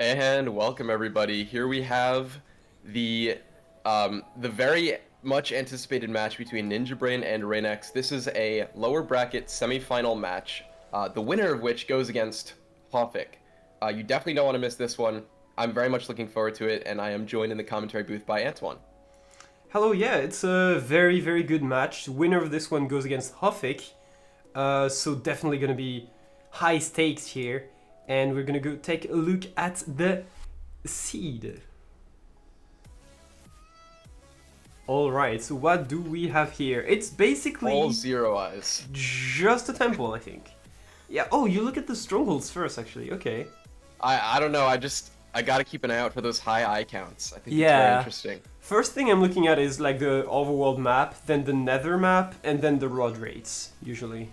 And welcome everybody. Here we have the the very much anticipated match between Ninjabrain and Reignex. This is a lower bracket semi-final match. The winner of which goes against Hofik. You definitely don't want to miss this one. I'm very much looking forward to it, and I am joined in the commentary booth by Antoine. Hello, yeah, it's a very, very good match. The winner of this one goes against Hofik. So definitely gonna be high stakes here. And we're gonna go take a look at the seed. Alright, so what do we have here? It's basically All zero eyes. just a temple, I think. Yeah, oh, you look at the strongholds first, actually, okay. I don't know. I gotta keep an eye out for those high eye counts. I think it's very Yeah. interesting. First thing I'm looking at is like the overworld map, then the nether map, and then the rod rates, usually.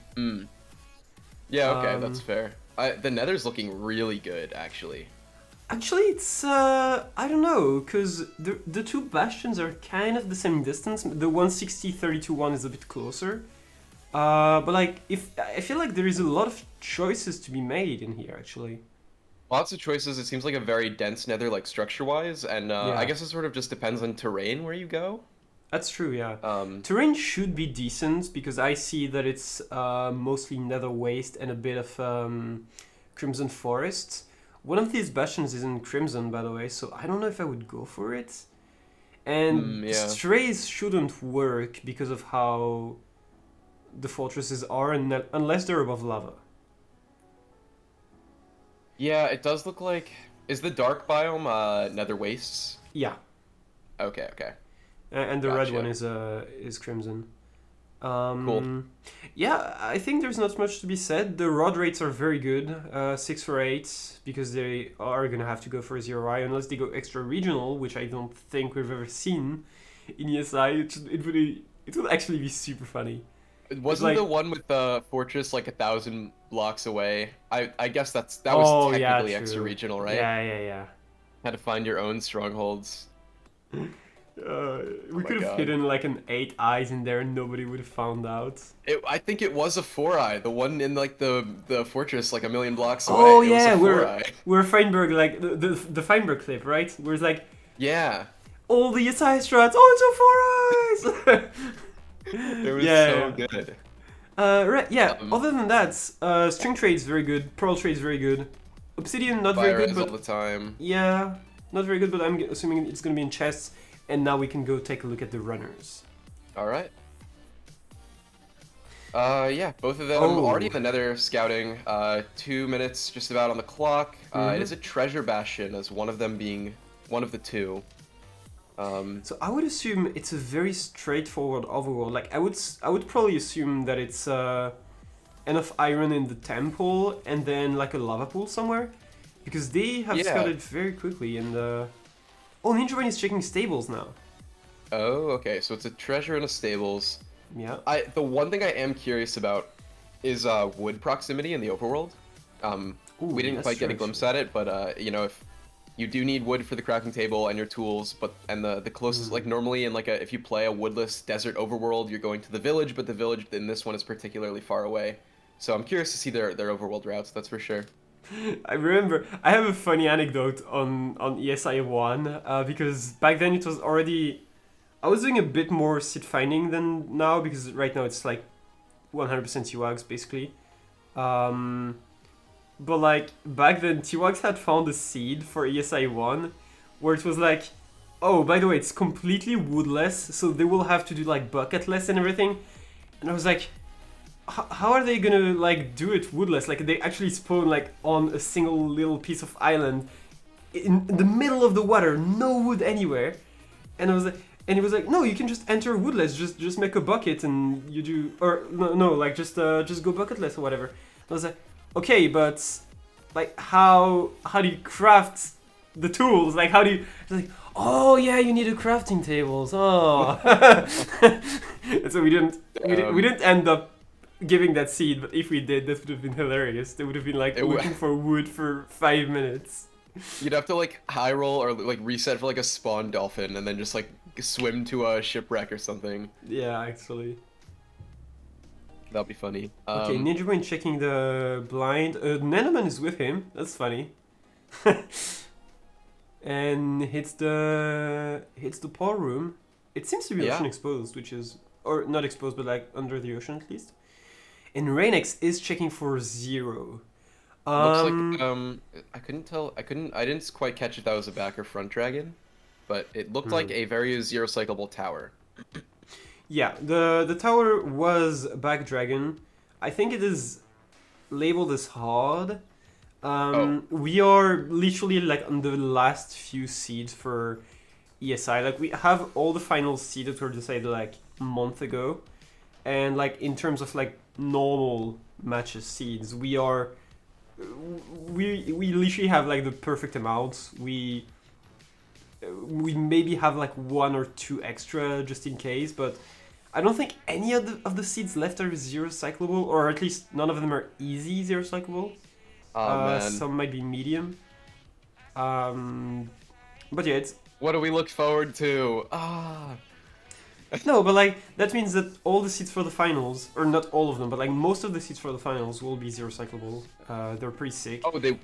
Yeah, okay, that's fair. The Nether's looking really good, actually. Actually, it's, I don't know, because the two bastions are kind of the same distance. The 160-32 one is a bit closer. But like, I feel like there is a lot of choices to be made in here, actually. Lots of choices. It seems like a very dense Nether, like structure-wise, and Yeah. I guess it sort of just depends on terrain where you go. That's true, yeah. Um, Terrain should be decent, because I see that it's mostly nether waste and a bit of Crimson Forest. One of these bastions is in Crimson, by the way, so I don't know if I would go for it. And yeah. strays shouldn't work because of how the fortresses are, unless they're above lava. Yeah, it does look like... Is the dark biome Nether wastes? Yeah, Okay, okay. and the red Gotcha. one is Crimson. Cool. Yeah, I think there's not much to be said. The rod rates are very good, 6 for 8, because they are gonna have to go for 0i unless they go extra regional, which I don't think we've ever seen in ESI. It would actually be super funny. Wasn't like- the one with the fortress like 1,000 blocks away? I guess that was Oh, yeah, technically true. extra regional, right? Yeah. Had to find your own strongholds. We my could have God. hidden like an 8 eyes in there and nobody would have found out. I think it was a 4-eye, the one in like the fortress like 1,000,000 blocks away. Oh It was yeah, a we're 4-eye. we're Feinberg, like the Feinberg clip, right? Where it's like Yeah, all the SI strats. Oh, it's a 4 eyes. it was Yeah. so good. Right. Yeah. Other than that, string trade is very good. Pearl trade is very good. Obsidian not very Fire good, all but the time. yeah, not very good. But I'm assuming it's gonna be in chests. And now we can go take a look at the runners. All right. Yeah, both of them Oh. already in the Nether scouting. 2 minutes just about on the clock. It is a treasure bastion, as one of them being one of the two. So I would assume it's a very straightforward overworld. Like I would probably assume that it's enough iron in the temple and then like a lava pool somewhere, because they have Yeah. scouted very quickly. And oh, Ninjabrain is checking stables now. Oh, okay. So it's a treasure in a stables. Yeah. The one thing I am curious about is wood proximity in the overworld. We didn't that's quite get a true, glimpse at it, but you know, if you do need wood for the crafting table and your tools, and the closest, like normally in like if you play a woodless desert overworld, you're going to the village, but the village in this one is particularly far away. So I'm curious to see their overworld routes. That's for sure. I remember I have a funny anecdote on ESI1 because back then it was already I was doing a bit more seed finding than now, because right now it's like 100% T-Wags basically. But like back then T-Wags had found a seed for ESI1 where it was like, oh, by the way, it's completely woodless, so they will have to do like bucketless and everything. And I was like, how are they gonna like do it woodless? Like they actually spawn like on a single little piece of island in the middle of the water, no wood anywhere. And I was like, and he was like, no, you can just enter woodless, just make a bucket and you do, or no, like just go bucketless or whatever. I was like, okay, but like how do you craft the tools? Like how do you? It's like, oh yeah, you need a crafting tables. Oh, and so we didn't end up giving that seed, but if we did, that would have been hilarious. They would have been like looking for wood for 5 minutes. You'd have to like high roll or like reset for like a spawn dolphin and then just like swim to a shipwreck or something. Yeah, actually. That'll be funny. Okay, Ninjabrain checking the blind. Nanoman is with him. That's funny. and hits the power room. It seems to be Yeah. ocean exposed, which is, or not exposed, but like under the ocean at least. And Reignex is checking for 0. Looks like Um, I didn't quite catch if that was a back or front dragon, but it looked like hmm. a very zero cyclable tower. Yeah, the tower was back dragon. I think it is labeled as hard. Oh, We are literally like on the last few seeds for ESI. Like we have all the final seeds that were decided like a month ago, and like in terms of like normal matches seeds, we literally have like the perfect amount. We maybe have like 1 or 2 extra just in case, but I don't think any of the seeds left are 0 cyclable, or at least none of them are easy 0 cyclable. oh man. Some might be medium. Um, but yeah, it's What do we look forward to? Ah. no, but like that means that all the seeds for the finals, or not all of them, but like most of the seeds for the finals will be 0 cyclable. They're pretty sick. Oh, they.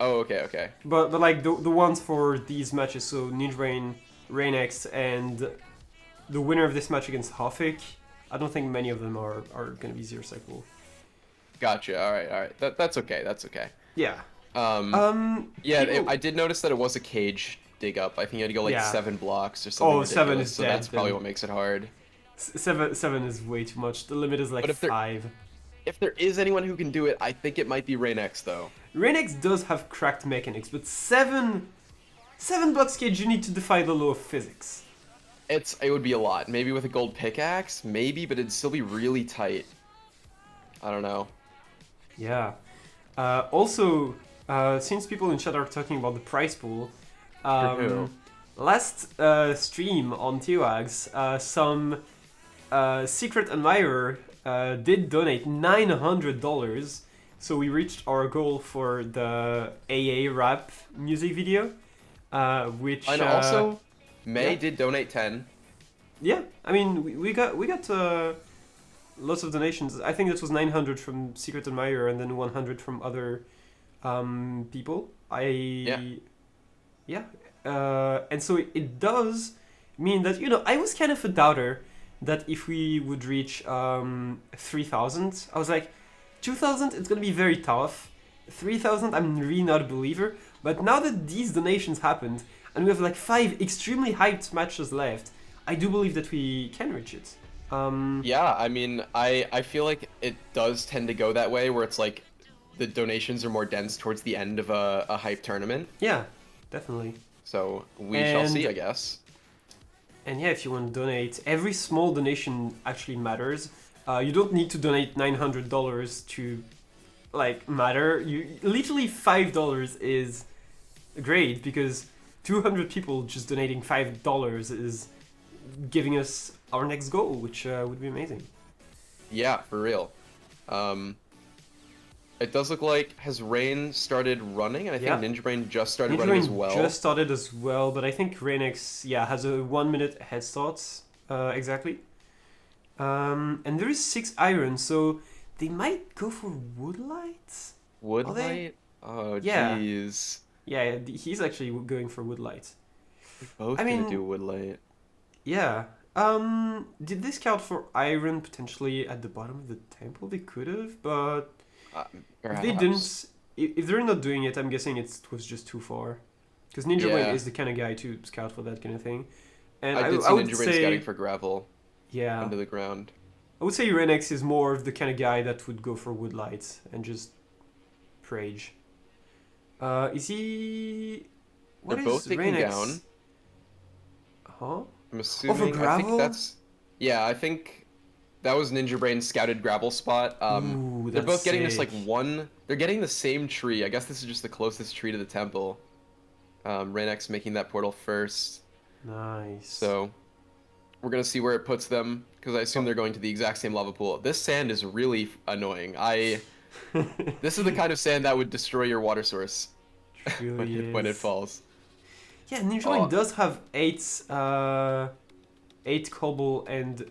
Oh, okay, okay. But like the ones for these matches, so Ninjabrain, Reignex, and the winner of this match against Hofik, I don't think many of them are gonna be 0 cyclable. Gotcha. All right, all right. That's okay. That's okay. Yeah. Yeah, People, I did notice that it was a cage dig up. I think you had to go like yeah. 7 blocks or something Oh, ridiculous. 7 is So dead. that's probably Then. what makes it hard. Seven is way too much. The limit is like But 5. if there is anyone who can do it, I think it might be Reignex though. Reignex does have cracked mechanics, but 7 blocks cage, you need to defy the law of physics. It would be a lot. Maybe with a gold pickaxe, maybe, but it'd still be really tight. I don't know. Yeah. Also, since people in chat are talking about the prize pool, For who? last stream on T-Wags, some secret admirer did donate $900, so we reached our goal for the AA rap music video, which And also, May yeah. did donate 10. Yeah, I mean we got lots of donations. I think this was 900 from Secret Admirer and then 100 from other people. Yeah, and so it does mean that I was kind of a doubter that if we would reach 3,000, I was like 2,000 it's gonna be very tough. 3,000 I'm really not a believer. But now that these donations happened and we have like 5 extremely hyped matches left, I do believe that we can reach it. Yeah, I mean, I feel like it does tend to go that way, where it's like the donations are more dense towards the end of a hype tournament. Yeah, definitely. So we shall see, I guess. And yeah, if you want to donate, every small donation actually matters. You don't need to donate $900 to like matter. You literally $5 is great because 200 people just donating $5 is giving us our next goal, which would be amazing. Yeah, for real. It does look like, has Rain started running? And I think Yeah. Ninjabrain just started running as well. Just started as well, but I think Reignex, has a 1 minute head start, exactly. And there is 6 iron, so they might go for Woodlight? Woodlight? Oh, Yeah. jeez. Yeah, he's actually going for Woodlight. They're both gonna do Woodlight. Yeah. Did they scout for iron potentially at the bottom of the temple? They could have, but if they didn't, if they're not doing it, I'm guessing it was just too far. Because Ninjabrain is the kind of guy to scout for that kind of thing. And I did see would Ninjabrain say, scouting for gravel yeah, under the ground. I would say Reignex is more of the kind of guy that would go for Woodlight and just Prage. Is he? What They're is both taking Reignex? down. Huh? I'm assuming. I gravel? think that's. Yeah, I think that was Ninjabrain's scouted gravel spot. Ooh, They're both that's getting this like sick. one. They're getting the same tree. I guess this is just the closest tree to the temple. Reignex making that portal first. Nice. So we're gonna see where it puts them, because I assume they're going to the exact same lava pool. This sand is really annoying. This is the kind of sand that would destroy your water source when it falls. Yeah, Ninjabrain does have 8 cobble and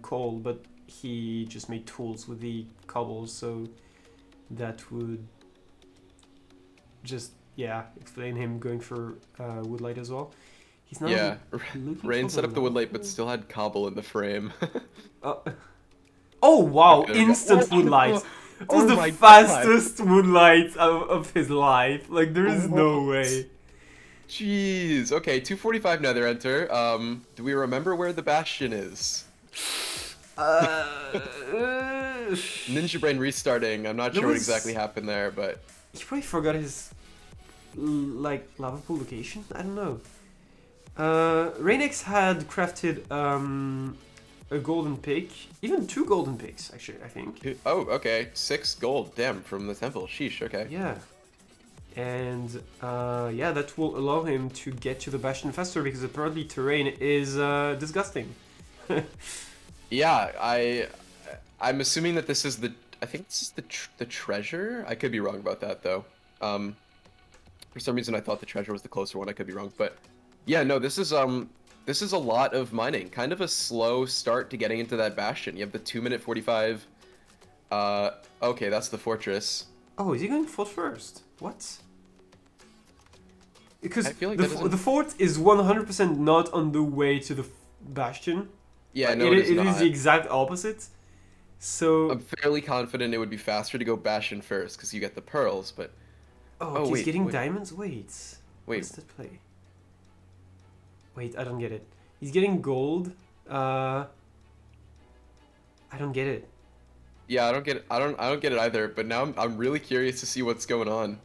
coal, but he just made tools with the cobble, so that would just yeah, explain him going for Woodlight as well. He's now Yeah, looking Rain for set the up the woodlight, but lava. still had Cobble in the frame. Uh, oh wow! Okay, okay. Instant Woodlight. It was Oh the my god! fastest Woodlight of his life. Like there is no What? way. Jeez. Okay, 245 Nether Enter. Do we remember where the Bastion is? Ninjabrain restarting. I'm not there sure what exactly was. happened there, but He probably forgot his like lava pool location. I don't know. Reignex had crafted a golden pick, even 2 golden picks actually. I think. oh, okay. 6 gold. Damn, from the temple. Sheesh. Okay. Yeah. And yeah, that will allow him to get to the Bastion faster because apparently terrain is disgusting. Yeah, I'm assuming that this is the. I think this is the treasure. I could be wrong about that though. For some reason I thought the treasure was the closer one. I could be wrong, but yeah, no, this is a lot of mining. Kind of a slow start to getting into that Bastion. You have the 2-minute 45. Okay, that's the fortress. Oh, is he going fort first? What? Because I feel like the fort is 100% not on the way to the Bastion. Yeah, Like, no, it is it not. is the exact opposite. So I'm fairly confident it would be faster to go Bastion first because you get the pearls, but oh, he's wait, getting wait. diamonds. Wait, Wait. what's the play? Wait, I don't get it. He's getting gold. I don't get it. Yeah, I don't get it. I don't get it either. But now I'm really curious to see what's going on.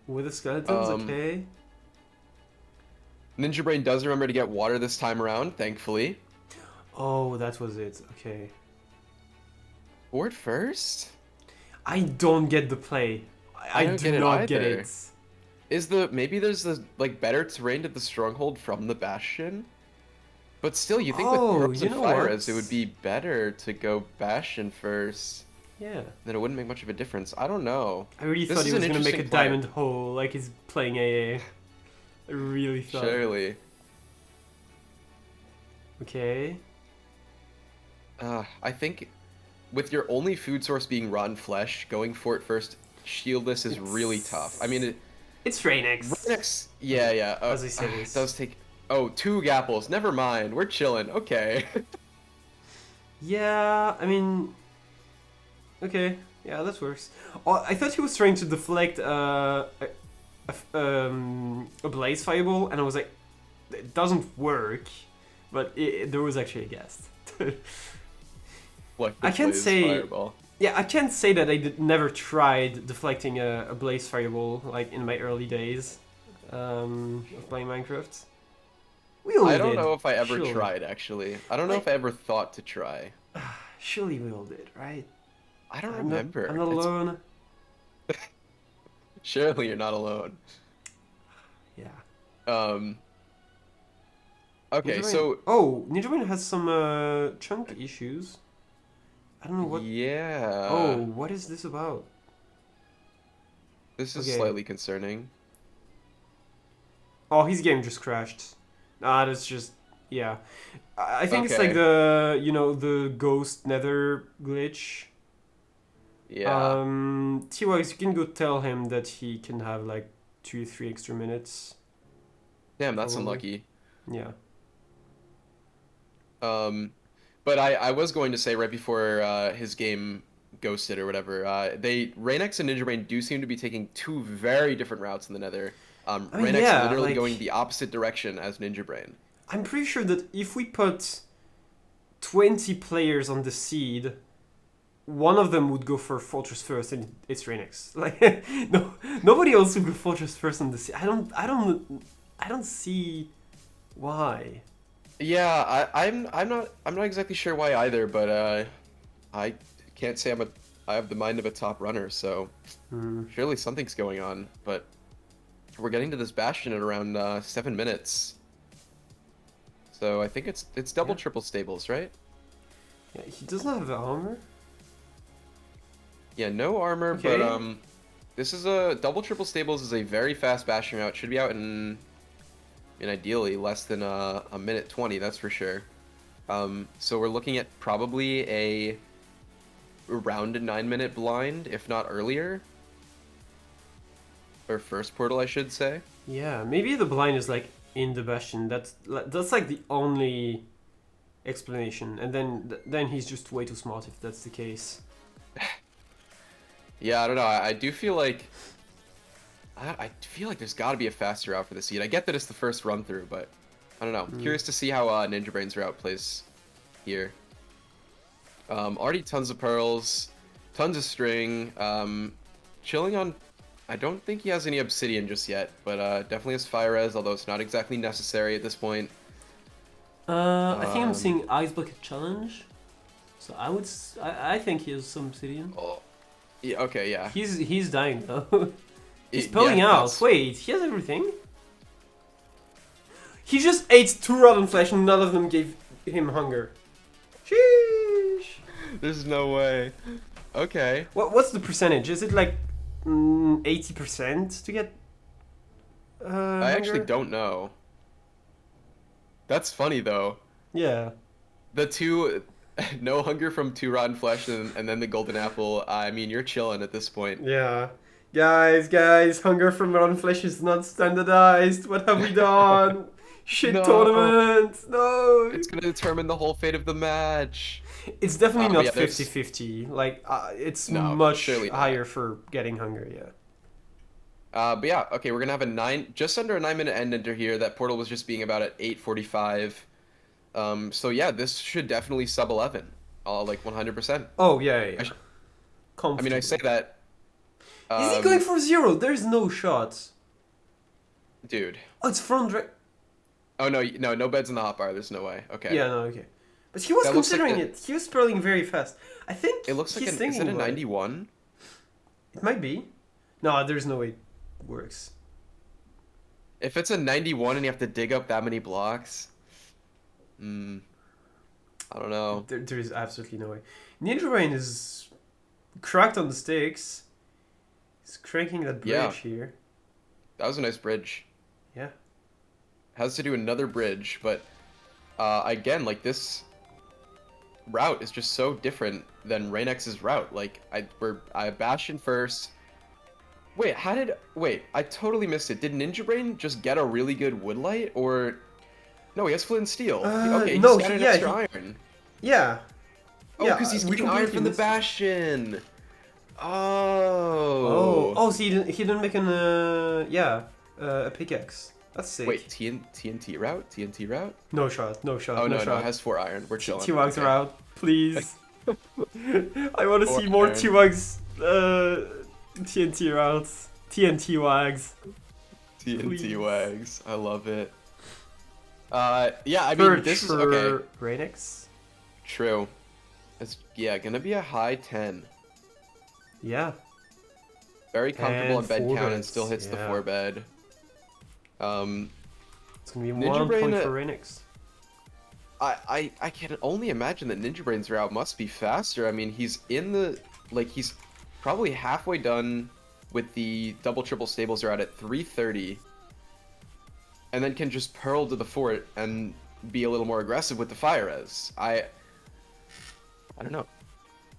With the skeletons, Um, okay. Ninjabrain does remember to get water this time around, thankfully. Oh, that was it. Okay. Fort first? I don't get the play. I don't do get it not get either. it. Is maybe there's the like better terrain to the stronghold from the Bastion? But still, you think with Oh, pearls you and know fire what? as it would be better to go Bastion first. Yeah. Then it wouldn't make much of a difference. I don't know. I really This thought is he was an gonna make a interesting plan. diamond hole like he's playing AA. I really thought. Surely. Okay. I think with your only food source being rotten flesh, going for it first shieldless is really tough. I mean, It's Reignex. Reignex, yeah. As I say this. Does take. Oh, 2 gapples. Never mind. We're chilling. Okay. Yeah, I mean. Okay, yeah, that works. Oh, I thought he was trying to deflect a blaze fireball, and I was like, it doesn't work. But there was actually a guest. What? I can't Blaze say- Fireball. Yeah, I can't say that I never tried deflecting a blaze fireball like in my early days of playing Minecraft. We all I don't did. know if I ever Surely. tried actually. I don't know Like- if I ever thought to try. Surely we all did, right? I don't I'm remember. I'm not It's- alone. Surely you're not alone. Yeah. Okay, Ninjabrain- so oh, Ninjabrain has some chunk issues. I don't know what. yeah. Oh, what is this about? This is okay. slightly concerning. Oh, his game just crashed. Ah, that's just yeah. I think it's like Okay. the ghost nether glitch. Yeah. T-Wise, you can go tell him that he can have like 2-3 extra minutes. Damn, that's probably. unlucky. Yeah. But I was going to say right before his game ghosted or whatever, Reignex and Ninjabrain do seem to be taking 2 very different routes in the Nether. I mean, Reignex yeah, literally like- going the opposite direction as Ninjabrain. I'm pretty sure that if we put 20 players on the seed, one of them would go for Fortress first, and it's Reignex. Like, no, nobody else would go Fortress first on the seed. I don't see why. Yeah, I'm not exactly sure why either, but I can't say I have the mind of a top runner, so surely something's going on. But we're getting to this Bastion at around 7 minutes. So I think it's double Yeah. triple stables, right? Yeah, he doesn't have armor. Yeah, no armor, Okay. but this is a double triple stables is a very fast Bastion route. Should be out in ideally less than a minute 20, that's for sure. So we're looking at probably around a 9-minute blind, if not earlier. or first portal, I should say. Yeah, maybe the blind is like in the bastion. That's like the only explanation, and then he's just way too smart if that's the case. Yeah, I don't know. I do feel like I feel like there's got to be a faster route for the seed. I get that it's the first run through, but I don't know. Curious to see how Ninjabrain's route plays here. Already tons of pearls, tons of string. Chilling on. I don't think he has any obsidian just yet, but definitely has fire res, although it's not exactly necessary at this point. I think I'm seeing Ice Bucket Challenge, so I think he has some obsidian. Oh, yeah. Okay, yeah. He's dying though. He's pulling out. Wait, he has everything? He just ate 2 rotten flesh and none of them gave him hunger. Sheesh. There's no way. Okay. What's the percentage? Is it like 80% to get I actually hunger? don't know. That's funny though. Yeah. The 2 no hunger from 2 rotten flesh and then the golden apple. I mean, you're chilling at this point. Yeah. Guys, hunger from rotten flesh is not standardized. What have we done? Shit No. tournament. No. It's gonna determine the whole fate of the match. It's definitely but not yeah, there's- 50-50. Like, it's No, much surely not. higher for getting hunger, yeah. But yeah, okay, we're gonna have just under a 9-minute end enter here. That portal was just being about at 8:45. So yeah, this should definitely sub 11, like 100%. Oh, yeah. I mean, I say that. Is he going for 0? There's no shot. Dude. Oh, it's front Oh no beds in the hotbar. There's no way. Okay. Yeah, no, okay. But he was That looks like considering it. He was spurling very fast. I think It looks like he's is thinking it a about it. 91? It might be. No, there's no way it works. If it's a 91 and you have to dig up that many blocks, I don't know. There is absolutely no way. Ninjabrain is cracked on the stakes. He's cranking that bridge here. That was a nice bridge. Yeah. Has to do another bridge, but again, like this route is just so different than Reignex's route. Like I Bastion first. Wait, I totally missed it. Did Ninjabrain just get a really good woodlight, or no? He has flint and steel. Okay, no, he's got an extra iron. Yeah. Oh, because he's getting iron from the Bastion. Oh. Oh, so he didn't make an a pickaxe. That's sick. Wait, TNT route? TNT route? No shot. Oh no, it has 4 iron. We're chilling. T-Wags are out, please. I want to see 4 more iron. T-Wags, TNT routes, TNT Wags. TNT Please. wags. I love it. Yeah, I mean, this is okay. Reignex. True. It's gonna be a high 10. Yeah. Very comfortable in And bed 4 count and beds, still hits the yeah. 4 bed. It's gonna be Ninjabrain, 1 point for Reignex. I can only imagine that Ninjabrain's route must be faster. I mean, he's he's probably halfway done with the double triple stables route at 3:30, and then can just pearl to the fort and be a little more aggressive with the fire res. I don't know.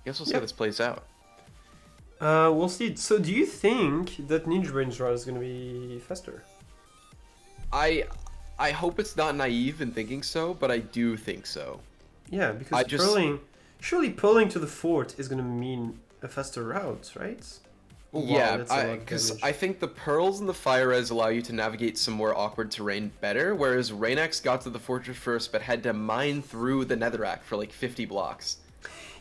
Guess we'll see how this plays out. We'll see. So, do you think that Ninjabrain's route is gonna be faster? I hope it's not naive in thinking so, but I do think so. Yeah, because surely pulling to the fort is gonna mean a faster route, right? Oh, wow, Yeah, that's a lot of because damage. I think the pearls and the fire res allow you to navigate some more awkward terrain better, whereas Reignex got to the fortress first but had to mine through the netherrack for like 50 blocks.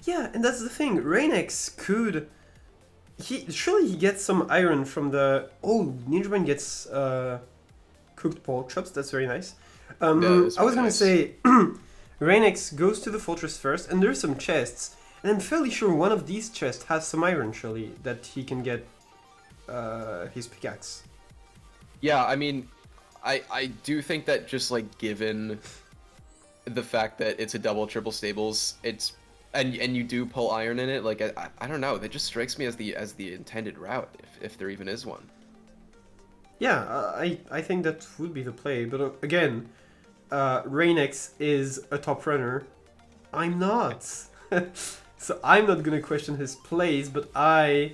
Yeah, and that's the thing. Reignex could. Surely he gets some iron from the. Oh, Ninjabrain gets cooked pork chops. That's very nice. Yeah, I that's was really gonna nice. say, Reignex goes to the fortress first, and there's some chests, and I'm fairly sure one of these chests has some iron, surely, that he can get his pickaxe. Yeah, I mean, I do think that just like given the fact that it's a double triple stables, it's and you do pull iron in it, like I don't know, that just strikes me as the intended route, if there even is one. Yeah, I think that would be the play, but again, Reignex is a top runner. I'm not. So I'm not gonna question his plays, but I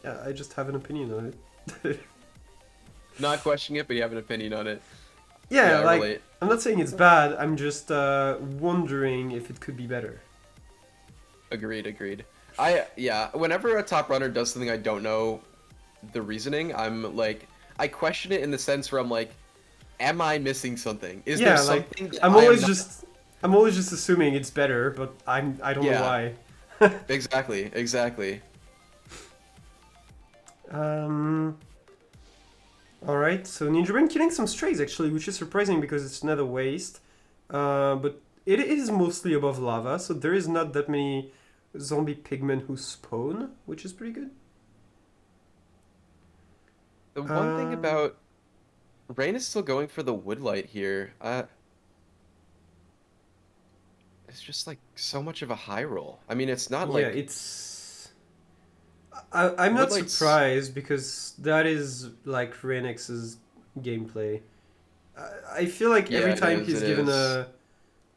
Yeah, I just have an opinion on it. Not questioning it, but you have an opinion on it. Yeah, Yeah, I like, relate. I'm not saying it's bad, I'm just wondering if it could be better. Agreed, agreed. Yeah, whenever a top runner does something I don't know the reasoning, I'm like, I question it in the sense where I'm like, am I missing something? Is there Yeah, like, something that I'm I am always not? just, I'm always just assuming it's better, but I don't know Yeah, why. exactly, exactly. Um, Alright, so Ninjabrain killing some strays actually, which is surprising because it's nether waste. But it is mostly above lava, so there is not that many zombie pigmen who spawn, which is pretty good. The one thing Um, about Rain is still going for the woodlight here. It's just like so much of a high roll. I mean, it's not yeah, like it's... I'm not woodlight's. surprised because that is like Reignex's gameplay. I feel like every Yeah, it time is. he's It given is. a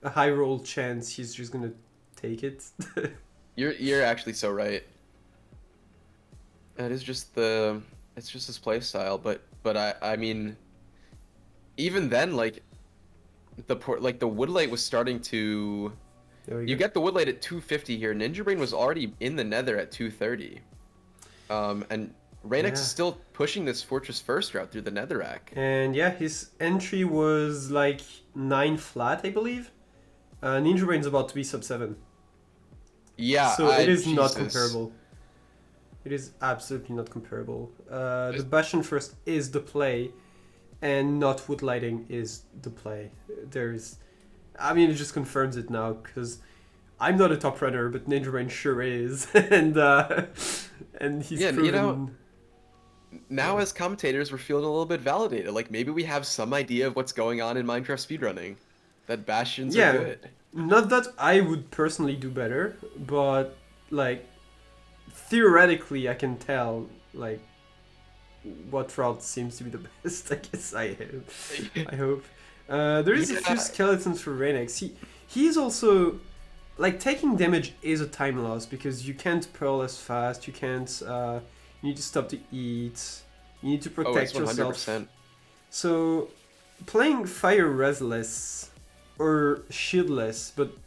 high roll chance, he's just gonna take it. You're actually so right. It is just the it's just his play style, but I mean even then like the woodlight was starting to There we you go. get the woodlight at 250 here. Ninja Brain was already in the nether at 230. And Reignex is Yeah. still pushing this Fortress First route through the netherrack. And yeah, his entry was like 9 flat, I believe. Ninja Brain's about to be sub 7. Yeah, So it I is not Jesus. comparable. It is absolutely not comparable. The There's- Bastion first is the play, and not wood lighting is the play. There's, I mean, it just confirms it now because I'm not a top runner, but Ninja Brain sure is, and he's Yeah, proven. now Yeah. as commentators, we're feeling a little bit validated. Like maybe we have some idea of what's going on in Minecraft speedrunning. That bastions are Yeah, good. not that I would personally do better, but like theoretically, I can tell like what route seems to be the best. I guess I hope. I hope. There is a few Yeah. skeletons for Reignex. He's also like taking damage is a time loss because you can't pearl as fast. You can't. You need to stop to eat. You need to Oh, it's protect yourself. 100%. So playing fire resless or shieldless, but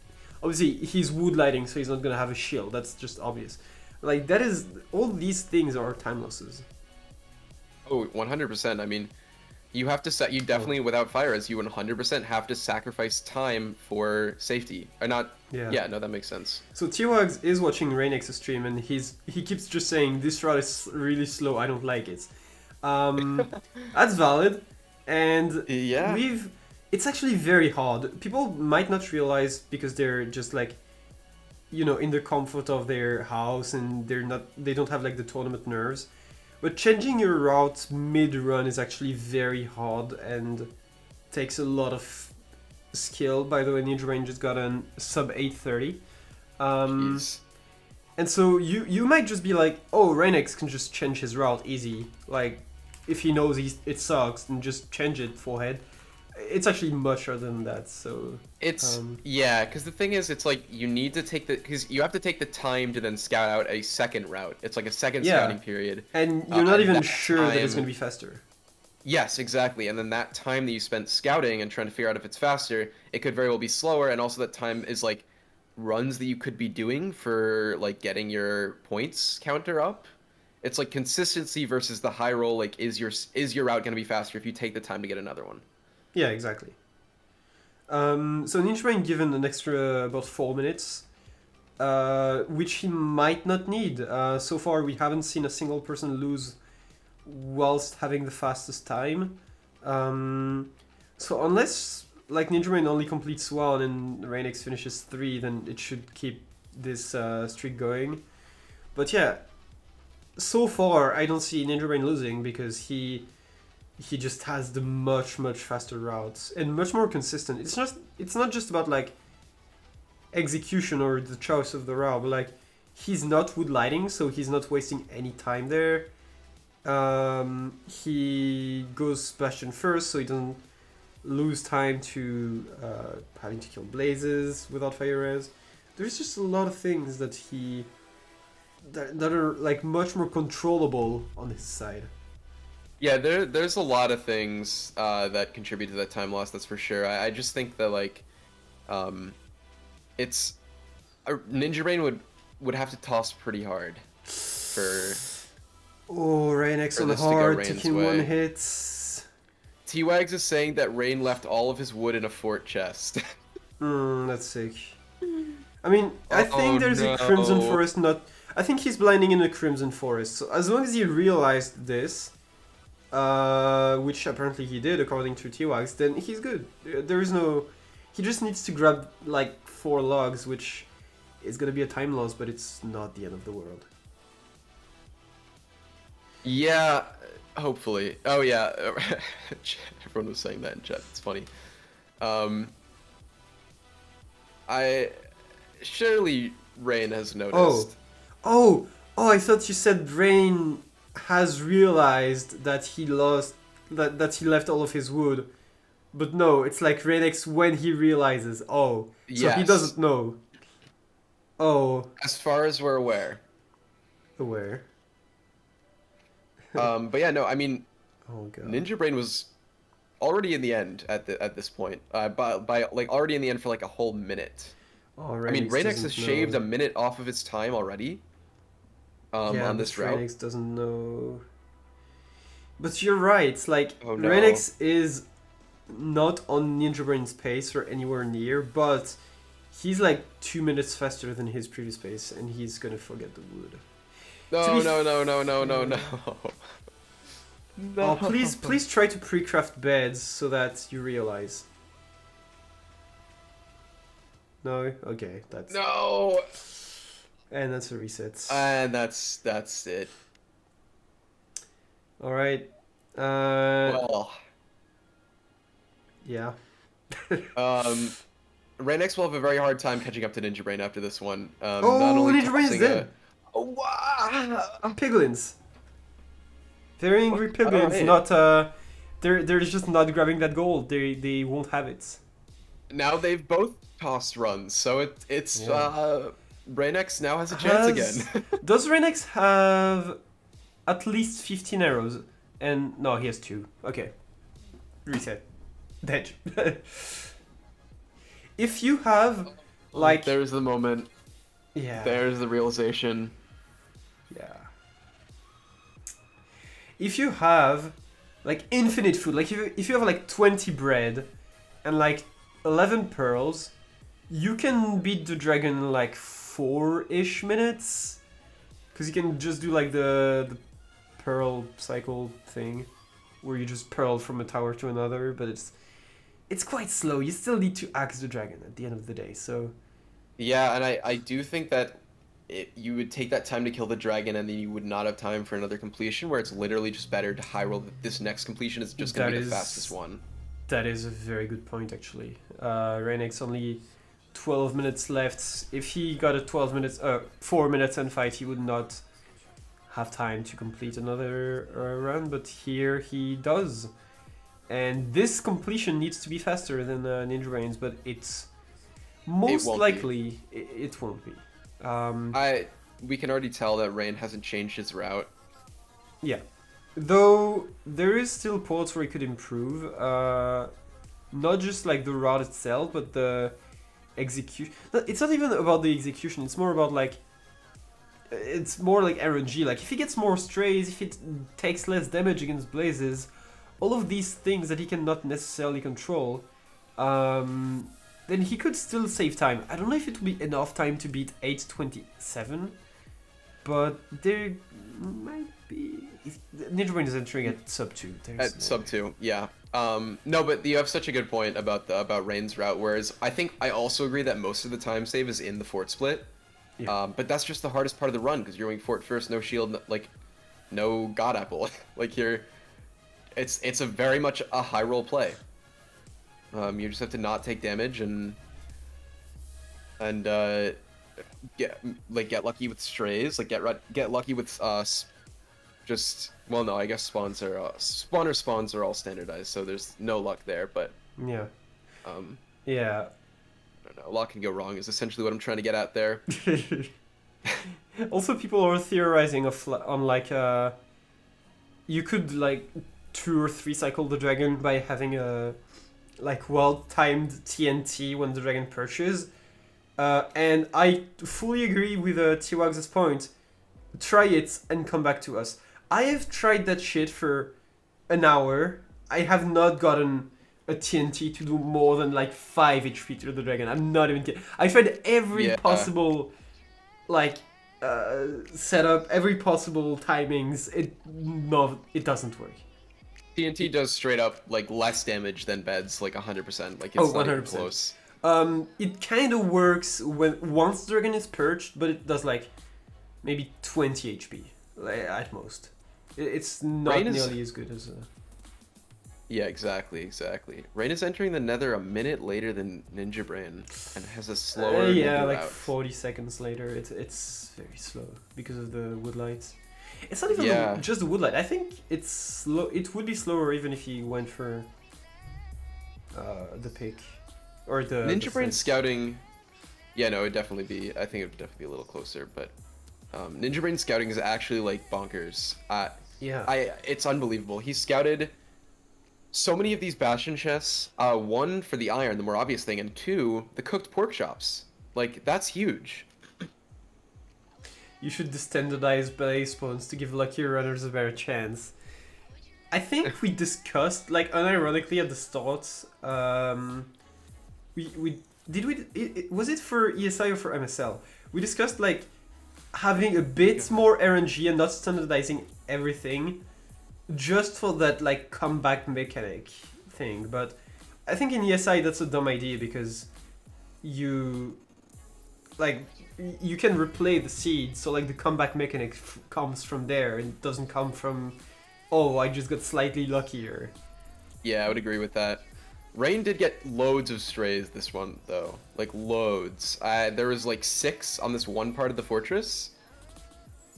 obviously he's wood lighting, so he's not gonna have a shield. That's just obvious. Like that is all these things are time losses. Oh, 100%. I mean, you have to set. You Oh definitely, without fire, as you 100% have to sacrifice time for safety. Or not. yeah. Yeah, no, that makes sense. So T-Wags is watching Reignex's stream and he keeps just saying this route is really slow. I don't like it. That's valid, and Yeah. we've. It's actually very hard. People might not realize because they're just like, in the comfort of their house and they don't have like the tournament nerves. But changing your route mid-run is actually very hard and takes a lot of skill. By the way, Ninjabrain just got a sub 830. Um, Jeez. and so you might just be like, oh, Reignex can just change his route easy. Like, if he knows it sucks, then just change it forehead. It's actually much harder than that. So It's um, yeah, because the thing is, it's like you need to take because you have to take the time to then scout out a second route. It's like a second yeah, scouting period, and you're not and even that sure that it's time. gonna be faster. Yes, exactly. And then that time that you spent scouting and trying to figure out if it's faster, it could very well be slower. And also that time is like runs that you could be doing for like getting your points counter up. It's like consistency versus the high roll. Like, is your route going to be faster if you take the time to get another one? Yeah, exactly. So Ninjabrain given an extra about 4 minutes, which he might not need. So far, we haven't seen a single person lose whilst having the fastest time. So unless like Ninjabrain only completes one and Reignex finishes 3, then it should keep this streak going. But yeah, so far I don't see Ninjabrain losing because he just has the much faster routes and much more consistent. It's not just about like execution or the choice of the route, but like he's not wood lighting, so he's not wasting any time there. He goes Bastion first, so he doesn't lose time to having to kill blazes without fire res. There's just a lot of things that that are like much more controllable on his side. Yeah, there's a lot of things that contribute to that time loss. That's for sure. I just think that like, um, it's Ninja Brain would have to toss pretty hard for Oh, Reignex on this to go hard, Rain's taking one way. hit. T-Wags is saying that Rain left all of his wood in a fort chest. That's sick. I mean, I Oh think there's a Crimson no. Forest not... I think he's blinding in a Crimson Forest, so as long as he realized this, which apparently he did according to T-Wags, then he's good. There is no... He just needs to grab, like, 4 logs, which is gonna be a time loss, but it's not the end of the world. Yeah, hopefully. Oh yeah, everyone was saying that in chat. It's funny. I surely Rain has noticed. Oh, I thought you said Rain has realized that he lost, that he left all of his wood. But no, it's like Reignex when he realizes. Oh, so he Yes. doesn't know. Oh, As far as we're aware. aware. But yeah, no, I mean, Oh god. Ninja Brain was already in the end at this point. By like already in the end for like a whole minute. Oh, I mean, Reignex doesn't has shaved know. a minute off of his time already. Yeah, On but this route. Reignex doesn't know. But you're right. It's like Oh no. Reignex is not on Ninja Brain's pace or anywhere near, but he's like 2 minutes faster than his previous pace, and he's gonna forget the wood. No, be no, no, no, no, no, no. Oh, please try to pre-craft beds so that you realize. No? Okay, that's... No. And that's a reset. And that's it. Alright. Well, Yeah. Reignex will have a very hard time catching up to Ninja Brain after this one. Not Oh, only Ninja Brain is tossing dead! Oh, wow. Piglins. Very angry Fuck, piglins, alright. not they're just not grabbing that gold. They won't have it. Now they've both tossed runs, so it's Yeah. Reignex now has a chance again. Does Reignex have at least 15 arrows? And no, he has 2. Okay. Reset. Dead. If you have like There's the moment. yeah. There's the realization. Yeah. If you have like infinite food, like if you have like 20 bread and like 11 pearls, you can beat the dragon in like 4-ish minutes. Because you can just do like the pearl cycle thing where you just pearl from a tower to another, but it's quite slow. You still need to axe the dragon at the end of the day, so... Yeah, and I do think that you would take that time to kill the dragon and then you would not have time for another completion, where it's literally just better to high roll that this next completion is just going to be the fastest one. That is a very good point, actually. Reignex only 12 minutes left. If he got a 4 minutes and fight, he would not have time to complete another run, but here he does. And this completion needs to be faster than Ninja Brain's, but it's most likely it won't be. We can already tell that Rain hasn't changed his route. Yeah. Though there is still ports where he could improve. Not just like the route itself, but the execution. It's not even about the execution, it's more about like... It's more like RNG. Like if he gets more strays, if it takes less damage against blazes, all of these things that he cannot necessarily control, then he could still save time. I don't know if it will be enough time to beat 8:27, but there might be... Ninja Brain is entering at sub 2. At sub 2, yeah. No, but you have such a good point about Rain's route, whereas I also agree that most of the time save is in the fort split. Yeah. But that's just the hardest part of the run, because you're going fort first, no shield, no god apple. Like it's a very much a high roll play. You just have to not take damage and get lucky with strays, like get lucky with well, no, I guess spawner spawns are all standardized, so there's no luck there, but Yeah. I Yeah. don't know, a lot can go wrong is essentially what I'm trying to get at there. Also, people are theorizing on like you could like 2 or 3 cycle the dragon by having a like well timed TNT when the dragon perches. And I fully agree with T-Wags' point. Try it and come back to us. I have tried that shit for an hour. I have not gotten a TNT to do more than like 5 HP to the dragon. I'm not even kidding. I tried every Yeah. possible like setup, every possible timings. It doesn't work. TNT does straight up like less damage than beds, like 100%. Like Oh, it's not even 100%. close. It kind of works when once the dragon is perched, but it does like maybe 20 HP like, at most. It's not Rain is nearly as good as. Yeah, exactly. Rain is entering the Nether a minute later than Ninjabrain and has a slower Yeah, Nether like route. 40 seconds later. It's very slow because of the wood lights. It's not even Yeah. just the wood light. I think it's slow. It would be slower even if he went for the pick or the Ninjabrain flint. scouting. Yeah, no, it'd definitely be. I think it would definitely be a little closer, but Ninjabrain scouting is actually like bonkers. Yeah. It's unbelievable. He scouted so many of these bastion chests. One for the iron, the more obvious thing, and two, the cooked pork chops. Like that's huge. You should standardize base spawns to give luckier runners a better chance. I think we discussed, like, unironically at the start, we did we was it for ESI or for MSL? We discussed like having a bit more RNG and not standardizing everything, just for that like comeback mechanic thing. But I think in ESI that's a dumb idea because you like you can replay the seed, so like the comeback mechanic comes from there and doesn't come from oh I just got slightly luckier. Yeah, I would agree with that. Rain did get loads of strays this one though, like loads. There was like 6 on this one part of the fortress.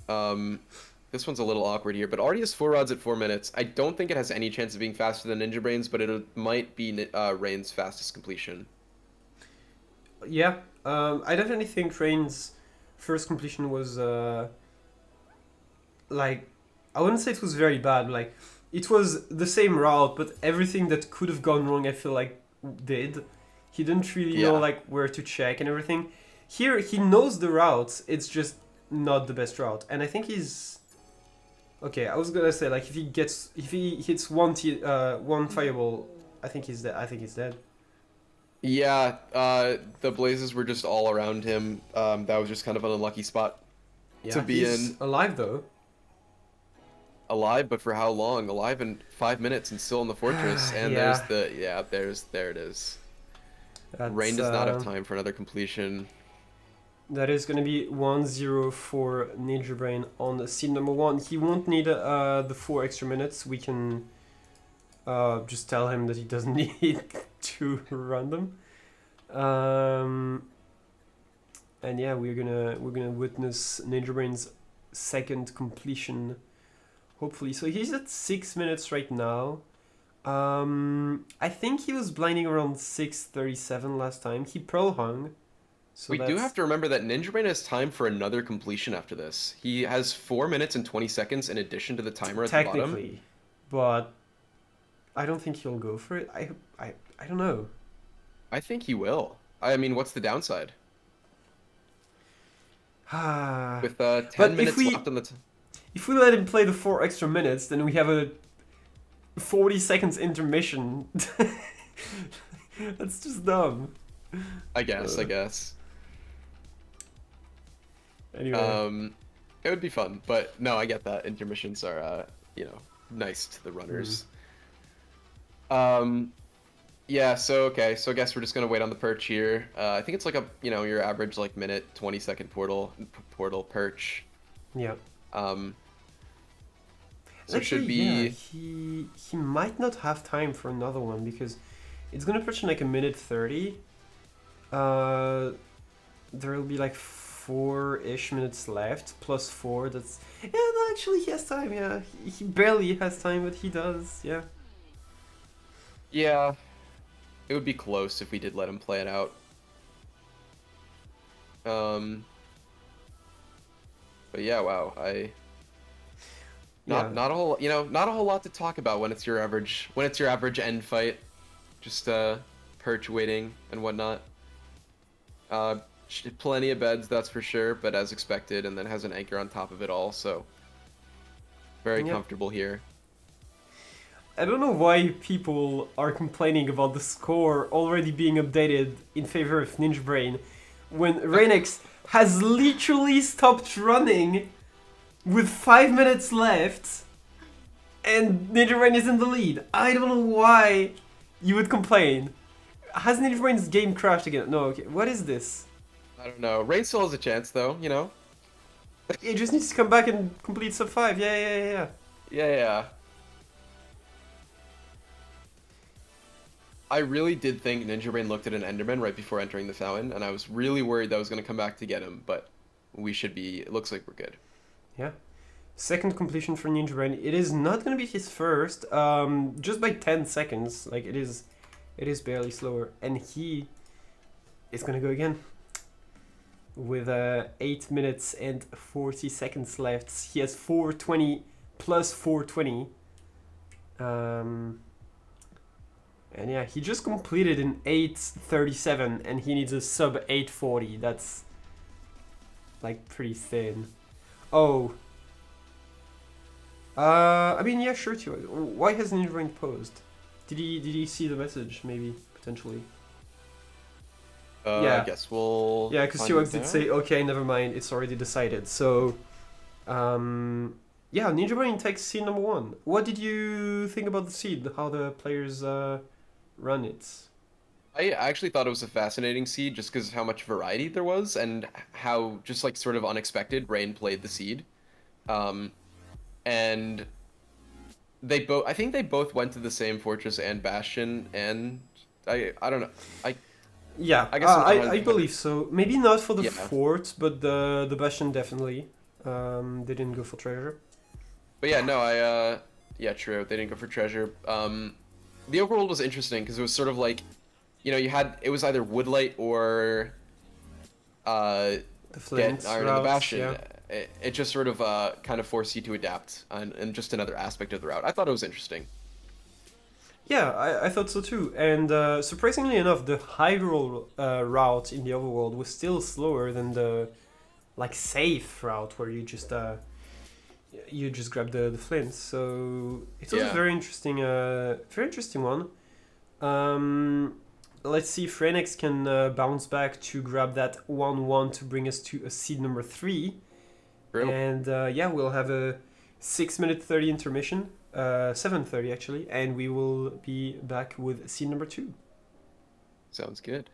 This one's a little awkward here, but already has 4 rods at 4 minutes. I don't think it has any chance of being faster than Ninjabrain's, but it might be Rain's fastest completion. Yeah, I definitely think Rain's first completion was like I wouldn't say it was very bad. Like it was the same route, but everything that could have gone wrong, I feel like did. He didn't really know Yeah. like where to check and everything. Here he knows the route. It's just not the best route, and I think he's okay. I was gonna say like if he hits one fireball, I think he's dead. I think he's dead. Yeah, the blazes were just all around him. That was just kind of an unlucky spot to be he's in. alive though. Alive, but for how long? Alive in 5 minutes and still in the fortress. And Yeah. there it is. That's, Rain does not have time for another completion. That is going to be 1-0 for Ninjabrain on the seed number 1. He won't need the 4 extra minutes. We can just tell him that he doesn't need to run them. And yeah, we're gonna witness Ninjabrain's second completion, hopefully. So he's at 6 minutes right now. I think he was blinding around 6:37 last time. He pearl hung. So We do have to remember that Ninjabrain has time for another completion after this. He has 4 minutes and 20 seconds in addition to the timer at the bottom. technically, but I don't think he'll go for it. I don't know. I think he will. I mean, what's the downside? With 10 But minutes left on the if we let him play the 4 extra minutes, then we have a 40 seconds intermission. That's just dumb. I guess. Anyway. It would be fun, but no, I get that. Intermissions are, nice to the runners. Yeah, so okay, so I guess we're just gonna wait on the perch here. I think it's like a, your average like minute, 20-second portal perch. Yeah. So it should Actually, be. yeah, he might not have time for another one because it's gonna perch in like a minute 30. There will be like 4-ish minutes left plus 4. That's no, actually he has time. Yeah, he barely has time, but he does. Yeah. Yeah, it would be close if we did let him play it out. But yeah, wow, Yeah. not a whole, not a whole lot to talk about when it's your average end fight, just perch waiting and whatnot. Uh, Plenty of beds, that's for sure, but as expected, and then has an anchor on top of it all, so very Yep. comfortable here. I don't know why people are complaining about the score already being updated in favor of Ninjabrain when Reignex has literally stopped running with 5 minutes left and Ninjabrain is in the lead. I don't know why you would complain. Has Ninjabrain's game crashed again? No, okay. What is this? I don't know. Rain still has a chance, though, you know? It just needs to come back and complete sub 5. Yeah. Yeah. I really did think Ninjabrain looked at an Enderman right before entering the fountain, and I was really worried that I was going to come back to get him, but we should be... It looks like we're good. Yeah. Second completion for Ninjabrain. It is not going to be his first, just by 10 seconds. Like, it is barely slower. And he is going to go again. With 8 minutes and 40 seconds left. He has 420 plus 420. And yeah, he just completed in 8:37 and he needs a sub 8:40. That's like pretty thin. Oh. I mean, yeah, sure, too. Why hasn't Ninjabrain posed? Did he see the message? Maybe potentially. Yeah. I guess we'll... Yeah, because Tiwag did say, okay, never mind, it's already decided. So, yeah, Ninjabrain takes seed number 1. What did you think about the seed? How the players run it? I actually thought it was a fascinating seed just because of how much variety there was and how just like sort of unexpected Rain played the seed. And I think they both went to the same fortress and bastion, and I don't know. Yeah, I guess I believe so. Maybe not for the Yeah. fort, but the bastion definitely. They didn't go for treasure. But yeah, no, yeah, true. They didn't go for treasure. The overworld was interesting because it was sort of like, it was either woodlight or The flint get iron in the routes, bastion. yeah. It just sort of kind of forced you to adapt and just another aspect of the route. I thought it was interesting. Yeah, I thought so too. And surprisingly enough, the Hyrule route in the overworld was still slower than the like safe route where you just grab the flint. So it was a Yeah. very interesting one. Let's see if Reignex can bounce back to grab that 1-1 to bring us to a seed number 3. True. And yeah, we'll have a 6-minute 30 intermission. 7:30 actually, and we will be back with scene number 2. Sounds good.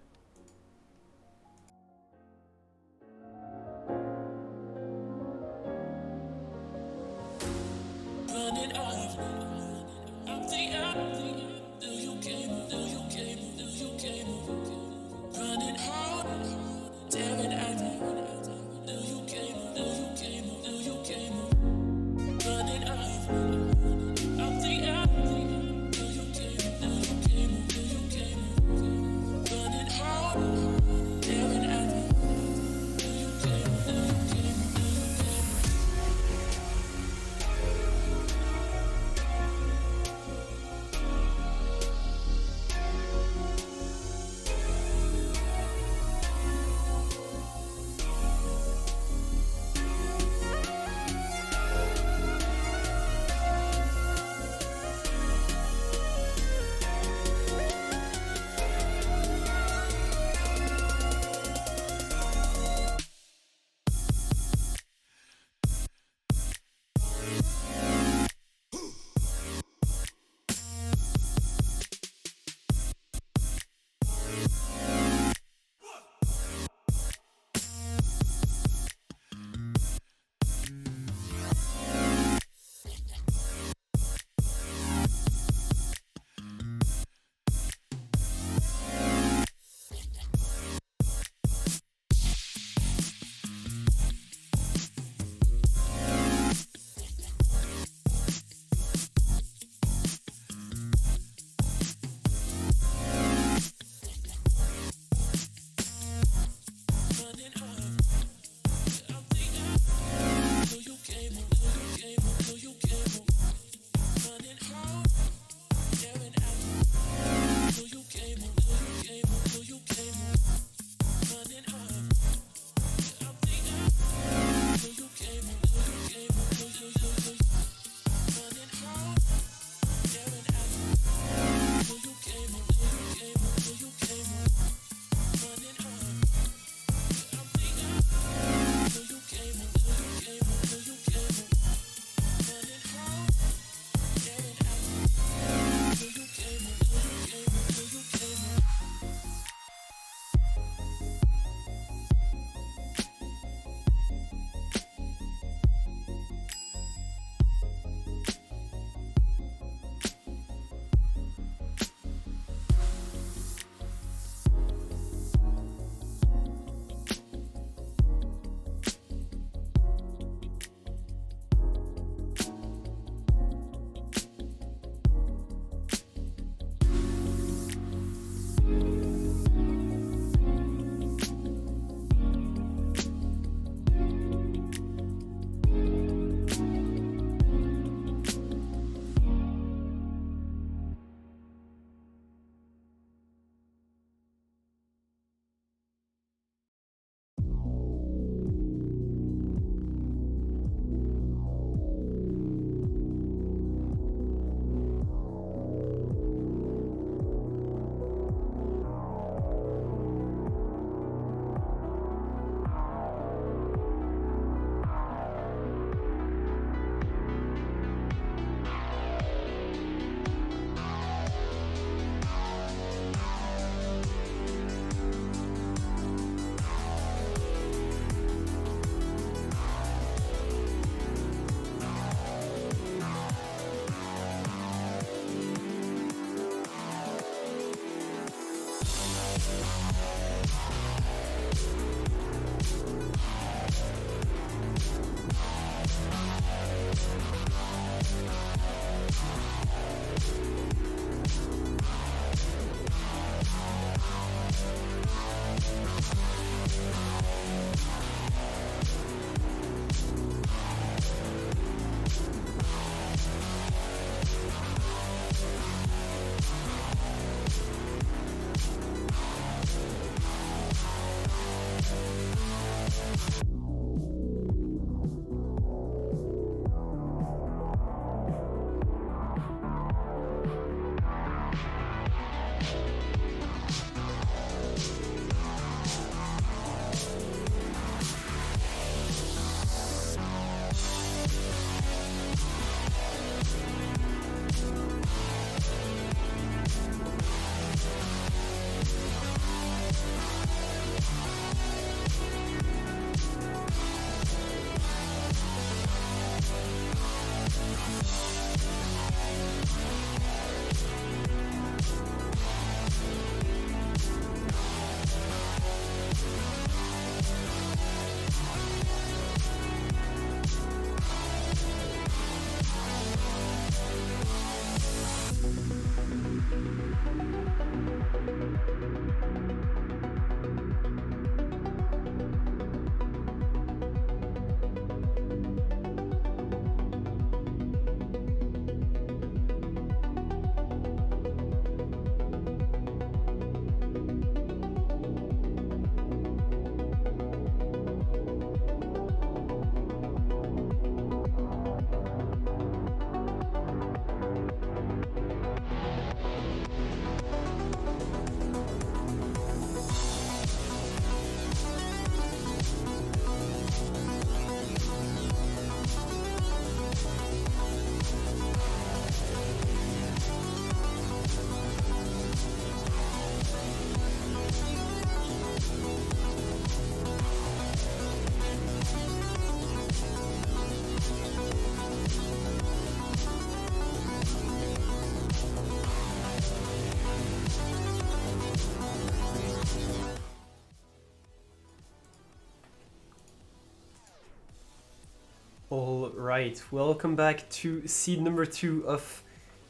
All right, welcome back to seed number 2 of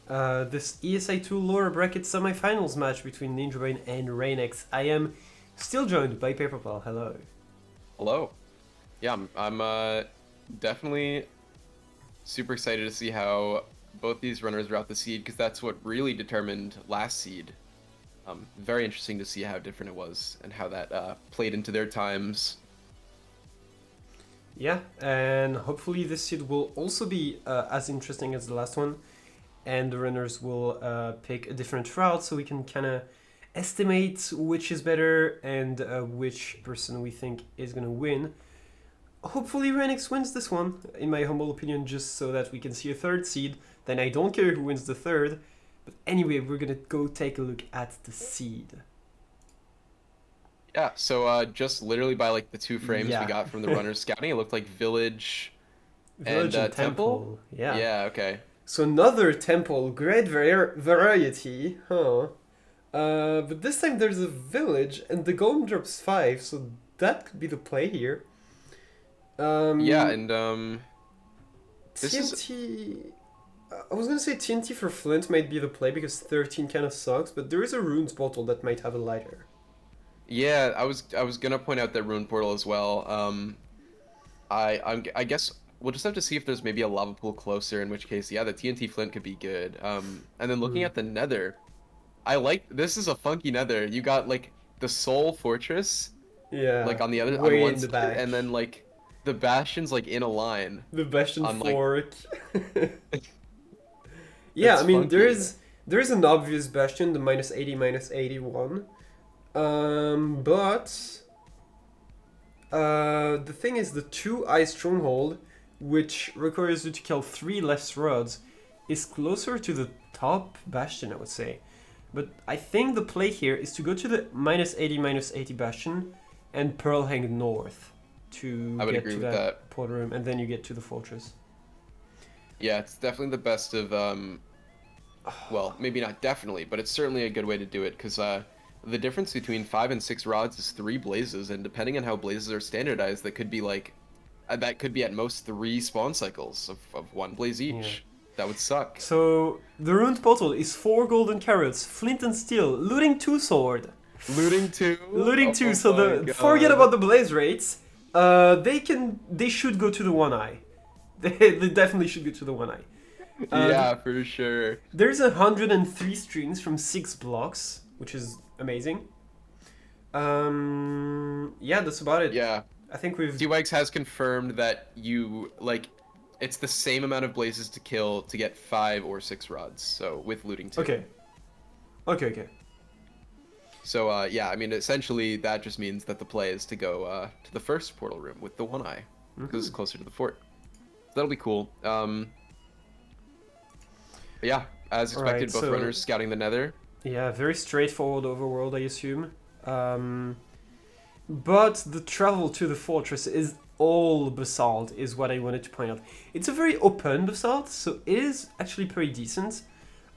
this ESI2 lower bracket semifinals match between Ninjabrain and Reignex. I am still joined by Paperpal. Hello. Hello. Yeah, I'm definitely super excited to see how both these runners route the seed, because that's what really determined last seed. Very interesting to see how different it was and how that played into their times. Yeah, and hopefully this seed will also be as interesting as the last one, and the runners will pick a different route so we can kind of estimate which is better and which person we think is going to win. Hopefully Reignex wins this one, in my humble opinion, just so that we can see a third seed. Then I don't care who wins the third. But anyway, we're going to go take a look at the seed. Yeah, so just literally by like the 2 frames Yeah. we got from the runners scouting, it looked like Village, Village and Temple? Yeah. Yeah, okay. So another temple, great variety, huh? But this time there's a village and the golem drops 5, so that could be the play here. Yeah, and this TNT... I was gonna say TNT for Flint might be the play because 13 kind of sucks, but there is a runes portal that might have a lighter. Yeah, I was gonna point out that Rune Portal as well. I guess we'll just have to see if there's maybe a lava pool closer, in which case, yeah, the TNT Flint could be good. And then looking at the Nether, this is a funky Nether. You got like the Soul Fortress, Yeah, like on way one in the side, back. and then like the Bastion's like in a line. The Bastion on, like- fork. Yeah, It's I mean funky. there is an obvious Bastion, the -80, -81. But the thing is, the 2-eye stronghold, which requires you to kill 3 less rods, is closer to the top Bastion, I would say. But I think the play here is to go to the -80, -80 Bastion and Pearl Hang north to I would get agree to with that. portal room, and then you get to the fortress. Yeah, it's definitely the best of well, maybe not definitely, but it's certainly a good way to do it, because the difference between 5 and 6 rods is 3 blazes, and depending on how blazes are standardized, that could be like that could be at most 3 spawn cycles of 1 blaze each. Yeah. That would suck. So the ruined portal is 4 golden carrots, flint and steel, looting 2 sword. Looting 2. Looting 2. Oh So my forget God. about the blaze rates. They should go to the 1-eye. They definitely should go to the 1-eye. Yeah, for sure. There's 103 strings from 6 blocks, which is amazing. Yeah, that's about it. Yeah. I think we've... DWAGS has confirmed that it's the same amount of blazes to kill to get 5 or 6 rods, so with looting 2. Okay. Okay. So, yeah, I mean, essentially, that just means that the play is to go to the first portal room with the 1-eye, because it's closer to the fort. So that'll be cool. But yeah, as expected, Alright, both so- runners scouting the Nether. Yeah, very straightforward overworld, I assume. But the travel to the fortress is all basalt, is what I wanted to point out. It's a very open basalt, so it is actually pretty decent.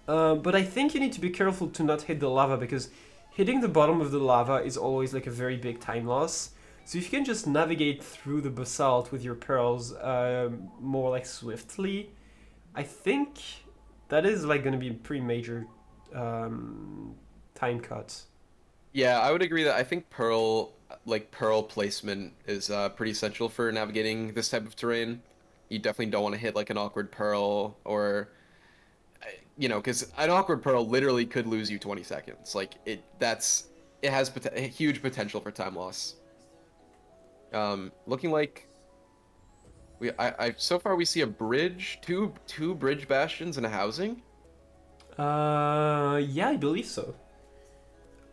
But I think you need to be careful to not hit the lava, because hitting the bottom of the lava is always like a very big time loss. So if you can just navigate through the basalt with your pearls more like swiftly, I think that is like going to be a pretty major time cut. Yeah, I would agree that I think pearl placement is pretty essential for navigating this type of terrain. You definitely don't want to hit like an awkward pearl, or because an awkward pearl literally could lose you 20 seconds. Like it has huge potential for time loss. Looking like so far we see a bridge, two bridge bastions and a housing. Yeah, I believe so.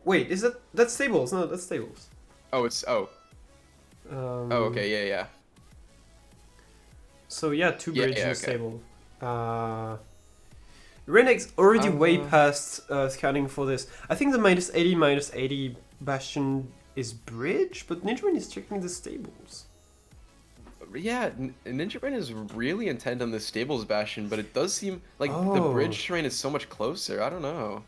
Wait, that's stables? No, that's stables. Oh, okay, yeah. So yeah, 2 Yeah, bridge yeah, and a okay. stable. Reignex already way past scanning for this. I think the -80, -80 bastion is bridge, but Ninjabrain is checking the stables. Yeah, Ninjabrain is really intent on the stables bastion, but it does seem like the Oh. bridge terrain is so much closer. I don't know.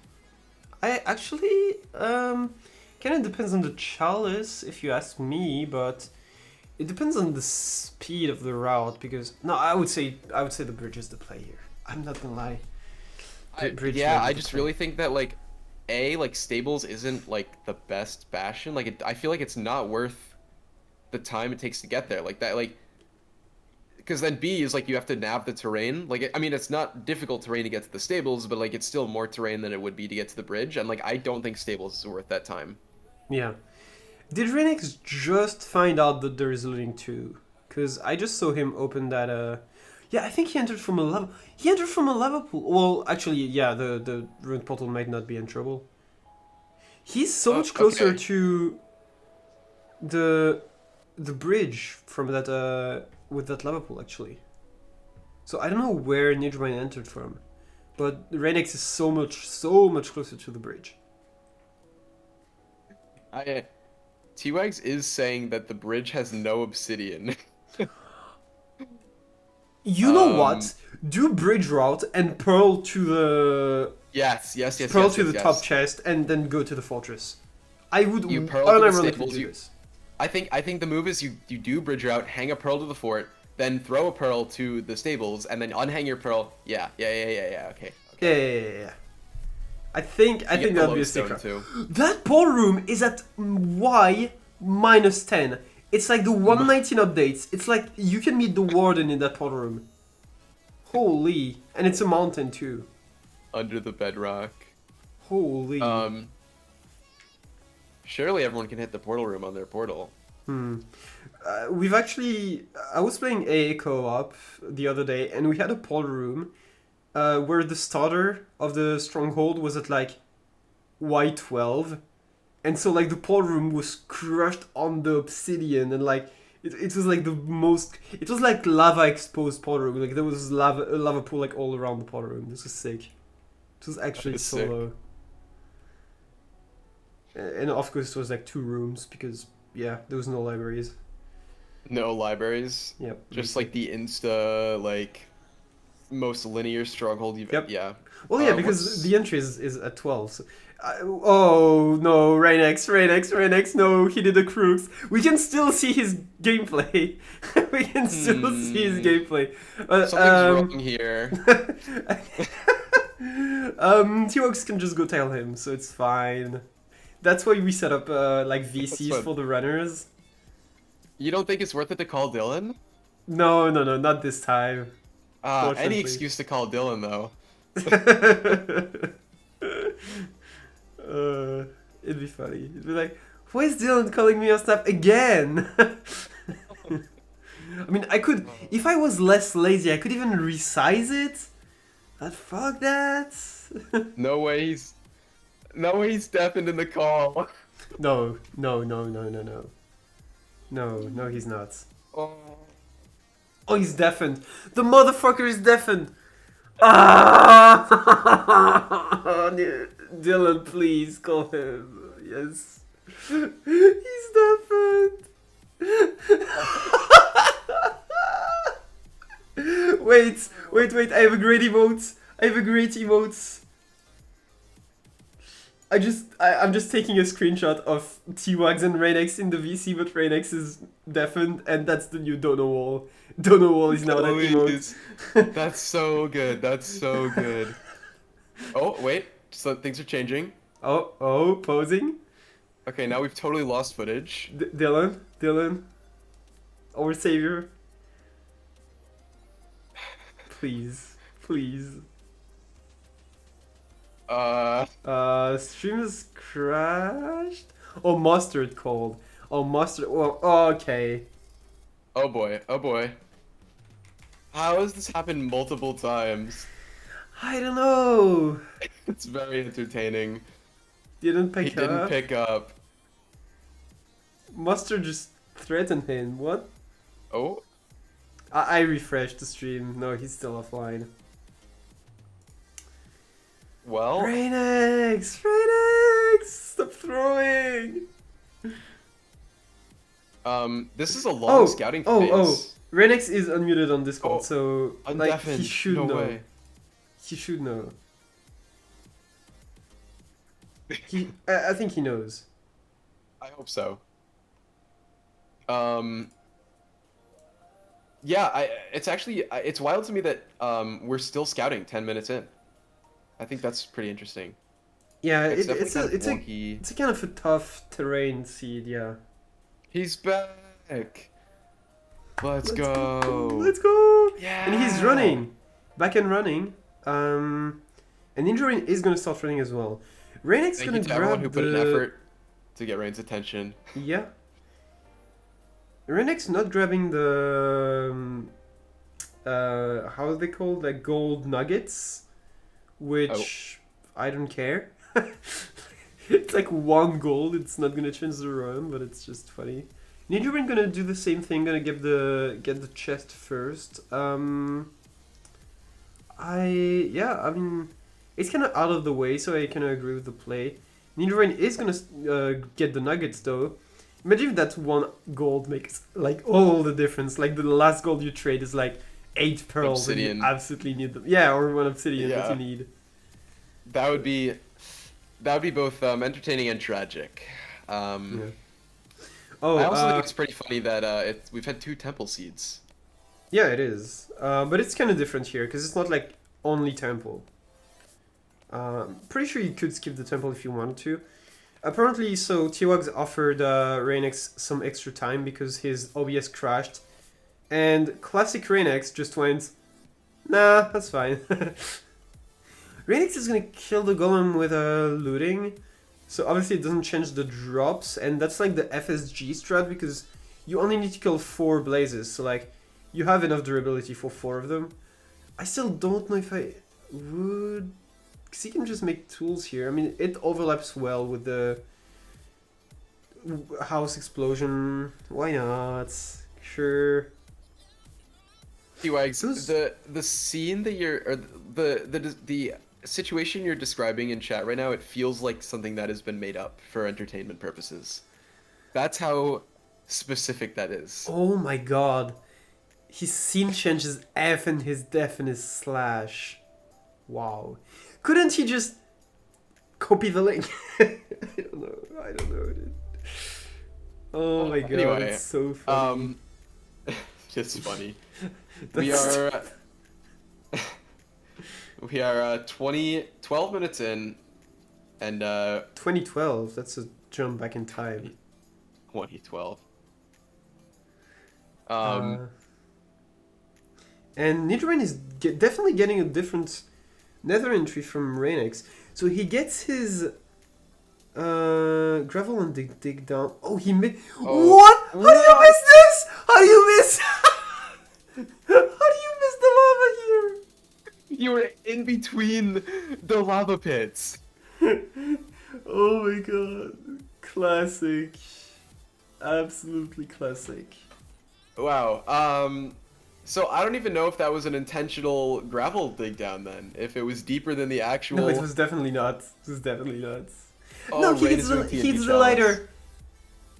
I actually kind of depends on the chalice, if you ask me, but It depends on the speed of the route because no, I would say the bridge is the play here. I'm not gonna lie. Bridge Yeah, might be I the just play. really think that like like stables isn't like the best Bastion. Like I feel like it's not worth the time it takes to get there. Like that like because then B is like you have to nav the terrain. Like I mean it's not difficult terrain to get to the stables, but like it's still more terrain than it would be to get to the bridge and like I don't think stables is worth that time. Yeah. Did Reignex just find out that there is looting too? Because I just saw him open that. Yeah, I think he entered from a level. He entered from a lava pool. Well, actually, yeah, the ruined portal might not be in trouble. He's so Oh, much closer okay. to the the bridge from that with that lava pool actually. So I don't know where Ninjabrain entered from, but Reignex is so much closer to the bridge. I T-Wags is saying that the bridge has no obsidian. You know Um what? Do bridge route and yes, yes, yes, pearl yes, to yes, the top yes. chest, and then go to the fortress. I would You pearl to the unironically stables, do you this. I think the move is you do bridge route, hang a pearl to the fort, then throw a pearl to the stables, and then unhang your pearl. Yeah, yeah, yeah, yeah, yeah. Okay, Yeah, okay. yeah, yeah, yeah. Yeah. I You think get the that'd be a stick lodestone route. too. That portal room is at Y minus 10. It's like the 119 updates. It's like you can meet the warden in that portal room. Holy. And it's a mountain too. Under the bedrock. Holy. Um, surely everyone can hit the portal room on their portal. We've actually. I was playing AA co op the other day, and we had a portal room where the starter of the stronghold was at like Y12. And so like the portal room was crushed on the obsidian, and like it was like the most. It was like lava exposed portal room. Like there was a lava pool like all around the portal room. This was sick. It was That actually is so sick. low. And of course it was like 2 rooms because yeah, there was no libraries. No libraries. Yep, Just VC. like the insta like most linear stronghold you've Yep. yeah. Well, yeah, because What's the entry is at 12. So, oh no, Reignex, no, he did the crooks. We can still see his gameplay. We can still see his gameplay. But, something's wrong here. T-Rex can just go tail him, so it's fine. That's why we set up like That's VCs fun. for the runners. You don't think it's worth it to call Dylan? No, no, no, not this time. Any Fortunately. excuse to call Dylan though. It'd be funny. It'd be like, why is Dylan calling me on Snap again? I mean, I could, if I was less lazy, I could even resize it. But fuck that. No way he's deafened in the call. No, no, no, no, no, no. No, no, he's not. Oh. Oh, he's deafened. The motherfucker is deafened. Ah! Dylan, please call him. Yes. He's deafened. Wait. I have a great emote. I'm just taking a screenshot of T-Wags and Reignex in the VC, but Reignex is deafened, and that's the new Dono wall. Dono wall is now that emote. Please. That's so good. That's so good. Oh, wait. So things are changing. Oh, posing. Okay, now we've totally lost footage. Dylan, our savior. Please. Stream is crashed. Oh, mustard called. Oh, mustard. Oh, okay. Oh boy. Oh boy. How has this happened multiple times? I don't know. It's very entertaining. Didn't He pick didn't up. pick up. Mustard just threatened him. What? Oh, I refreshed the stream. No, he's still offline. well. Reignex! Stop throwing! This is a long scouting phase. Reignex is unmuted on Discord, Oh, so like he undeafened. should No know. way. He should know. I think he knows. I hope so. Um, Yeah, it's actually it's wild to me that we're still scouting 10 minutes in. I think that's pretty interesting. Yeah, It's definitely it's kind a of wonky. it's a kind of a tough terrain seed. Yeah. He's back. Let's Let's go. go. Let's go. And he's Yeah. running, back and running. And Ninjabrain is gonna start running as well. Reignex Thank you gonna to everyone who grab put an the effort to get Rain's attention. yeah. Reignex not grabbing the how are they called, like gold nuggets, Oh, which I don't care. It's like 1 gold. It's not gonna change the run, but it's just funny. Ninjabrain gonna do the same thing. Gonna get the chest first. I mean, it's kind of out of the way, so I kind of agree with the play. Ninjabrain is gonna get the nuggets though. Imagine if that 1 gold makes like all the difference. Like the last gold you trade is like 8 pearls, and you obsidian. absolutely need them. Yeah, or 1 obsidian that you Yeah, need. that would be both entertaining and tragic. Yeah. I Oh, also think it's pretty funny that we've had 2 temple seeds. yeah, it is. But it's kind of different here because it's not like only temple. Pretty sure you could skip the temple if you wanted to. Apparently, so T-Wags offered Reignex some extra time because his OBS crashed. And classic Reignex just went, nah, that's fine. Reignex is gonna kill the golem with looting. So obviously it doesn't change the drops. And that's like the FSG strat because you only need to kill 4 blazes. So like, you have enough durability for 4 of them. I still don't know if I would... Because he can just make tools here. I mean, it overlaps well with the house explosion. Why not? Sure. T-Wags, Who's... the scene that you're or the situation you're describing in chat right now, it feels like something that has been made up for entertainment purposes. That's how specific that is. Oh my god. His scene changes F and his def and his slash. Wow. Couldn't he just copy the link? I don't know. I don't know, dude. Oh my god, Anyway, it's so funny. it's funny. That's- We are 12 minutes in, and 2012, that's a jump back in time. 2012. Uh, and Ninjabrain is definitely getting a different nether entry from Reignex. So he gets his gravel and dig down. Oh, he missed. Oh. What? How do you miss this? How do you miss? How do you miss the lava here? You were in between the lava pits. Oh my god. Classic. Absolutely classic. Wow. So I don't even know if that was an intentional gravel dig down then. If it was deeper than the actual. No, it was definitely not. It was definitely not. Oh, No, he Rain gets is the, doing he TNT gets the challenge. lighter.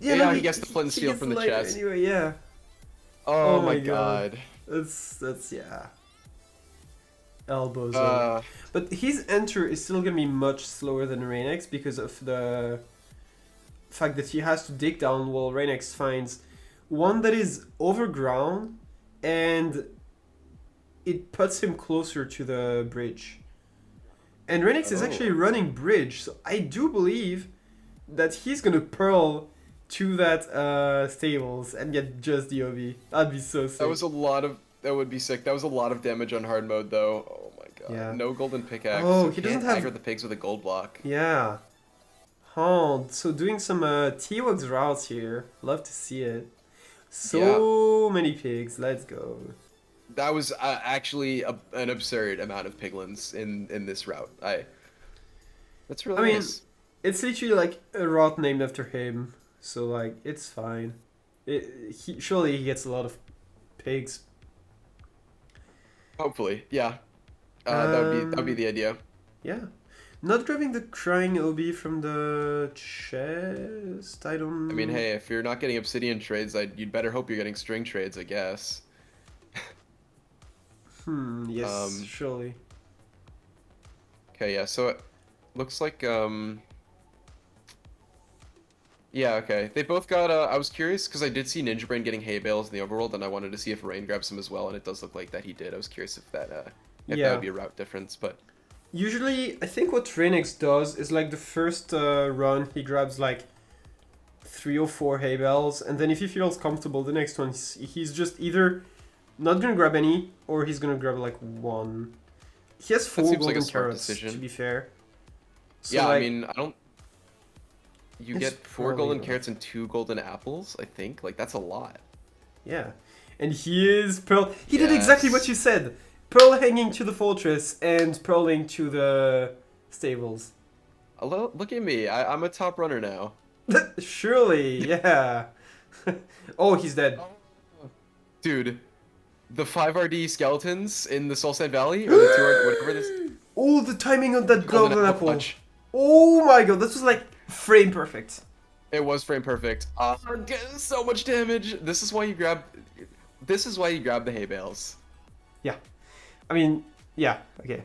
Yeah, no, he gets the flint and steel gets from the lighter chest. Anyway, yeah. Oh, my god. That's yeah. Elbows on. But his enter is still gonna be much slower than Reignex because of the fact that he has to dig down while Reignex finds one that is overground and it puts him closer to the bridge. And Reignex is actually running bridge, so I do believe that he's gonna pearl to that stables and get just the OB. That'd be so sick. That would be sick. That was a lot of damage on hard mode though. Oh my god. Yeah. No golden pickaxe. Oh, so he can't doesn't have- aggro the pigs with a gold block. Yeah. Oh, so doing some T-Wags routes here. Love to see it. So many pigs. Let's go. That was actually an absurd amount of piglins in this route. That's really nice. It's literally like a route named after him. So like, it's fine. Surely he gets a lot of pigs. Hopefully, yeah. That would be the idea. Yeah. Not grabbing the crying OB from the chest. I don't. I mean, hey, if you're not getting obsidian trades, you'd better hope you're getting string trades, I guess. Yes, surely. Okay, yeah. So it looks like Yeah, okay. They both got, I was curious because I did see Ninjabrain getting hay bales in the overworld, and I wanted to see if Rain grabs them as well, and it does look like that he did. I was curious if that would Yeah. be a route difference, but Usually, I think what Reignex does is like the first run, he grabs like 3 or 4 hay bales, and then if he feels comfortable, the next one he's just either not gonna grab any, or he's gonna grab like one. He has that 4 seems like a golden smart carrots, to decision. be fair. So Yeah, I like, mean, I don't. You it's get 4 probably golden enough. carrots and 2 golden apples, I think. Like, that's a lot. Yeah. And he is Pearl. He did exactly what Yes. you said. Pearl hanging to the fortress and Pearling to the stables. Look at me. I'm a top runner now. Surely, yeah. Oh, he's dead. Dude, the 5 RD skeletons in the Soul Sand Valley, or the 2 RD, whatever this Oh, the timing on that golden golden apple apple. punch. Oh my god, this was like frame perfect. It was frame perfect. So much damage. This is why you grab. This is why you grab the hay bales. Yeah. I mean, yeah, okay.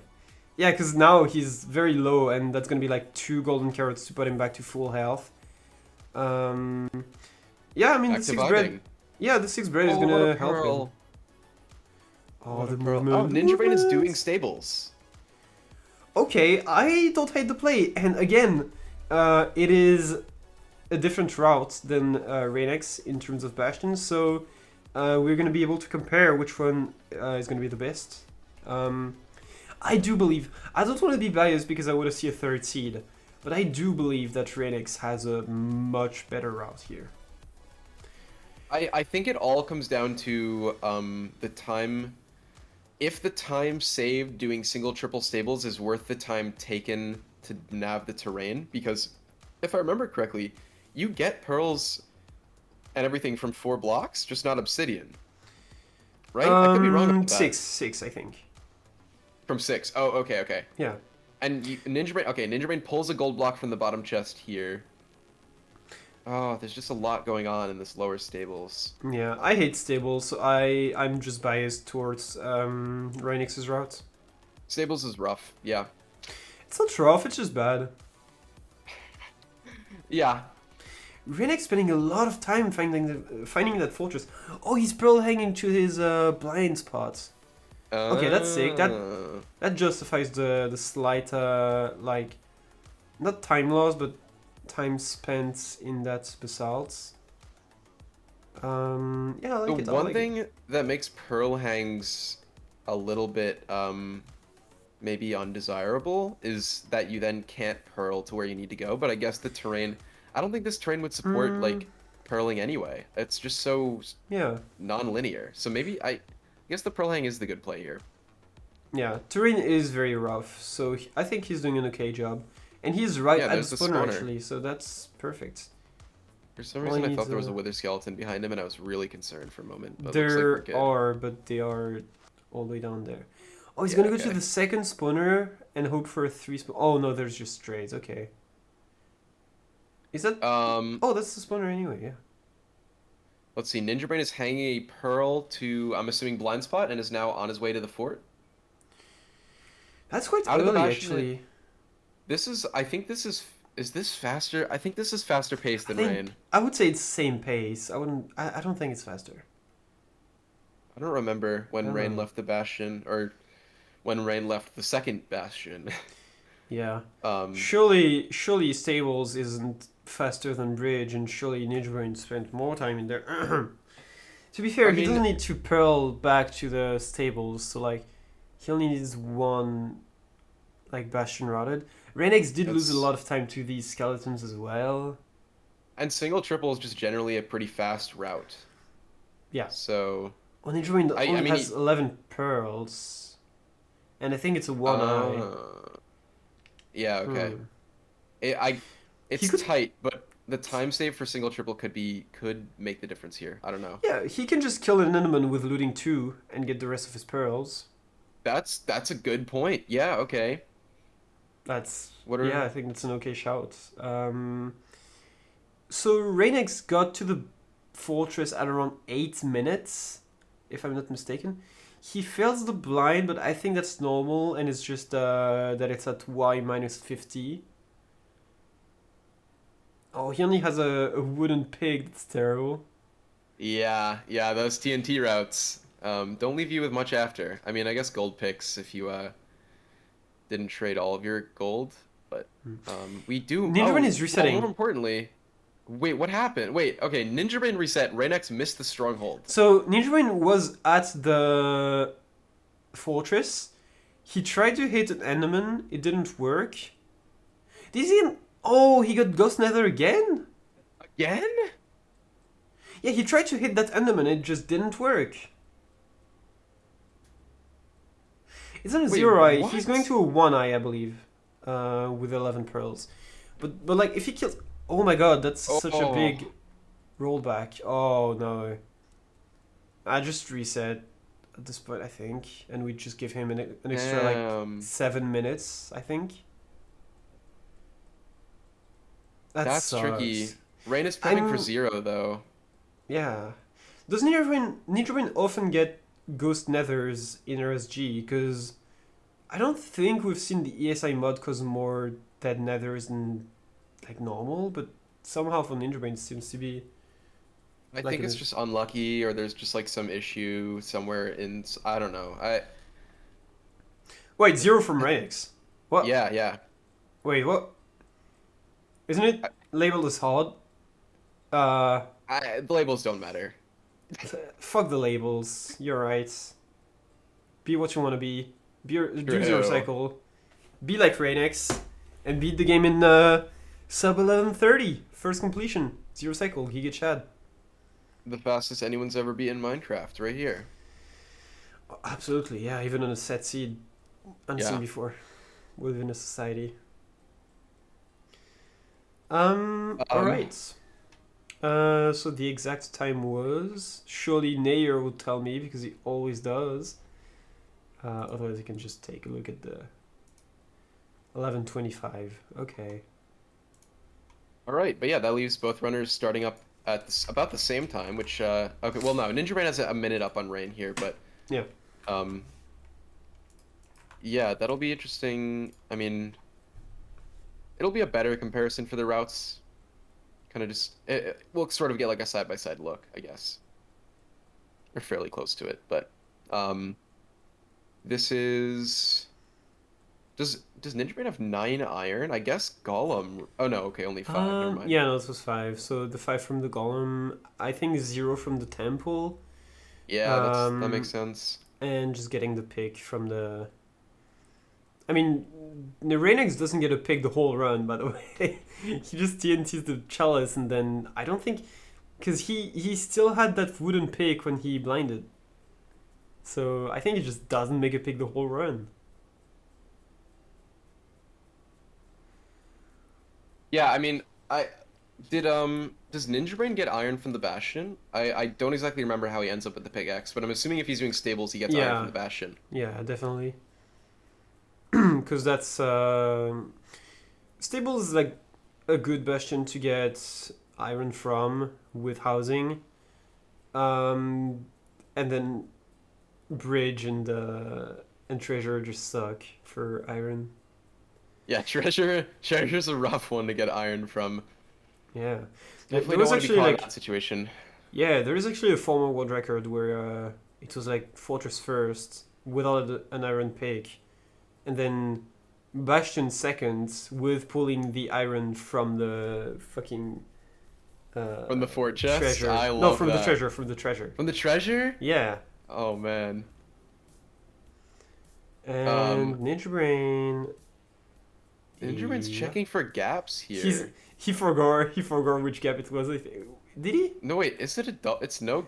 Yeah, because now he's very low, and that's gonna be like 2 golden carrots to put him back to full health. Um, yeah, I mean, the Back to 6 bread. vibing. Yeah, the 6 bread is Oh, what a gonna help him. pearl! Oh, What a the pearl! movement. Oh, the Ninjabrain is doing movement. stables. Okay, I don't hate the play. And again, it is a different route than Reignex in terms of bastions, so we're going to be able to compare which one is going to be the best. I do believe, I don't want to be biased because I want to see a 3rd seed, but I do believe that Reignex has a much better route here. I think it all comes down to the time. If the time saved doing single triple stables is worth the time taken to nav the terrain, because if I remember correctly, you get pearls and everything from 4 blocks, just not obsidian. Right? I could be wrong about that. 6, I think. From 6. Oh, okay, okay. Yeah. And Ninjabrain pulls a gold block from the bottom chest here. Oh, there's just a lot going on in this lower stables. Yeah, I hate stables, so I'm just biased towards Reignex's route. Stables is rough, yeah. It's not rough, it's just bad. Yeah. Reignex spending a lot of time finding that fortress. Oh, he's pearl hanging to his blind spot. Okay, that's sick. That justifies the slight like not time loss, but time spent in that basalt. Yeah, I like it. The one thing that makes pearl hangs a little bit maybe undesirable is that you then can't pearl to where you need to go, but I guess the terrain, I don't think this terrain would support like pearling anyway. It's just so non-linear. So maybe I guess the pearl hang is the good play here. Yeah, terrain is very rough, so I think he's doing an okay job. And he's right at the spawner actually, so that's perfect. For some reason I thought there was a wither skeleton behind him and I was really concerned for a moment. But there are, but they are all the way down there. Oh, he's gonna go to the 2nd spawner and hope for a 3 spawn. Oh no, there's just strays, okay. Is that... oh, that's the spawner anyway, yeah. Let's see, Ninjabrain is hanging a pearl to, I'm assuming, blind spot and is now on his way to the fort. That's quite early, actually. I think this is this faster? I think this is faster paced than Rain. I would say it's same pace. I don't think it's faster. I don't remember when Rain left the Bastion, or when Rain left the 2nd Bastion. Yeah. Surely Stables isn't faster than Bridge, and surely Ninjabrain spent more time in there. To be fair, he doesn't need to pearl back to the stables, so like he only needs 1 like Bastion routed. Reignex did lose a lot of time to these skeletons as well. And single triple is just generally a pretty fast route. Yeah. So well, Ninjabrain only has 11 pearls. And I think it's a 1 eye. Yeah, okay. It's tight, but the time save for single triple could make the difference here. I don't know. Yeah, he can just kill an enemy with looting 2 and get the rest of his pearls. That's a good point. Yeah, okay. Yeah, I think that's an okay shout. So Reignex got to the fortress at around 8 minutes, if I'm not mistaken. He fails the blind, but I think that's normal, and it's just that it's at Y minus 50. Oh, he only has a wooden pig. That's terrible. Yeah, yeah, those TNT routes don't leave you with much after. I mean, I guess gold picks if you didn't trade all of your gold, but we do. Ninjabrain Oh, is well, more resetting. importantly, wait, what happened? Wait, okay, Ninjabrain reset. Reignex missed the stronghold. So Ninjabrain was at the fortress. He tried to hit an Enderman. It didn't work. Did he? Oh, he got Ghost Nether again? Again? Yeah, he tried to hit that Enderman. It just didn't work. It's on a Wait, 0 eye. what? He's going to a 1 eye, I believe, with 11 pearls. But like if he kills, oh my god, that's such a Oh, big rollback. Oh no. I just reset at this point, I think, and we just give him an extra like damn. 7 minutes, I think. That That's tricky. sucks. Rain is prepping for I'm 0 though. yeah. Does Ninjabrain often get Ghost Nethers in RSG? Because I don't think we've seen the ESI mod cause more dead Nethers than like normal, but somehow for Ninjabrain it seems to be I like think an it's just unlucky, or there's just like some issue somewhere in. I don't know. wait 0 from Reignex. What? Yeah, yeah. Wait, what? Isn't it I, labeled as hard? Uh, the labels don't matter. fuck the labels. You're right. Be what you want to be. Do zero True. cycle. Be like Reignex, and beat the game in sub 11:30. First completion. Zero cycle. Giga Chad. The fastest anyone's ever beaten Minecraft, right here. Absolutely, yeah. Even on a set seed, unseen Yeah. before, within a society. All Um, right. So the exact time was surely Nayer would tell me because he always does. Otherwise, you can just take a look at the 11:25. Okay. all right, but yeah, that leaves both runners starting up at about the same time. Which okay, well, no, Ninjabrain has a minute up on Rain here, but Yeah. um, yeah, that'll be interesting. I mean, it'll be a better comparison for the routes. Kind of just we'll sort of get like a side by side look, I guess. We're fairly close to it, but um, this is does Ninjabrain have 9 iron? I guess Golem. Oh no, okay, only 5. Never mind. Yeah, no, this was 5. So the 5 from the golem, I think 0 from the temple, Yeah, that makes um, sense. and just getting the pick from the. I mean, Reignex doesn't get a pick the whole run, by the way. He just TNTs the chalice, and then I don't think, because he still had that wooden pick when he blinded. So I think he just doesn't make a pick the whole run. Yeah, I mean, I did does Ninjabrain get iron from the Bastion? I don't exactly remember how he ends up with the pickaxe, but I'm assuming if he's doing stables, he gets iron from Yeah, the Bastion. yeah, definitely. Because that's stable is like a good bastion to get iron from with housing, and then bridge and treasure just suck for iron. Yeah, treasure's a rough one to get iron from. Yeah, Definitely there don't was want to be actually caught in like that situation. yeah, there is actually a former world record where it was like fortress first without an iron pick, and then bastion second with pulling the iron from the fucking From the fort chest? treasure. I No, love from the that. treasure, from the treasure. From the treasure? Yeah. Oh man. And Um, Ninjabrain. Ninjabrain's Yeah. checking for gaps He's here. he forgot which gap it was. I think. Did he? No, wait, is it a it's no.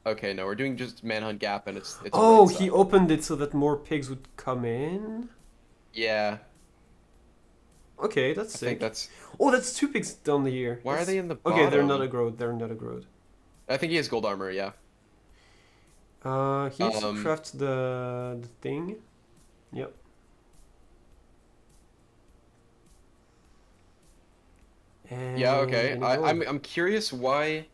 Okay, no, we're doing just manhunt gap, and it's a Oh, right he side. opened it so that more pigs would come in. Yeah, Okay, that's I think sick. that's. Oh, that's 2 pigs down the here. Why are That's... they in the Okay, they're not bottom? a growth. They're not a growth. I think he has gold armor. Yeah. He needs to Um. craft the thing. Yep. Yeah. And Okay. gonna go. I'm curious why.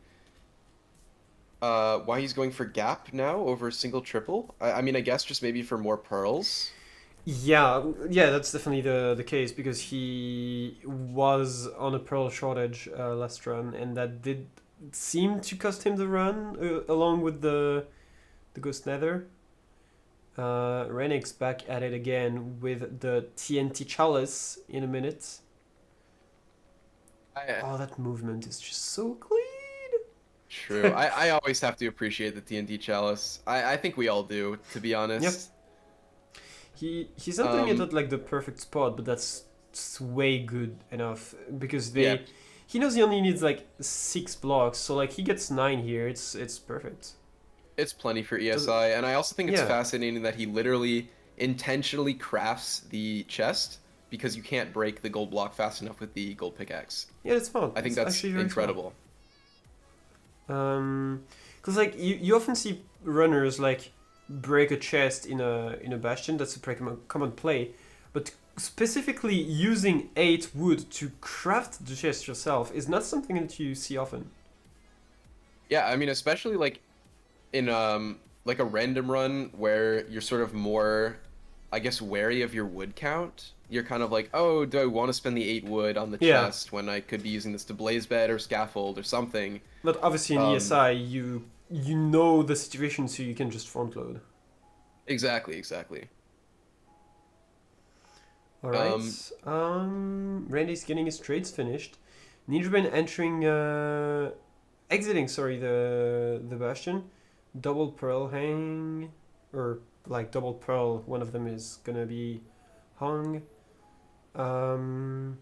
Why he's going for gap now over single triple? I mean, I guess just maybe for more pearls. Yeah, that's definitely the case because he was on a pearl shortage last run, and that did seem to cost him the run along with the Ghost Nether. Reignex back at it again with the TNT Chalice in a minute. I, Oh, that movement is just so clean. True. I always have to appreciate the TNT chalice. I think we all do, to be Yep. honest. He's not doing it Um, at like the perfect spot, but that's way good enough because yeah, he knows he only needs like 6 blocks, so like he gets 9 here. It's perfect. it's plenty for Does ESI, and I also think it's yeah fascinating that he literally intentionally crafts the chest because you can't break the gold block fast enough with the gold pickaxe. yeah that's smart. I think It's that's actually very smart. incredible. Because like you often see runners like break a chest in a bastion. That's a pretty common play, but specifically using 8 wood to craft the chest yourself is not something that you see often. Yeah, I mean, especially in like a random run where you're sort of more, I guess, wary of your wood count. You're kind of like, oh, do I want to spend the 8 wood on the Yeah, chest when I could be using this to blaze bed or scaffold or something? but obviously in Um, ESI you know the situation, so you can just front load. exactly, exactly. All Um, right. Randy's getting his trades finished. Ninjabrain entering, exiting. Sorry, the bastion. Double pearl hang, or like double pearl. One of them is gonna be hung. Um,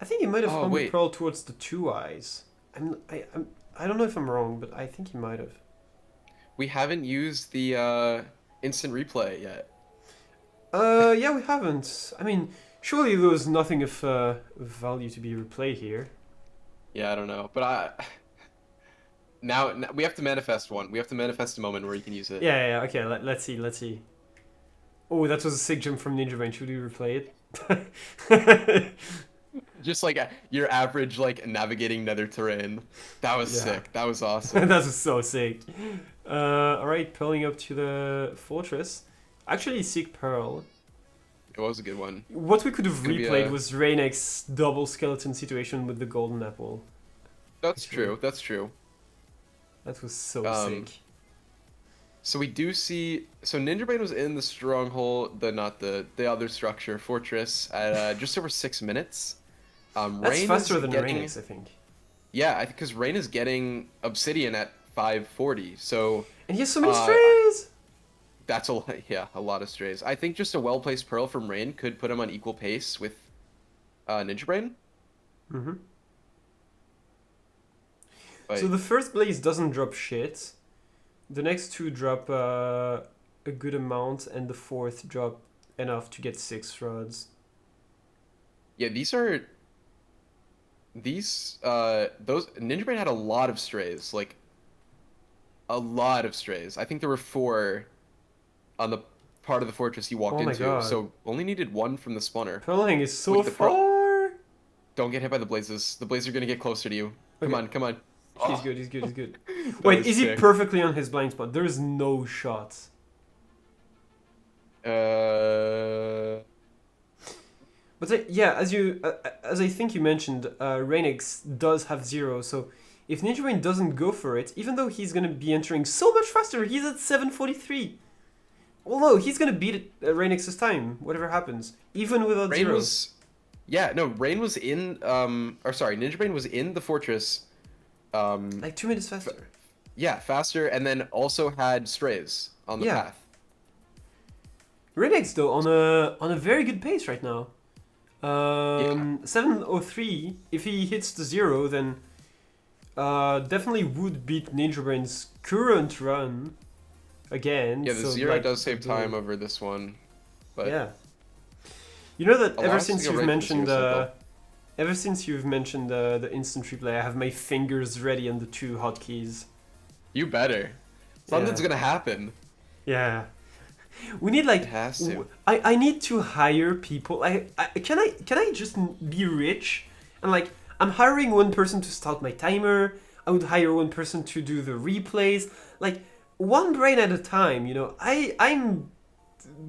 I think he might have oh hung the wait, pearl towards the 2 eyes. I don't know if I'm wrong, but I think he might have. we haven't used the instant replay yet. Yeah, we haven't. I mean, surely there was nothing of value to be replayed here. Yeah, I don't know, but now we have to manifest one. We have to manifest a moment where you can use it. Yeah. Okay, let's see. Let's see. Oh, that was a sick jump from Ninjabrain. Should we replay it? Just like your average like navigating nether terrain. That was Yeah. sick. That was awesome. That was so sick. Alright, pearling up to the fortress. Actually, sick pearl. It was a good one. What we could have It's gonna be replayed a. was Reignex double skeleton situation with the golden apple. That's Actually, true. That's true. that was so Um, sick. so we do see. So Ninjabrain was in the stronghold, not the other structure, fortress, at just over 6 minutes. That's Rain is faster than getting. Reignex, I think. Yeah, I think because Rain is getting obsidian at 540. So And he has so many uh, strays! that's yeah, a lot of strays. I think just a well-placed pearl from Rain could put him on equal pace with Ninjabrain. Mm-hmm. But So the first blaze doesn't drop shit. The next 2 drop a good amount, and the 4th drop enough to get 6 rods. yeah, those Ninjabrain had a lot of strays, like a lot of strays. I think there were 4 on the part of the fortress he walked Oh my into, god. so only needed 1 from the spawner. Pearling is so Wait, the pearl. far! Don't get hit by the blazes. The blazes are gonna get closer to you. Come Okay. on, come on. He's Oh, good, he's good, he's good. that Wait, was is he sick. perfectly on his blind spot? There is no shot. Uh, But yeah, as I think you mentioned, Reignex does have 0, so if Ninjabrain doesn't go for it, even though he's gonna be entering so much faster, he's at 743. Well, no, he's gonna beat it, Reignex's time, whatever happens, even without Rain 0. was, yeah, no, Rain was in, or sorry, Ninjabrain was in the fortress, Like 2 minutes faster. yeah, faster, and then also had strays on the Yeah. path. Reignex though on a very good pace right now. 703. If he hits the 0, then definitely would beat Ninjabrain's current run again. Yeah, the so, 0 like, does save time over this one, but yeah. You know that allow us to go right for the 0 cycle. ever since you've mentioned the instant replay, I have my fingers ready on the 2 hotkeys. You better. Something's Yeah. gonna happen. Yeah. We need like It has to. I need to hire people. Can I just be rich and like I'm hiring one person to start my timer. I would hire one person to do the replays. Like one brain at a time. You know, I'm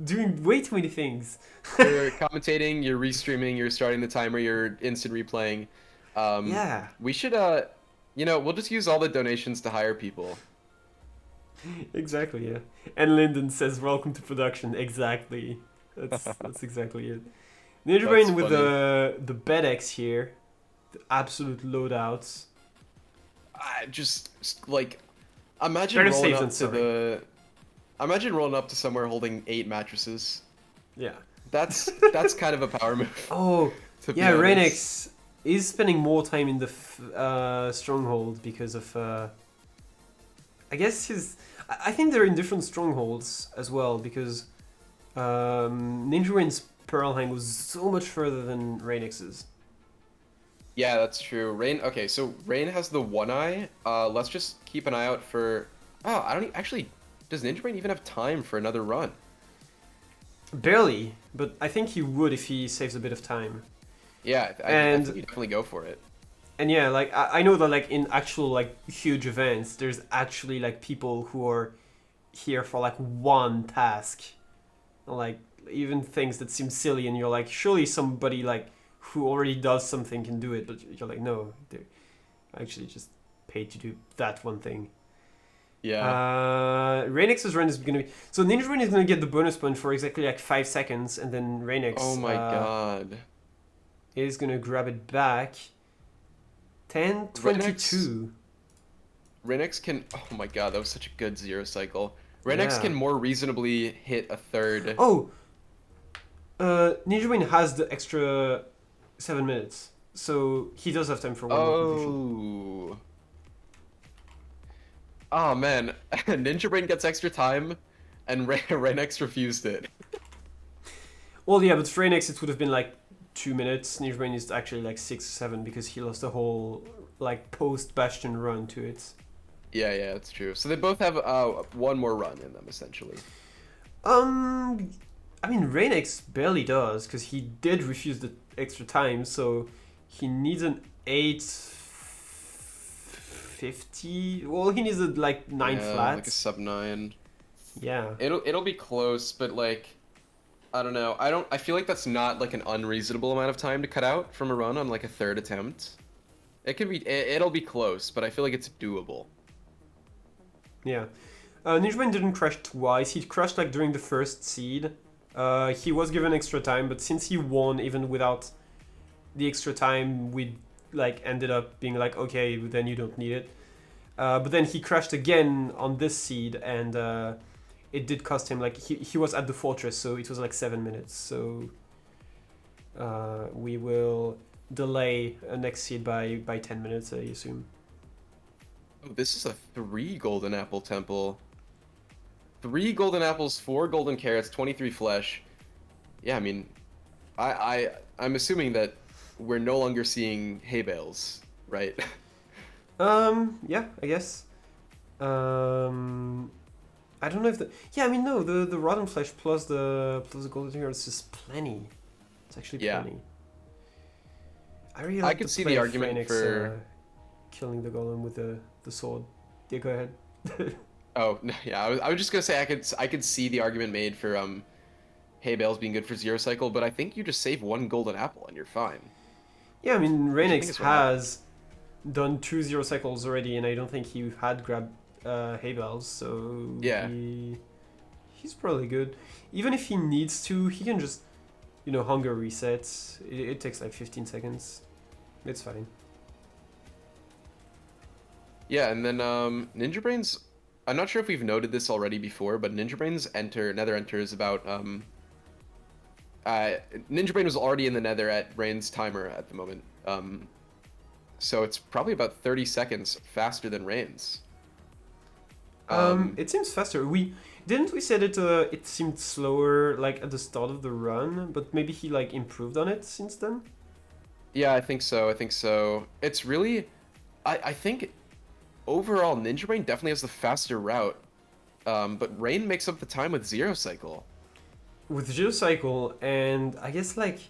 doing way too many things. You're commentating, you're restreaming, you're starting the timer, you're instant replaying. Yeah, We should, we'll just use all the donations to hire people. exactly. Yeah. And Lyndon says, "Welcome to production." Exactly. That's exactly it. That's Ninjabrain with funny. the BedX here, the absolute loadouts. I just like imagine Better rolling safe than up to sorry. imagine rolling up to somewhere holding 8 mattresses. Yeah. That's kind of a power move, Oh, to be yeah. honest. Reignex is spending more time in the stronghold because of. I guess his. I think they're in different strongholds as well because Ninjabrain's Pearlhang was so much further than Reignex's. Yeah, that's true. Rain. Okay, so Rain has the one eye. Let's just keep an eye out for. Oh, I don't actually. Does Ninja Brain even have time for another run? Barely, but I think he would if he saves a bit of time. Yeah, I think you definitely go for it. And yeah, like I know that like in actual like huge events, there's actually like people who are here for like one task, like even things that seem silly, and you're like, surely somebody like who already does something can do it, but you're like, no, they're actually just paid to do that one thing. Yeah. Reignex's run is gonna be so Ninja Brain is gonna get the bonus point for exactly like 5 seconds, and then Oh Reignex my God. is gonna grab it back. 10:22. Reignex can. Oh my God, that was such a good zero cycle. Reignex Yeah. can more reasonably hit a third. Oh, Ninja Brain has the extra 7 minutes, so he does have time for one more completion. Oh. Oh man, Ninja Brain gets extra time, and Reignex refused it. Well, yeah, but for Reignex it would have been like 2 minutes. Ninja Brain is actually like 6 or 7 because he lost the whole like post Bastion run to it. Yeah, that's true. So they both have one more run in them essentially. I mean Reignex barely does because he did refuse the extra time, so he needs an 8:50. Well, he needs a like 9 Yeah, flats. like a sub 9. Yeah. It'll be close, but like I don't know. I feel like that's not like an unreasonable amount of time to cut out from a run on like a third attempt. It'll be close, but I feel like it's doable. Yeah. Ninjabrain didn't crash twice. He crashed like during the first seed. He was given extra time, but since he won even without the extra time, we like ended up being like, okay, then you don't need it. But then he crashed again on this seed, and it did cost him like he was at the fortress, so it was like 7 minutes. So we will delay a next seed by 10 minutes, I assume. Oh, this is a 3 golden apple temple. 3 golden apples, 4 golden carrots, 23 flesh. Yeah, I mean, I'm assuming that we're no longer seeing hay bales, right? Yeah, I guess. I don't know if the I mean no, the rotten flesh plus the golden carrots is plenty. It's actually Yeah. plenty. I really I like could the see play the of argument Reignex, for. killing the golem with the sword. Yeah, go ahead. Oh no, yeah. I was just gonna say I could see the argument made for hay bales being good for zero cycle, but I think you just save 1 golden apple and you're fine. Yeah, I mean Which I think Reignex is what happened. has done 2 zero cycles already, and I don't think he had grabbed hay bales, so Yeah. he's probably good. Even if he needs to, he can just hunger resets. It takes like 15 seconds. It's fine. Yeah, and then Ninja Brain's. I'm not sure if we've noted this already before, but Ninja Brain's Nether enter is about Ninja Brain was already in the Nether at Brain's timer at the moment. So it's probably about 30 seconds faster than Rain's. It seems faster. We said it seemed slower like at the start of the run, but maybe he like improved on it since then. Yeah, I think so. It's really, I think overall Ninja Brain definitely has the faster route, but Rain makes up the time with zero cycle. With zero cycle, and I guess like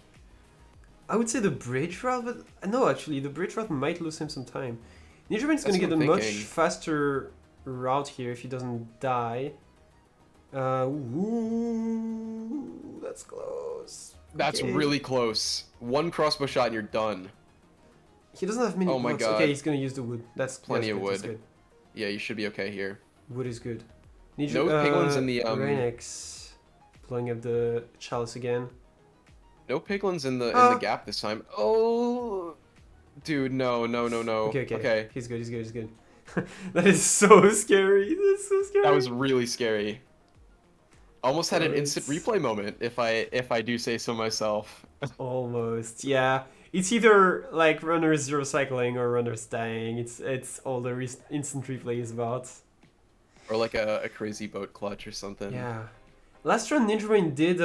I would say the bridge route, but no, actually the bridge route might lose him some time. Ninja Brain's gonna That's get a what I'm much thinking. faster route here if he doesn't die. Ooh. that's close. That's Okay. really close. One crossbow shot and you're done. He doesn't have many Oh my blocks. god. Okay, he's gonna use the wood. That's Plenty that's of good, that's wood. good. Yeah, you should be okay here. Wood is good. No piglins in the Reignex blowing up the chalice again. No piglins in the Ah. gap this time. Oh, dude, no. Okay. He's good. He's good. That is so scary. That's so scary. That was really scary. Almost had an instant It's- replay moment, if I do say so myself. Almost, yeah. It's either like runners zero cycling or runners dying. It's all the instant replay is about. Or like a crazy boat clutch or something. Yeah. Last run Ninjabrain did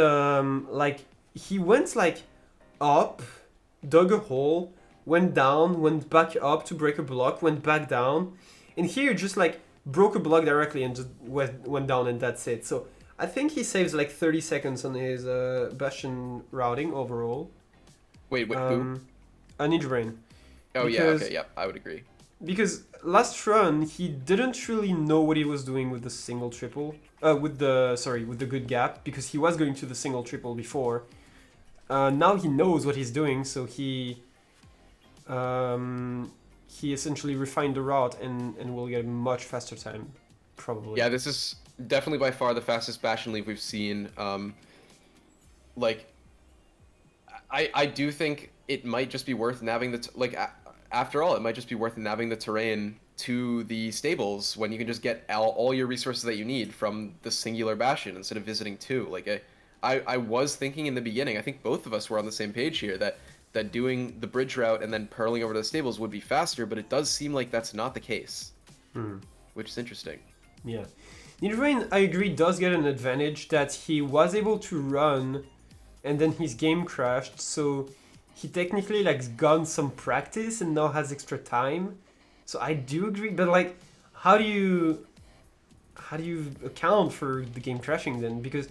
like he went like up, dug a hole, went down, went back up to break a block, went back down, and here just like broke a block directly and just went down and that's it. So I think he saves like 30 seconds on his Bastion routing overall. Wait, who? Ninjabrain. Oh because- yeah, okay, yeah, I would agree. Because last run he didn't really know what he was doing with the single triple, with the good gap, because he was going to the single triple before. Now he knows what he's doing, so he essentially refined the route and will get a much faster time, probably. Yeah, this is definitely by far the fastest Bastion leave we've seen. Like, I do think it might just be worth nabbing after all, it might just be worth nabbing the terrain to the stables when you can just get all your resources that you need from the singular Bastion instead of visiting two. Like, I was thinking in the beginning, I think both of us were on the same page here, that doing the bridge route and then purling over to the stables would be faster, but it does seem like that's not the case, which is interesting. Yeah. Ninjabrain, I agree, does get an advantage that he was able to run and then his game crashed, so he technically like gotten some practice and now has extra time. So I do agree, but like, how do you account for the game crashing then? Because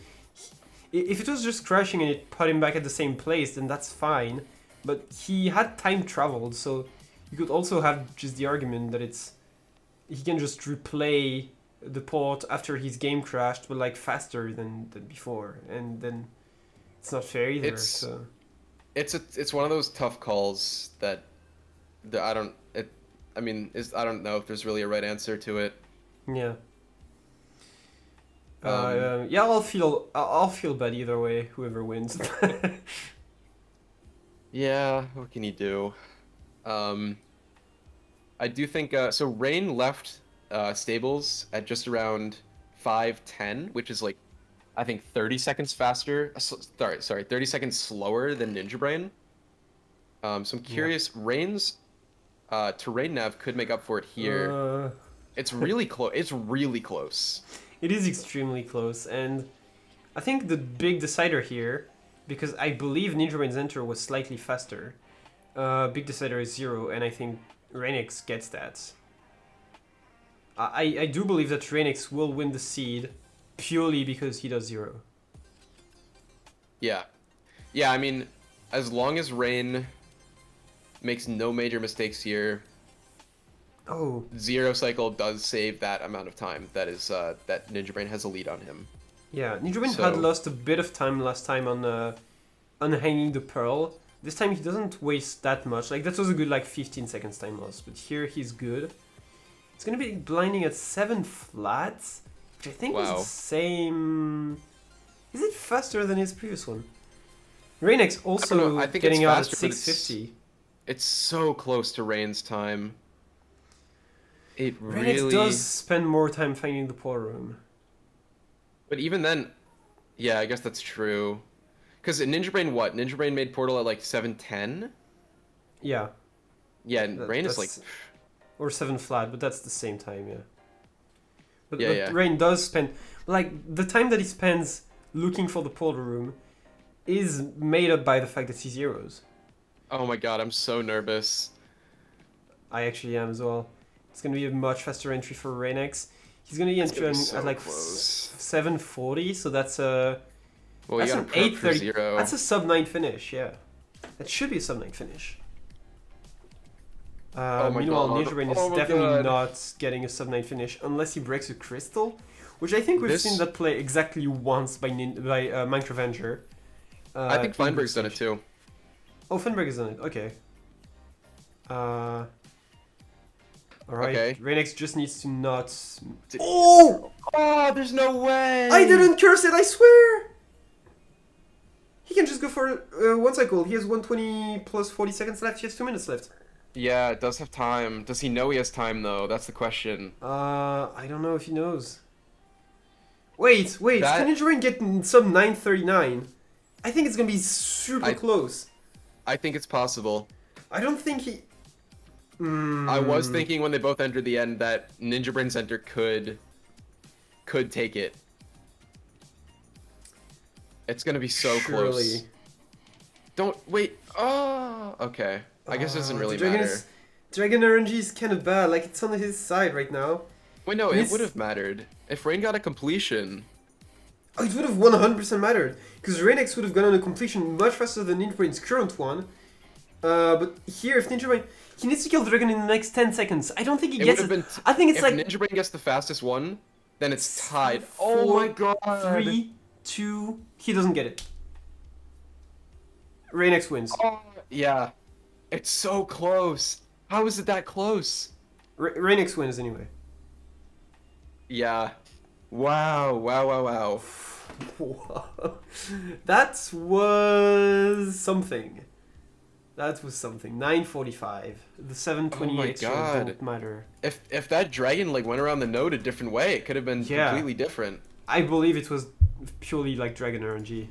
if it was just crashing and it put him back at the same place, then that's fine. But he had time traveled, so you could also have just the argument that he can just replay the port after his game crashed, but like faster than before, and then it's not fair either. It's one of those tough calls that I don't know if there's really a right answer to it. Yeah. Yeah, I'll feel bad either way, whoever wins. Yeah, what can you do? I do think so. Rain left stables at just around 5:10, which is like I think 30 seconds faster. Sorry, 30 seconds slower than Ninjabrain. So I'm curious. Rain's terrain nav could make up for it here. It's really close. It's really close. It is extremely close, and I think the big decider here, because I believe Ninjabrain's enter was slightly faster. Big decider is 0, and I think Reignex gets that. I do believe that Reignex will win the seed purely because he does 0. Yeah. I mean, as long as Rain makes no major mistakes here, zero cycle does save that amount of time. That is that Ninjabrain has a lead on him. Yeah, Ninjabrain had lost a bit of time last time on unhanging the pearl. This time he doesn't waste that much. Like that was a good like 15 seconds time loss, but here he's good. It's gonna be blinding at 7 flats, which I think was the same. Is it faster than his previous one? Reignex also I think getting it's out faster, at 650. It's so close to Rain's time. It Reignex really does spend more time finding the portal room. But even then, yeah, I guess that's true. Because Ninjabrain, Ninjabrain made Portal at like 7:10? Yeah. Yeah, and Rain is like... Or 7 flat, but that's the same time, yeah. But Yeah. Rain does spend... Like, the time that he spends looking for the portal room is made up by the fact that he zeros. Oh my god, I'm so nervous. I actually am as well. It's going to be a much faster entry for Reignex. He's going to be entering so at like close. 740, so that's a... Well, that's you an got a for 0. That's a sub-9 finish, yeah. That should be a sub-9 finish. Meanwhile, Ninjabrain is definitely not getting a sub-9 finish unless he breaks a crystal, which I think we've seen that play exactly once by Minecraft Avenger. I think in group Feinberg's done it stage. too. Oh, Feinberg has done it. Okay. Alright, Okay. Reignex just needs to not... Oh! Oh, there's no way! I didn't curse it, I swear! He can just go for one cycle. He has 120 plus 40 seconds left. He has 2 minutes left. Yeah, it does have time. Does he know he has time, though? That's the question. I don't know if he knows. Wait, That- can Ninjabrain get some 939? I think it's gonna be super close. I think it's possible. I don't think he... I was thinking when they both entered the end that Ninjabrain Center could take it. It's gonna be so close. Don't wait. Oh, okay. I guess it doesn't really matter. Dragon RNG is kind of bad. Like, it's on his side right now. Wait, no, it would have mattered if Rain got a completion. Oh, it would have 100% mattered, because Reignex would have gone on a completion much faster than Ninjabrain's current one. But here, if Ninjabrain... He needs to kill the dragon in the next 10 seconds. I don't think he gets it. I think it's if like... Ninjabrain gets the fastest one, then it's tied. 4, Oh my god. 3, 2... He doesn't get it. Reignex wins. Oh, yeah. It's so close. How is it that close? Reignex wins anyway. Yeah. Wow, wow, wow, wow. Wow. That was something. That was something. 9:45. The 7:28 don't matter. If that dragon like went around the node a different way, it could have been completely different. I believe it was purely like dragon RNG.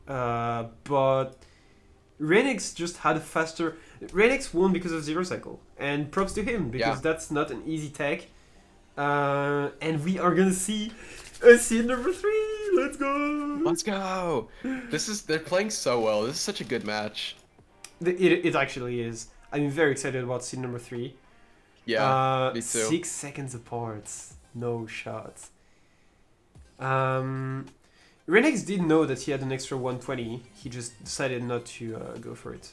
But Reignex just had a faster... Reignex won because of Zero Cycle. And props to him, because that's not an easy tech. And we are gonna see a seed number 3. Let's go! Let's go! They're playing so well. This is such a good match. It actually is. I'm very excited about seed number 3. Yeah, me too. 6 seconds apart. No shots. Reignex did know that he had an extra 120. He just decided not to go for it.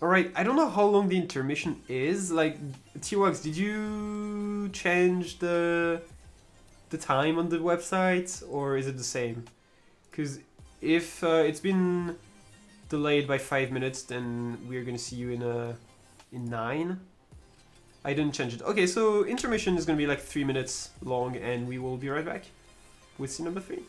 Alright, I don't know how long the intermission is. Like, T-Wax, did you change the time on the website? Or is it the same? Because if it's been delayed by 5 minutes, then we're gonna see you in 9. I didn't change it. Okay, so intermission is gonna be like 3 minutes long, and we will be right back with scene number 3.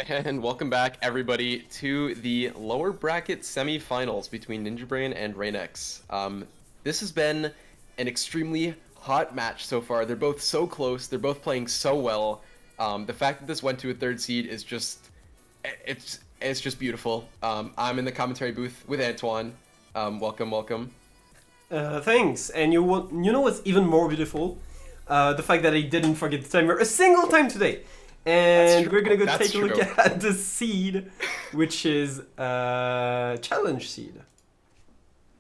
And welcome back, everybody, to the lower bracket semifinals between Ninjabrain and Reignex. This has been an extremely hot match so far. They're both so close. They're both playing so well. The fact that this went to a third seed is just, it's just beautiful. I'm in the commentary booth with Antoine. Welcome, welcome. Thanks. And you know what's even more beautiful? The fact that I didn't forget the timer a single time today. And we're gonna go take a look at the seed, which is challenge seed.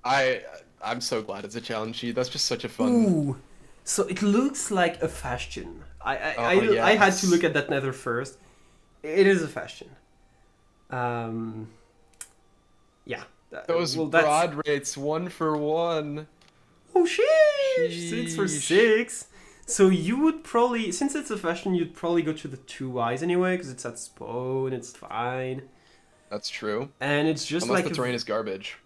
I'm so glad it's a challenge seed. That's just such a fun. Ooh, so it looks like a Fastion. I Yes. had to look at that nether first. It is a Fastion. Yeah. Those broad rates, 1 for 1. Oh sheesh! 6 for 6. So you would probably, since it's a Fashion, you'd probably go to the 2 eyes anyway, because it's at spawn, it's fine. That's true. And it's just Unless like the terrain is garbage.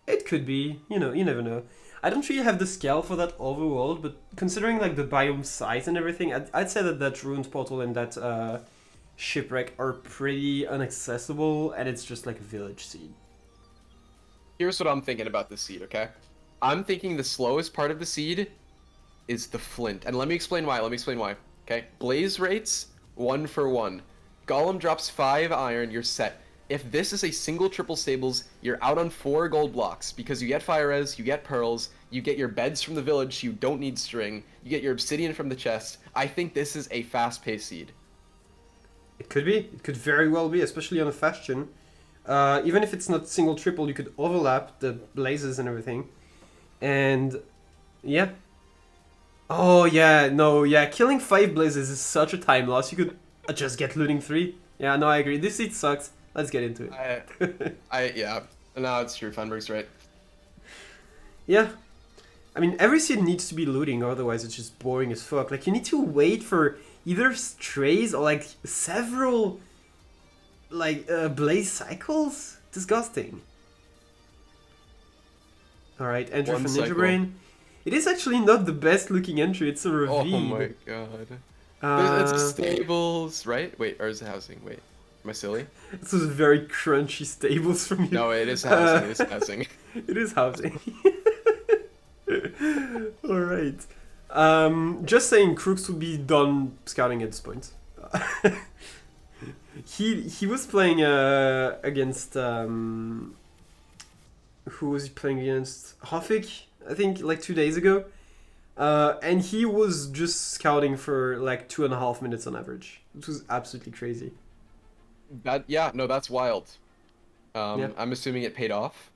It could be, you know, you never know. I don't really have the scale for that overworld, but considering like the biome size and everything, I'd say that ruined portal and that shipwreck are pretty inaccessible, and it's just like a village seed. Here's what I'm thinking about this seed, okay? I'm thinking the slowest part of the seed is the flint. And let me explain why, okay? Blaze rates, 1 for 1. Golem drops 5 iron, you're set. If this is a single triple stables, you're out on 4 gold blocks, because you get fire res, you get pearls, you get your beds from the village, so you don't need string, you get your obsidian from the chest. I think this is a fast-paced seed. It could be. It could very well be, especially on a Fastion. Even if it's not single triple, you could overlap the blazes and everything. And yeah. Oh yeah, no, yeah, killing 5 blazes is such a time loss. You could just get looting 3. Yeah, no, I agree. This seed sucks. Let's get into it. Yeah. No, it's true. Funberg's right. Yeah. I mean, every seed needs to be looting, otherwise it's just boring as fuck. Like, you need to wait for either strays or, like, several, like, blaze cycles? Disgusting. Alright, entry from Ninjabrain. It is actually not the best looking entry, it's a ravine. Oh my god. It's stables, right? Wait, or is it housing? Wait, am I silly? This was very crunchy stables from you. No, it is housing, it is housing. It is housing. Alright. Just saying, Crooks would be done scouting at this point. He was playing against... who was he playing against? Hofik, I think, like 2 days ago. And he was just scouting for like 2.5 minutes on average. It was absolutely crazy. Yeah, no, that's wild. Yeah. I'm assuming it paid off.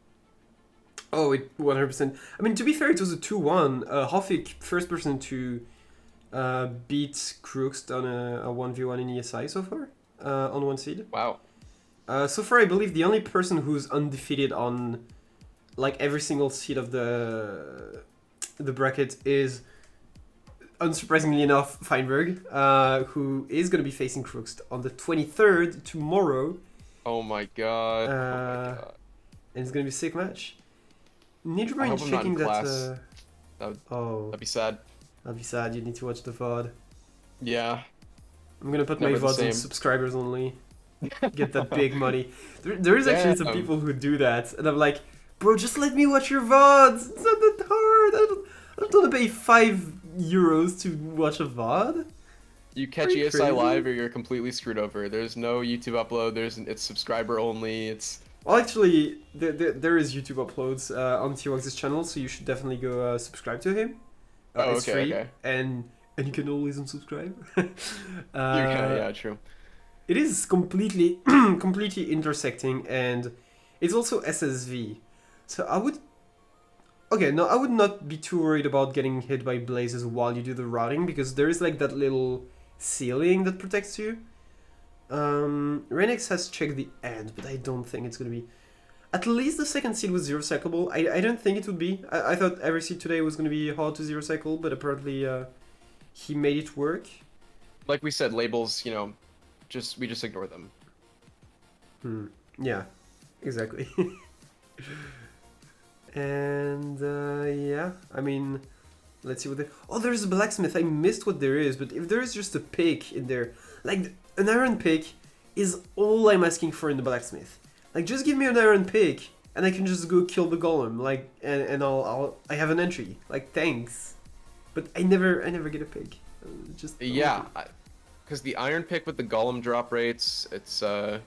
Oh, it 100%. I mean, to be fair, it was a 2-1. Hofik, first person to beat Crooks on a 1v1 in ESI so far, on 1 seed. Wow. So far, I believe the only person who's undefeated on like every single seed of the bracket is, unsurprisingly enough, Feinberg, who is going to be facing Crooks on the 23rd, tomorrow. Oh my god. Oh my god. And it's going to be a sick match. Ninjabrain checking that... That'd be sad. That'd be sad, you need to watch the VOD. Yeah. I'm going to put my VODs on subscribers only. Get that big money. There is actually some people who do that, and I'm like, bro, just let me watch your VODs. It's not that hard. I don't want to pay €5 to watch a VOD. You catch ESI live or you're completely screwed over. There's no YouTube upload. It's subscriber only. It's... Well, actually, there is YouTube uploads on T-Wax's channel, so you should definitely go subscribe to him. It's free, and you can always unsubscribe. Yeah, true. It is completely completely intersecting, and it's also SSV. So I would not be too worried about getting hit by blazes while you do the routing, because there is like that little ceiling that protects you. Reignex has checked the end, but I don't think it's gonna be. At least the second seed was 0 cyclable. I don't think it would be. I thought every seed today was gonna be hard to 0 cycle, but apparently he made it work. Like we said, labels, you know, we just ignore them. Yeah, exactly. And yeah, I mean, let's see what there. Oh, there's a blacksmith. I missed what there is, but if there is just a pick in there, like an iron pick, is all I'm asking for in the blacksmith. Like, just give me an iron pick, and I can just go kill the golem. Like, and I have an entry. Like, thanks. But I never get a pick. Just Yeah, because the iron pick with the golem drop rates, it's Oh,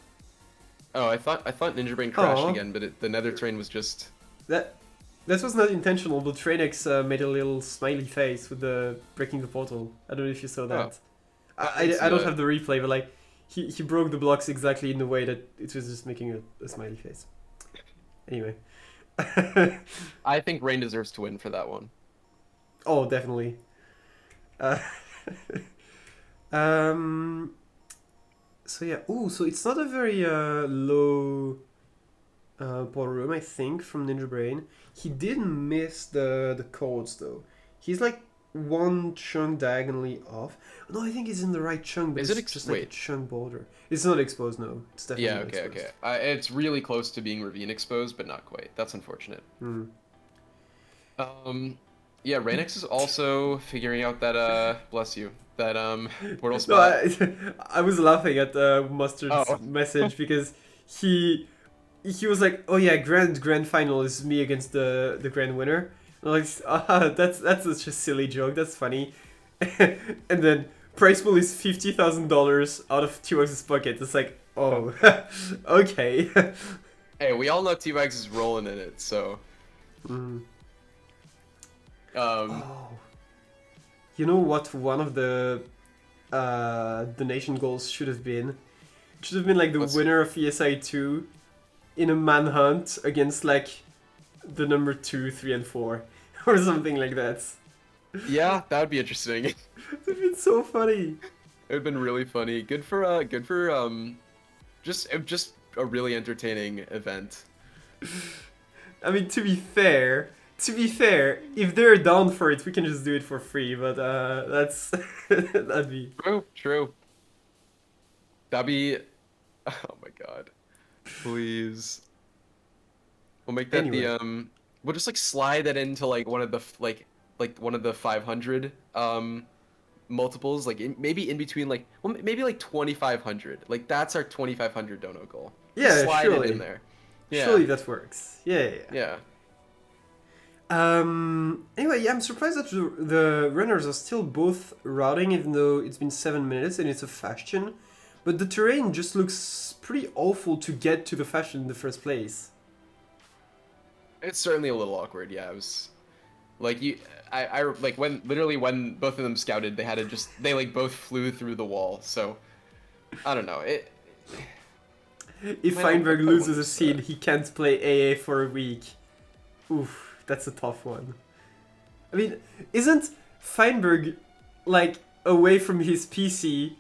I thought Ninjabrain crashed Aw. again, but the nether terrain was just. That was not intentional, but Reignex made a little smiley face with the breaking the portal. I don't know if you saw that. I don't have the replay, but like he broke the blocks exactly in the way that it was just making a smiley face. Anyway. I think Rain deserves to win for that one. Oh, definitely. Uh, um. So yeah. Ooh, so it's not a very low ball room, I think, from Ninjabrain. He did miss the chords though. He's like one chunk diagonally off. No, I think he's in the right chunk, but Is it's it just like a chunk border. It's not exposed, no. It's definitely Yeah, not okay, exposed. okay. It's really close to being ravine exposed, but not quite. That's unfortunate. Hmm. Yeah, Reignex is also figuring out that bless you, that portal No, spot. I was laughing at Mustard's Oh. message because he was like, "Oh yeah, grand final is me against the grand winner." And I'm like, that's such a silly joke. That's funny. And then prize pool is $50,000 out of T-Wax's pocket. It's like, oh, okay. Hey, we all know T-Bags is rolling in it, so. Mm. Um, Oh. You know what? One of the donation goals should have been. It should have been like the What's- winner of ESI2 in a manhunt against like the number 2, 3, and 4, or something like that. yeah, that would be interesting. It It'd been so funny. would have been really funny. Good for just a really entertaining event. I mean, to be fair, if they're down for it, we can just do it for free. But that's that'd be. True. That'd be. Oh my god. Please. We'll make that Anyway. the. We'll just like slide that into like one of the one of the 500 multiples, like maybe in between like maybe like 2,500. Like that's our 2,500 dono goal. Just Yeah, slide surely. it in there. Yeah. Surely that works. Yeah. Yeah. Anyway, yeah, I'm surprised that the runners are still both routing, even though it's been 7 minutes and it's a fashion. But the terrain just looks pretty awful to get to the fashion in the first place. It's certainly a little awkward. Yeah, it was like I like when literally when both of them scouted, they like both flew through the wall. So I don't know. If I Feinberg don't loses a want seed, that. he can't play AA for a week. Oof, that's a tough one. I mean, isn't Feinberg like away from his PC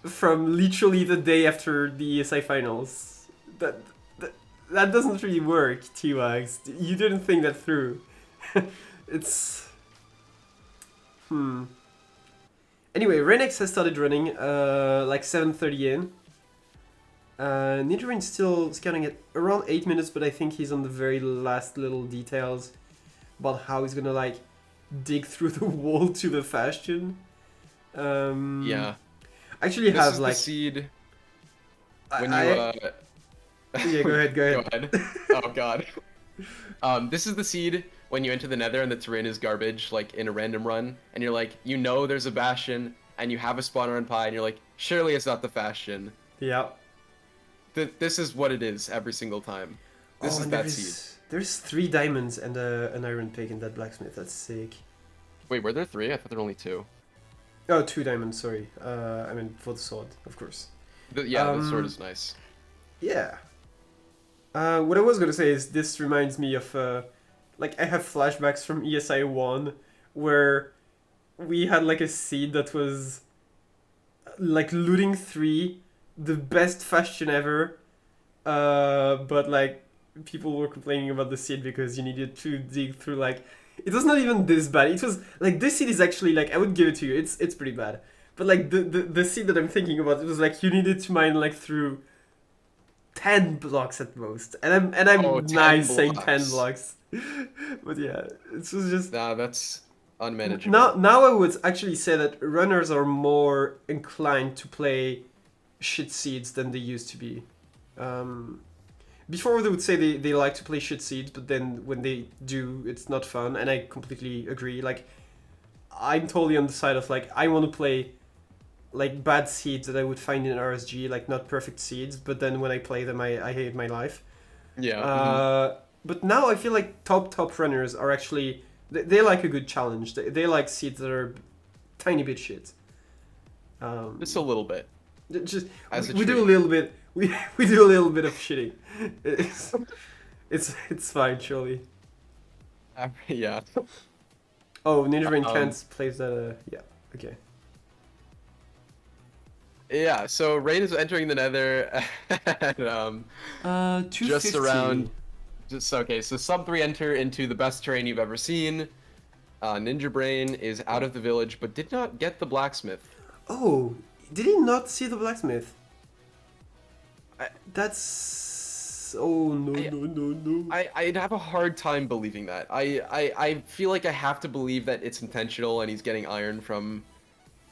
from literally the day after the ESI finals? That doesn't really work, T-Wags. You didn't think that through. It's... Anyway, Reignex has started running, like 7:30 in. Ninjabrain's still scouting at around 8 minutes, but I think he's on the very last little details about how he's gonna like dig through the wall to the fashion. Yeah. Actually, This have is like the seed when you yeah, go ahead. Go ahead. Oh god. This is the seed when you enter the nether and the terrain is garbage, like in a random run, and you're like, you know there's a bastion, and you have a spawner on pie, and you're like, surely it's not the fashion. Yeah. This is what it is every single time. This is and that seed. There's 3 diamonds and an iron pick in that blacksmith. That's sick. Wait, were there 3? I thought there were only 2. Oh, 2 diamonds. Sorry. I mean for the sword, of course. The sword is nice. Yeah. What I was gonna say is this reminds me of like I have flashbacks from ESI1 where we had like a seed that was like looting 3, the best fashion ever, but like people were complaining about the seed because you needed to dig through like it was not even this bad. It was like this seed is actually like I would give it to you. It's pretty bad. But like the seed that I'm thinking about, it was like you needed to mine like through 10 blocks at most, and I'm Oh, nice 10 saying 10 blocks. blocks, but yeah, it was just Nah, that's unmanageable. now I would actually say that runners are more inclined to play shit seeds than they used to be. Um, Before they would say they like to play shit seeds, but then when they do, it's not fun, and I completely agree. Like, I'm totally on the side of like I want to play like bad seeds that I would find in RSG, like not perfect seeds, but then when I play them, I hate my life. Yeah. But now I feel like top runners are actually they like a good challenge. They like seeds that are tiny bit shit. Just a little bit. Just As a we do a treat. little bit. We do a little bit of shitting. It's it's fine, surely. Yeah. Oh, Ninjabrain Um, can't plays that. Yeah. Okay. yeah, so Rain is entering the Nether at just 250. around just okay, so sub 3 enter into the best terrain you've ever seen. Ninjabrain is out of the village but did not get the blacksmith. Oh, did he not see the blacksmith? I, That's. Oh no I no no no. I'd have a hard time believing that. I feel like I have to believe that it's intentional and he's getting iron from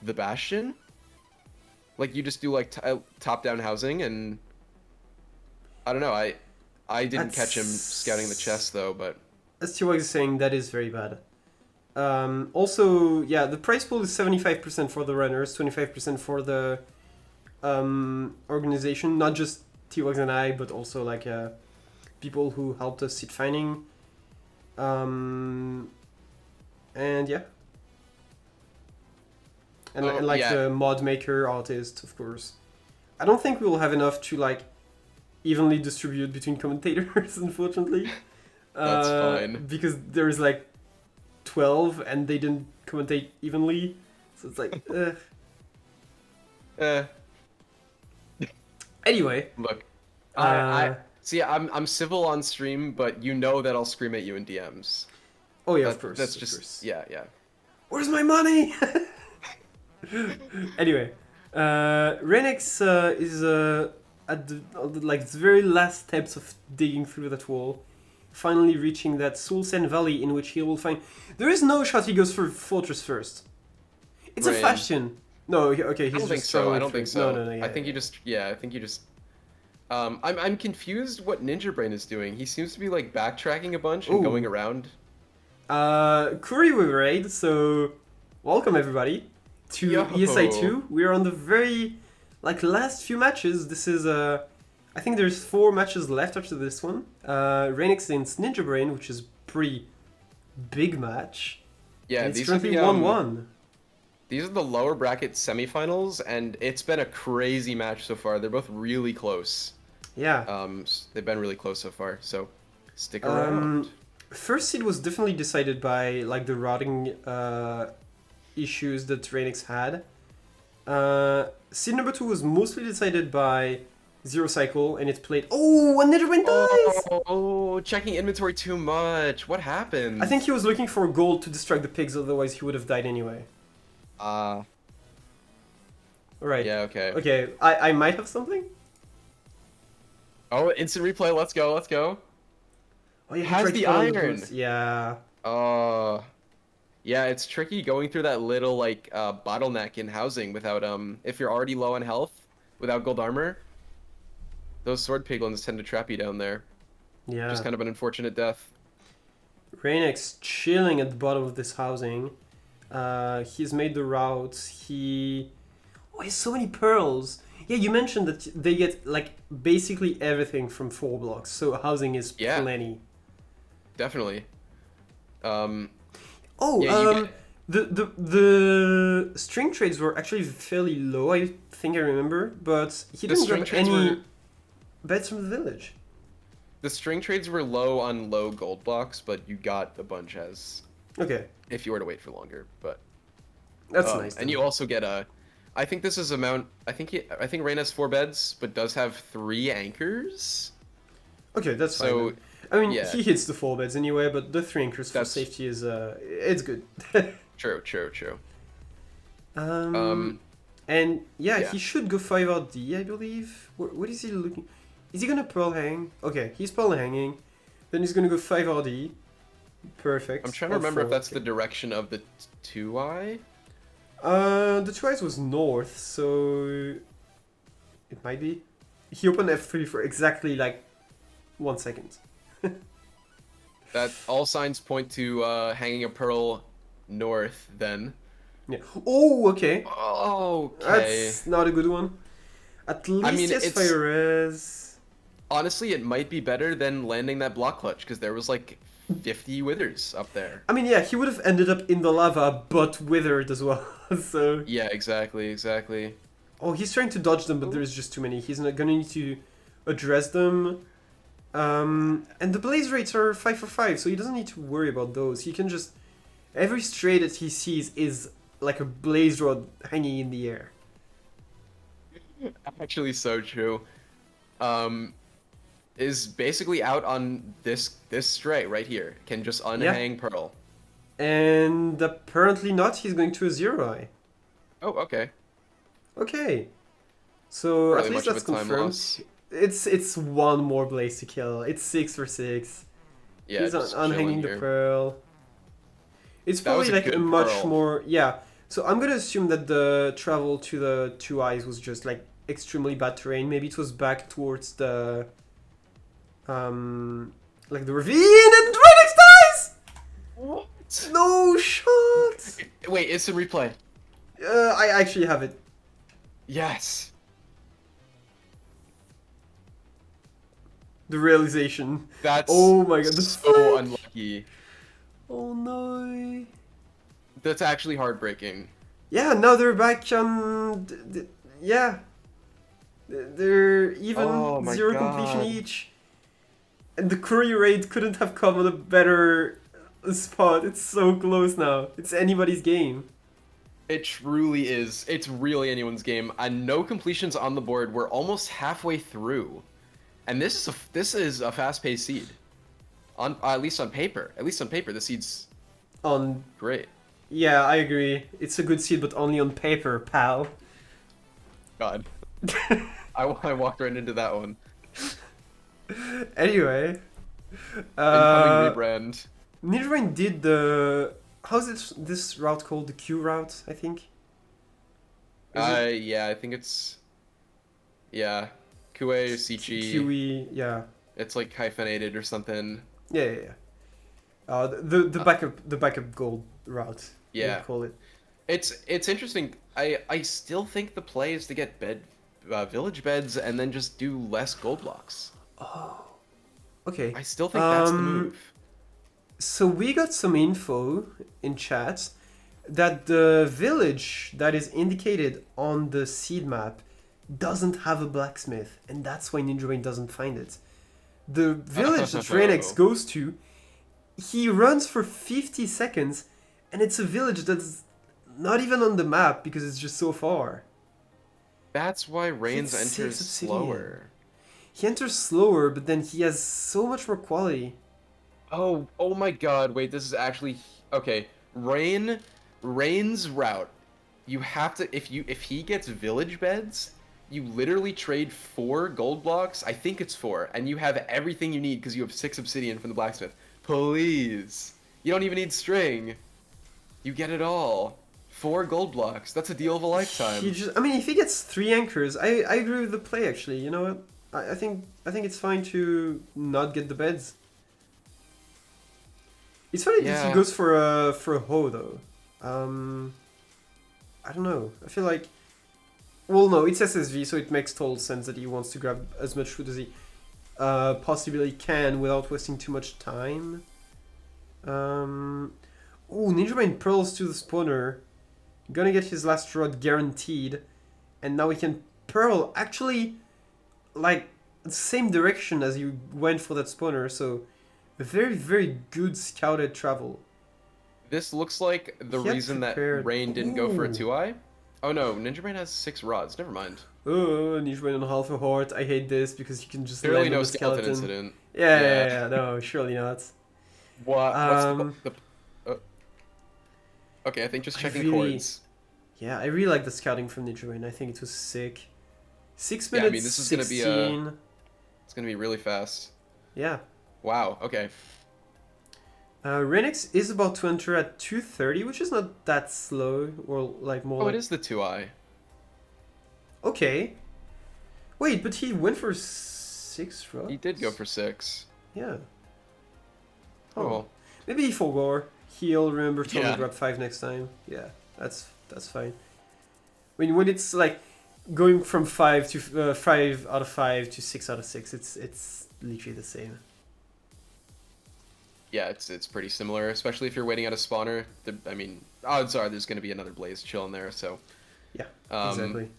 the Bastion. Like you just do like top-down housing and I don't know. I didn't catch him scouting the chest though, but As T is saying, that is very bad. Also, yeah, the price pool is 75% for the runners, 25% for the organization, not just T-Wags and I, but also like people who helped us seed finding. And yeah. And like yeah. the mod maker artist, of course. I don't think we will have enough to like evenly distribute between commentators, unfortunately. That's fine. Because there is like 12 and they didn't commentate evenly. So it's like, Eh, Anyway. look. I see I'm civil on stream, but you know that I'll scream at you in DMs. Oh yeah, of course. That's of just course. yeah. Where's my money? Anyway, Reignex is at the like the very last steps of digging through that wall, finally reaching that Sulsen Valley in which he will find. There is no shot he goes for Fortress first. It's a Rain. fashion. No, okay, he's I don't just think so. struggling I don't through. think so. No, yeah, I think yeah. I think you just. I'm confused what Ninjabrain is doing. He seems to be like backtracking a bunch and going Ooh. around. Curry with raid. So, welcome everybody to Yo. ESI2. We're on the very like last few matches. This is I think there's 4 matches left after this one. Reignex against Ninjabrain, which is pretty big match. Yeah, And it's these are currently the 1-1. These are the lower bracket semifinals, and it's been a crazy match so far. They're both really close. Yeah. They've been really close so far. So stick around. First seed was definitely decided by like the routing issues that Reignex had. Seed number 2 was mostly decided by Zero Cycle, and it played. Oh, and Ninjabrain dies! Oh, checking inventory too much. What happened? I think he was looking for gold to distract the pigs, otherwise he would have died anyway. Alright. Yeah, okay. Okay, I might have something? Oh, instant replay. Let's go. Let's go. Oh, yeah, he Has tried to the put on iron. boots. Yeah. Yeah, it's tricky going through that little like bottleneck in housing without if you're already low on health without gold armor. Those sword piglins tend to trap you down there. Yeah. Just kind of an unfortunate death. Reignex chilling at the bottom of this housing. He's made the routes. Oh, he has so many pearls. Yeah, you mentioned that they get like basically everything from 4 blocks, so housing is plenty. Definitely. The string trades were actually fairly low, I think I remember, but he didn't get any bets from the village. The string trades were low on low gold blocks, but you got a bunch as if you were to wait for longer. But that's nice. And you also get a. I think this is amount. I think Rain has 4 beds, but does have 3 anchors. Okay, that's fine. So I mean, he hits the 4 beds anyway, but the 3 anchors for safety is it's good. True. And yeah, he should go 5 RD, I believe. What is he looking? Is he gonna Pearl Hang? Okay, he's Pearl Hanging. Then he's gonna go 5 RD. Perfect. I'm trying to Or remember if 4, that's okay. the direction of the 2i. The 2 was north, so it might be. He opened F3 for exactly like 1 second. That all signs point to hanging a pearl north then. Yeah. Oh, okay. Okay. That's not a good one. At I least mean, he has it's fire res. honestly it might be better than landing that block clutch because there was like 50 withers up there. I mean, yeah, he would have ended up in the lava, but withered as well. So. Yeah, exactly. Oh, he's trying to dodge them, but Oh. there's just too many. He's not gonna need to address them. And the blaze rates are 5 for 5, so he doesn't need to worry about those. He can just... Every stray that he sees is like a blaze rod hanging in the air. Actually, so true. Is basically out on this stray right here. Can just unhang Pearl. And apparently not, he's going to a 0-eye. Oh, okay. Okay. So Really at least much of that's a time confirmed. loss. It's one more blaze to kill. It's 6 for 6. Yeah, He's just unhanging chilling the here. pearl. It's That was probably a like a good much pearl. more... Yeah. So I'm gonna assume that the travel to the 2 eyes was just like extremely bad terrain. Maybe it was back towards the... like the ravine, and Reignex dies! What? No shot! Wait, instant replay. I actually have it. Yes. The realization. That's Oh my god, the so frick. unlucky. Oh no. That's actually heartbreaking. Yeah, now they're back on... yeah. They're even Oh my 0 God. completion each. And the Curry raid couldn't have come on a better spot. It's so close now. It's anybody's game. It truly is. It's really anyone's game. And no completions on the board. We're almost halfway through. And this is a fast-paced seed. On at least on paper. At least on paper, the seed's On... great. Yeah, I agree. It's a good seed, but only on paper, pal. God. I walked right into that one. Anyway. Incoming rebrand. Ninjabrain did the... How's this route called? The Q route, I think? Yeah, I think it's... Yeah. Kue, Sichi. QE, yeah. It's like hyphenated or something. Yeah. The backup gold route. Yeah. They call it. It's interesting. I still think the play is to get village beds and then just do less gold blocks. Oh. Okay. I still think that's the move. So we got some info in chat that the village that is indicated on the seed map doesn't have a blacksmith, and that's why Ninjabrain doesn't find it. The village that Reignex goes to, he runs for 50 seconds, and it's a village that's not even on the map because it's just so far. That's why Reigns It's enters 6 obsidian. slower. He enters slower, but then he has so much more quality. Oh my god, wait, this is actually... Okay, Rain's route. You have to... If he gets village beds, you literally trade 4 gold blocks, I think it's 4, and you have everything you need because you have 6 obsidian from the blacksmith. Please. You don't even need string. You get it all. 4 gold blocks. That's a deal of a lifetime. I mean, if he gets 3 anchors, I agree with the play actually. You know what? I think it's fine to not get the beds. It's funny that he goes for a hoe though. I don't know. I feel like, well, no, it's SSV, so it makes total sense that he wants to grab as much food as he possibly can without wasting too much time. Ooh, Ninjabrain pearls to the spawner. Gonna get his last rod guaranteed, and now we can pearl actually like the same direction as you went for that spawner, so a very, very good scouted travel. This looks like the reason that Rain didn't go for a 2i. Oh no, Ninjabrain has 6 rods, never mind. Oh, Ninjabrain on half a heart. I hate this because you can just Clearly land no on the skeleton skeleton. incident. Yeah, no, surely not. What's the okay, I think just checking chords. Yeah, I really like the scouting from Ninjabrain. I think it was sick. 6 minutes. Yeah, I mean this is 16. gonna be It's gonna be really fast. Yeah. Wow. Okay. Reignex is about to enter at 2:30, which is not that slow, or like more Oh, it like... is the 2i. Okay. Wait, but he went for 6 He did go rods? for 6. Yeah. Oh Oh. well. Maybe he forgot. He'll remember to only Yeah. grab 5 next time. Yeah, that's fine. I mean, when it's like going from 5 to 5 out of 5 to 6 out of 6, it's literally the same. Yeah, it's pretty similar, especially if you're waiting at a spawner. I mean, odds are there's gonna be another blaze chilling there. So. Yeah, Um, exactly.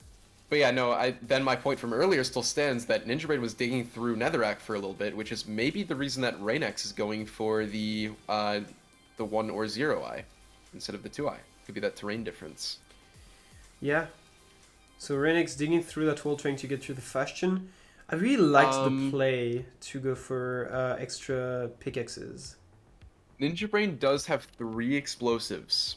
But yeah, no. Then my point from earlier still stands that Ninjabrain was digging through Netherrack for a little bit, which is maybe the reason that Reignex is going for the 1 or 0i instead of the 2i. Could be that terrain difference. Yeah. So Reignex digging through that wall, trying to get through the Fashion. I really liked the play to go for extra pickaxes. Ninjabrain does have 3 explosives.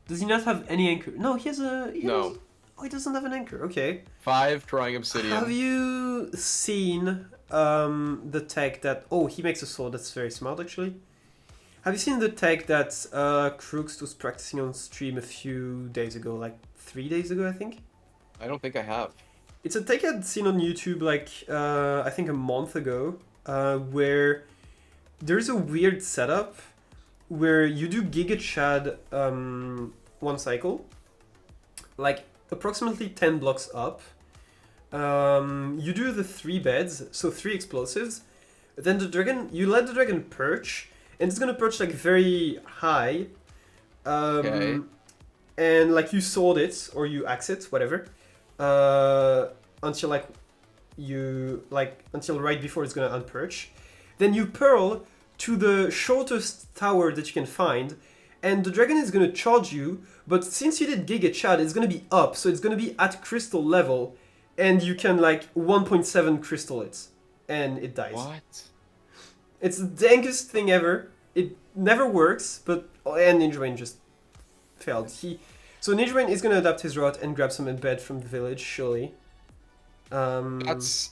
Does he not have any anchor? No, he has a... No. Oh, he doesn't have an anchor. Okay. 5 drawing obsidian. Have you seen the tech that... Oh, he makes a sword. That's very smart, actually. Have you seen the tech that Crooks was practicing on stream a few days ago? Like 3 days ago, I think? I don't think I have. It's a tech I'd seen on YouTube like, I think a month ago, where there's a weird setup where you do Giga Chad one cycle, like approximately 10 blocks up. You do the 3 beds, so 3 explosives. Then the dragon, you let the dragon perch, and it's gonna perch like very high. Okay. And like you sword it or you axe it, whatever, until like until right before it's gonna unperch. Then you pearl to the shortest tower that you can find, and the dragon is gonna charge you. But since you did Giga Chad, it's gonna be up, so it's gonna be at crystal level, and you can like 1.7 crystal it, and it dies. What? It's the dankest thing ever. It never works, but and Ninjabrain just failed. So Ninjabrain is gonna adapt his route and grab some embed from the village, surely. That's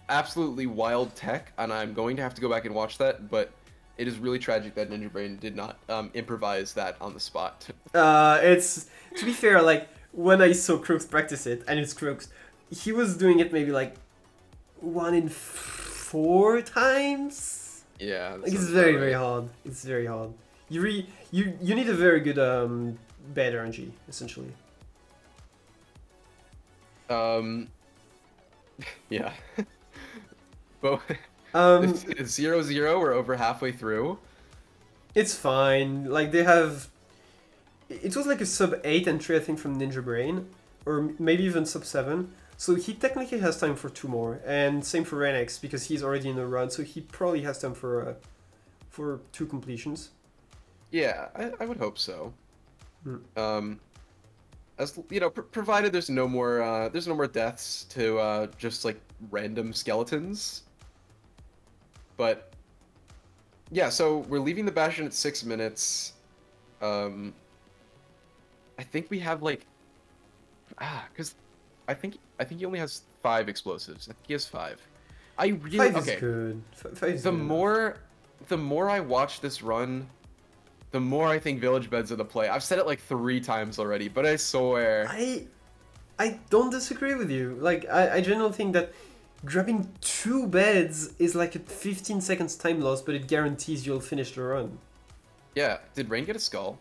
absolutely wild tech, and I'm going to have to go back and watch that. But it is really tragic that Ninjabrain did not improvise that on the spot. It's to be fair, like when I saw Crooks practice it, and it's Crooks, he was doing it maybe like 1 in 4 times. Yeah, Like it's very hard. It's very hard. You need a very good bad RNG essentially. Yeah. But it's 0-0. We're over halfway through. It's fine. Like they have. It was like a sub 8 entry, I think, from Ninjabrain, or maybe even sub 7. So he technically has time for 2 more, and same for Reignex because he's already in the run, so he probably has time for 2 completions. Yeah, I would hope so. Hmm. As you know, provided there's no more deaths to just like random skeletons. But yeah, so we're leaving the Bastion at 6 minutes. I think we have like because I think he only has 5 explosives. I think he has 5. I really 5 okay. is good. 5 is The good. the more I watch this run, the more I think village beds are the play. I've said it like 3 times already, but I swear. I don't disagree with you. Like I generally think that grabbing 2 beds is like a 15 seconds time loss, but it guarantees you'll finish the run. Yeah, did Rain get a skull?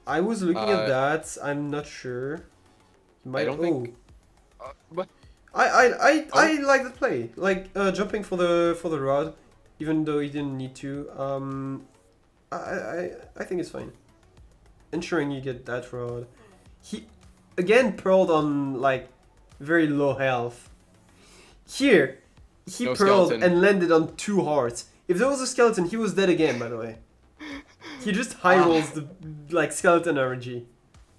I was looking at that. I'm not sure. I don't think. What? I like the play. Like jumping for the rod, even though he didn't need to. I think it's fine. Ensuring you get that rod. He again pearled on like very low health. Here, he No pearled skeleton. and landed on 2 hearts. If there was a skeleton, he was dead again. By the way, he just high rolls the like skeleton RNG.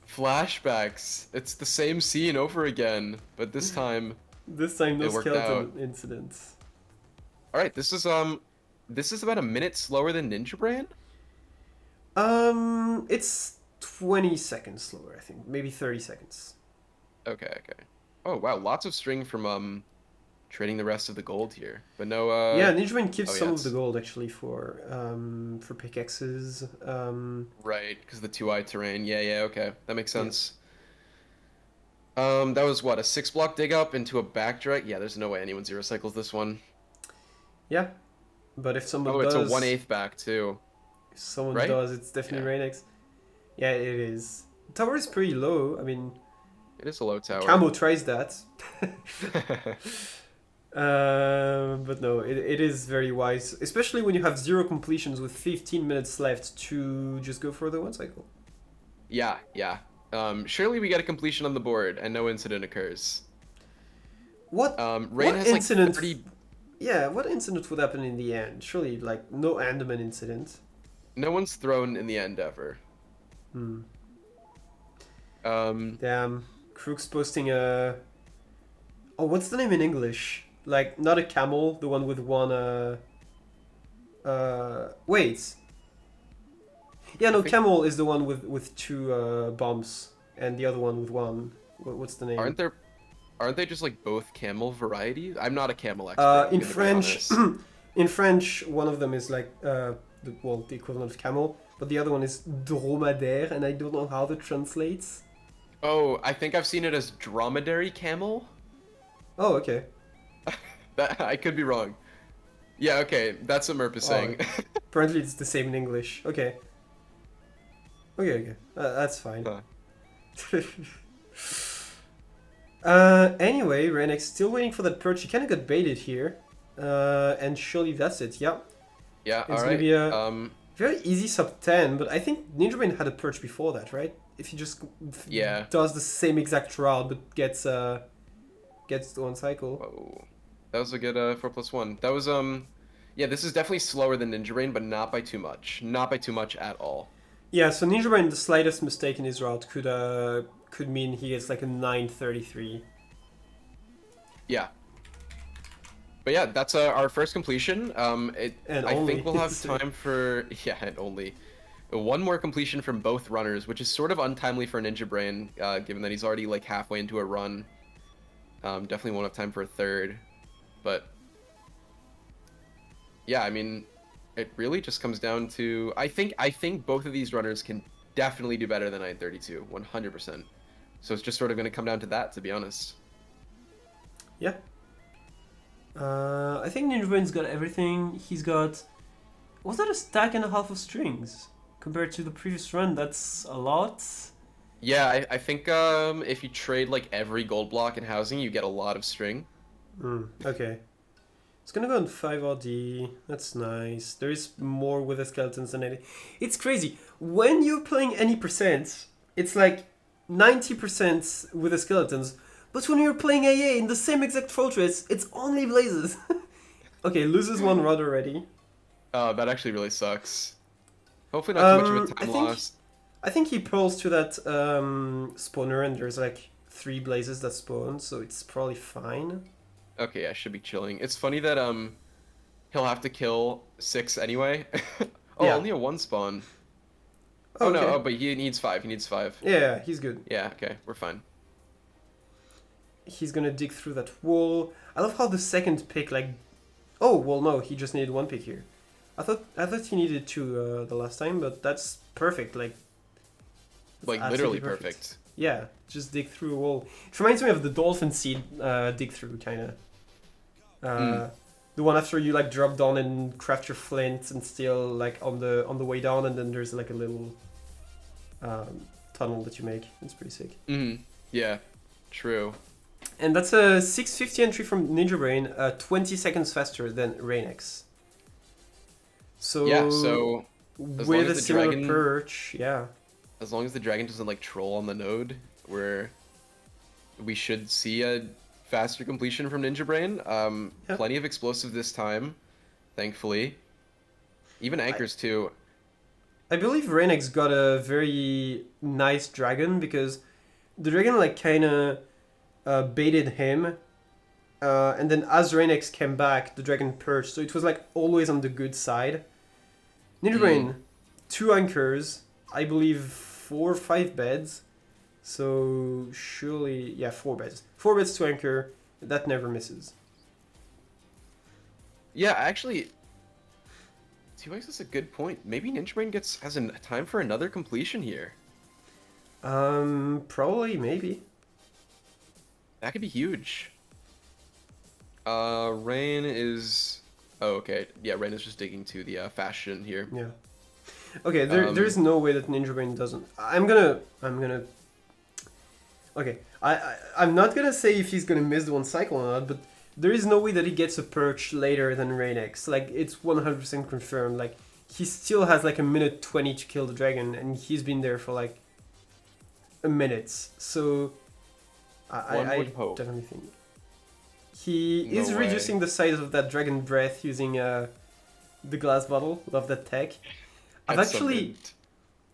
Flashbacks. It's the same scene over again, but this time. This time, no It worked skeleton out. incidents. All right, this is about a minute slower than Ninjabrain. It's 20 seconds slower, I think. Maybe 30 seconds. Okay. Oh wow, lots of string from trading the rest of the gold here, but no. Yeah, Ninjabrain keeps Oh some yeah, of the it's gold actually for pickaxes. right because the 2i terrain. Yeah, yeah, okay, that makes Yeah, sense. That was what, a 6 block dig up into a back drag? Yeah, there's no way anyone zero cycles this one. yeah. But if someone Oh, it's a does, 1/8 back too, right? it's definitely Yeah, Reignex. Yeah, it is. The tower is pretty low. I mean, it is a low tower. Camo tries that. But no, it is very wise, especially when you have zero completions with 15 minutes left to just go for the one cycle. Yeah, yeah. Surely we get a completion on the board and no incident occurs. Rain What has like incident? 30. Yeah, what incident would happen in the end? Surely, like no Andaman incident. No one's thrown in the end ever. Hmm. Um, Damn. Crook's posting a. Oh, what's the name in English? Like not a camel, the one with one. Wait. Yeah, I no, think camel is the one with two bombs, and the other one with one. What's the name? aren't there aren't they just like both camel varieties? I'm not a camel expert, I'm In gonna be French, honest. in French, one of them is like the equivalent of camel, but the other one is dromadaire, and I don't know how that translates. Oh, I think I've seen it as dromedary camel. Oh, okay. That I could be wrong. Yeah, okay, that's what Merp is Oh, saying. apparently it's the same in English. Okay. Okay, okay. That's fine. Huh. Anyway, Reignex still waiting for that perch. He kind of got baited here. And surely that's it. Yeah. Yeah, It's all gonna right. be a very easy sub 10, but I think Ninjabrain had a perch before that, right? If he just Yeah. does the same exact route but gets to one cycle. Whoa. That was a good 4+1. That was yeah, this is definitely slower than Ninja Rain, but not by too much. Not by too much at all. Yeah, so Ninjabrain, the slightest mistake in his route could mean he gets like a 933. Yeah. But yeah, that's our first completion. And I only. think we'll have time for yeah, and only one more completion from both runners, which is sort of untimely for Ninja Brain, given that he's already like halfway into a run. Definitely won't have time for a third, but yeah, I mean, it really just comes down to I think both of these runners can definitely do better than 932, 100%. So it's just sort of going to come down to that, to be honest. Yeah. I think Ninjabrain's got everything. He's got. Was that a stack and a half of strings? Compared to the previous run, that's a lot. Yeah, I think if you trade like every gold block in housing, you get a lot of string. Okay. It's gonna go on 5RD. That's nice. There is more with the skeletons than anything. It's crazy. When you're playing any percent, it's like 90% with the skeletons. But when you're playing AA in the same exact fortress, it's only blazes. Okay, loses one rod already. That actually really sucks. Hopefully not too much of a time loss. I think he pulls to that spawner and there's like 3 blazes that spawn, so it's probably fine. Okay, I should be chilling. It's funny that he'll have to kill 6 anyway. Oh, Yeah. only a 1 spawn. Oh, Oh no, okay. oh, but he needs 5. He needs 5. Yeah, he's good. Yeah, okay, we're fine. He's gonna dig through that wall. I love how the second pick like. Oh well, no, he just needed 1 pick here. I thought he needed 2 the last time, but that's perfect. Like Like literally perfect. Yeah, just dig through a wall. It reminds me of the dolphin seed dig through kind of. The one after you like drop down and craft your flint and still like on the way down, and then there's like a little tunnel that you make. It's pretty sick. Yeah, true. And that's a 650 entry from Ninjabrain, 20 seconds faster than Reignex. So Yeah, so as long with a as the similar dragon, perch, yeah. as long as the dragon doesn't like troll on the node, we should see a faster completion from Ninja Brain. Yeah. Plenty of explosive this time, thankfully. Even anchors too. I believe Reignex got a very nice dragon because the dragon like kind of baited him, and then as Reignex came back, the dragon perched. So it was like always on the good side. Ninjabrain, 2 anchors, I believe 4 or 5 beds. So surely, yeah, 4 bets. 4 bets to anchor. That never misses. Yeah, actually, T-Wax is a good point. Maybe Ninjabrain has a time for another completion here. Probably, maybe. That could be huge. Rain is. Oh, okay. Yeah, Rain is just digging to the fashion here. Yeah. Okay, there's Um, no way that Ninjabrain doesn't. I'm gonna. Okay, I'm not gonna say if he's gonna miss the one cycle or not, but there is no way that he gets a perch later than Reignex. Like it's 100% confirmed. Like he still has like a minute 20 to kill the dragon, and he's been there for like a minute. So one I would hope. definitely think he No is way. reducing the size of that dragon breath using the glass bottle. Love that tech. I've That's so actually good.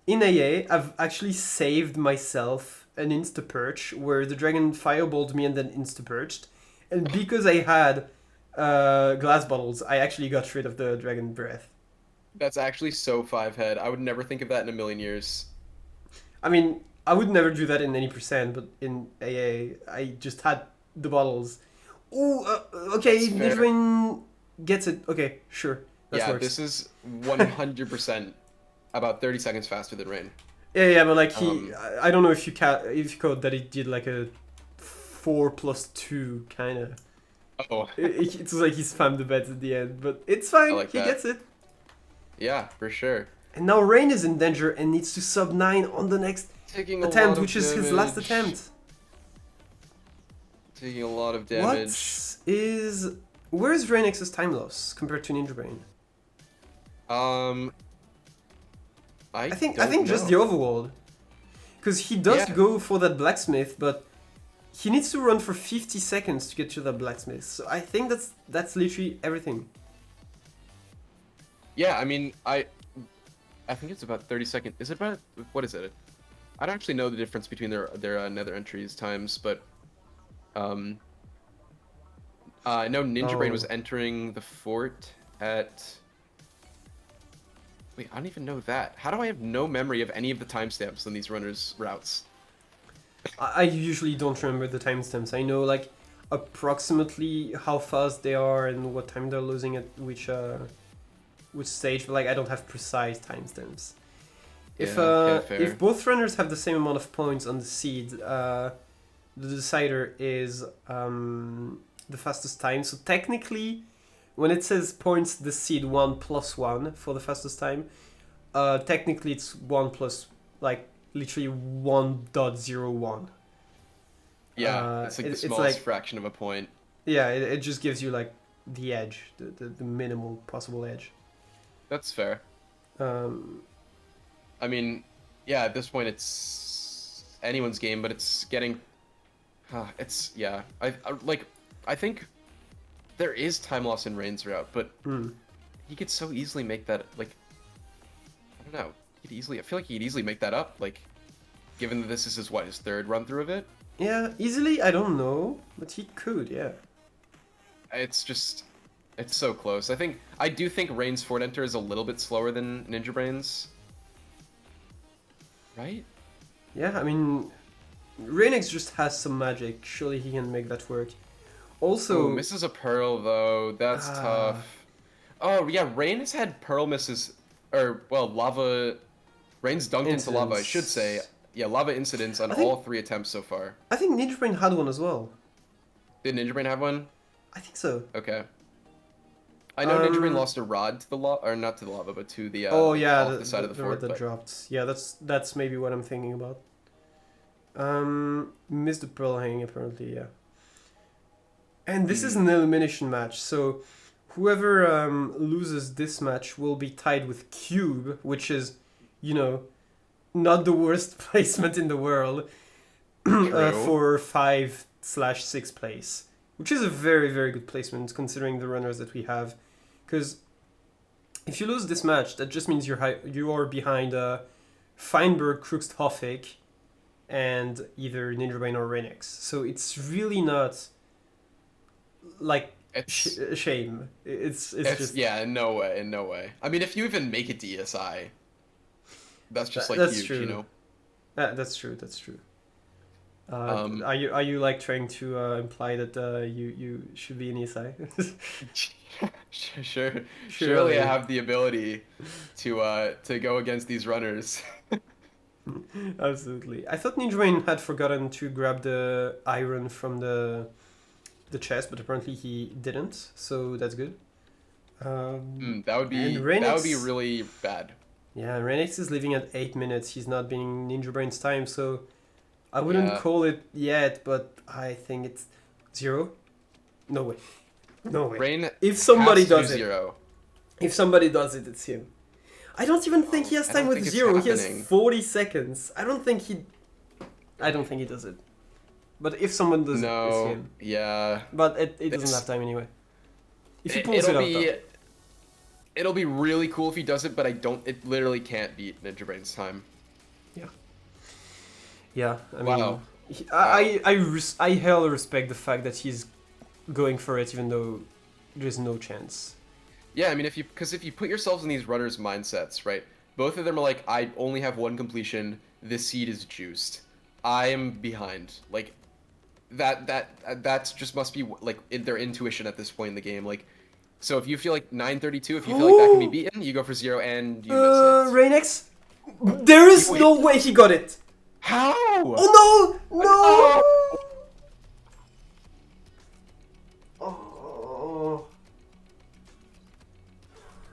in AA, I've actually saved myself an insta perch where the dragon fireballed me and then insta perched, and because I had glass bottles, I actually got rid of the dragon breath. That's actually so five head. I would never think of that in a million years. I mean, I would never do that in any percent, but in AA, I just had the bottles. Ooh, okay, That's fair. Ninjabrain gets it. Okay, sure, that Yeah, works. this is 100% about 30 seconds faster than Rain. Yeah, but like Um, I don't know if if you code that he did like a 4+2 kind of. oh, It's like he spammed the bets at the end, but it's I fine. like He that. gets it. Yeah, for sure. And now Rain is in danger and needs to sub 9 on the next Taking a lot attempt, of which is his last damage. attempt. Taking a lot of What damage. is... Where's Reignex's time loss compared to Ninjabrain? Um, I I think don't just the know. overworld. Because he does Yeah, go for that blacksmith, but he needs to run for 50 seconds to get to that blacksmith. So I think that's literally everything. yeah. I mean, I think it's about 30 seconds. Is it about what is it? I don't actually know the difference between their nether entries times, but um, I know Ninjabrain was Oh. entering the fort at. Wait, I don't even know that. How do I have no memory of any of the timestamps on these runners' routes? I usually don't remember the timestamps. I know like approximately how fast they are and what time they're losing at which stage, but like I don't have precise timestamps. Yeah, okay, fair. If both runners have the same amount of points on the seed, the decider is the fastest time. So technically, when it says points the seed 1+1 for the fastest time, technically it's 1 plus like literally 1.01. Yeah, it's like the It's smallest like fraction of a point. yeah, it just gives you like the edge, the minimal possible edge. That's fair. Um, I mean, yeah, at this point it's anyone's game, but it's getting it's yeah. I think there is time loss in Rain's route, but hmm. he could so easily make that like I don't know. I feel like he could easily make that up, like given that this is his third run through of it. Yeah, easily I don't know, but he could, yeah. It's just it's so close. I do think Rain's Fort Enter is a little bit slower than Ninjabrain's. Right? Yeah, I mean, Reignex just has some magic. Surely he can make that work. Oh, Also, misses a pearl though. That's ah, tough. Oh yeah, Rain has had pearl misses, or well, lava. Rain's dunked into lava, I should say. incidents. Yeah, lava incidents on I think all three attempts so far. I think Ninjabrain had one as well. Did Ninjabrain have one? I think so. Okay. I know Ninjabrain Um. lost a rod to the lava, or not to the lava, but to the Oh yeah, off the side of the the red fort. that But dropped. Yeah, that's maybe what I'm thinking about. Missed the pearl hanging apparently. Yeah. And this is an elimination match, so whoever loses this match will be tied with Cube, which is, you know, not the worst placement in the world true. for 5/6 place, which is a very very good placement considering the runners that we have. Because if you lose this match, that just means you are behind Feinberg, Krugst-Hoffig, and either Ninjabrain or Reignex. So it's really not like It's a shame. It's it's just yeah, in no way, in no way. I mean, if you even make it to ESI, that's just like that's huge, you true. know. That's true. That's true. Are you like trying to imply that you should be in ESI? Sure, surely I Surely. have the ability to go against these runners. Absolutely. I thought Ninjabrain had forgotten to grab the iron from the chest, but apparently he didn't, so that's good. And That would be Reignex, really bad. yeah, Reignex is leaving at 8 minutes. He's not being Ninjabrain's time, so I wouldn't Yeah, call it yet, but I think it's 0. No way. No way. Rain If has somebody to do does it, 0. if somebody does it, it's him. I don't even think he has I time don't with think it's 0. He has happening. 40 seconds. I don't think he does it. But if someone does it, it's No, him. yeah. But it doesn't It's have time anyway. If he pulls it it'll out, though. it'll be really cool if he does it, but it literally can't beat Ninjabrain's time. Yeah. Yeah, I mean, Wow. I hell respect the fact that he's going for it, even though there's no chance. Yeah, I mean, because if you put yourselves in these runners' mindsets, right? Both of them are like, I only have one completion. This seed is juiced. I am behind. Like, that's just must be like their intuition at this point in the game. Like, so if you feel like 932, if you feel like that can be beaten, you go for 0 and you miss it. Reignex? There is no way he got it! How? Oh no! No! Oh.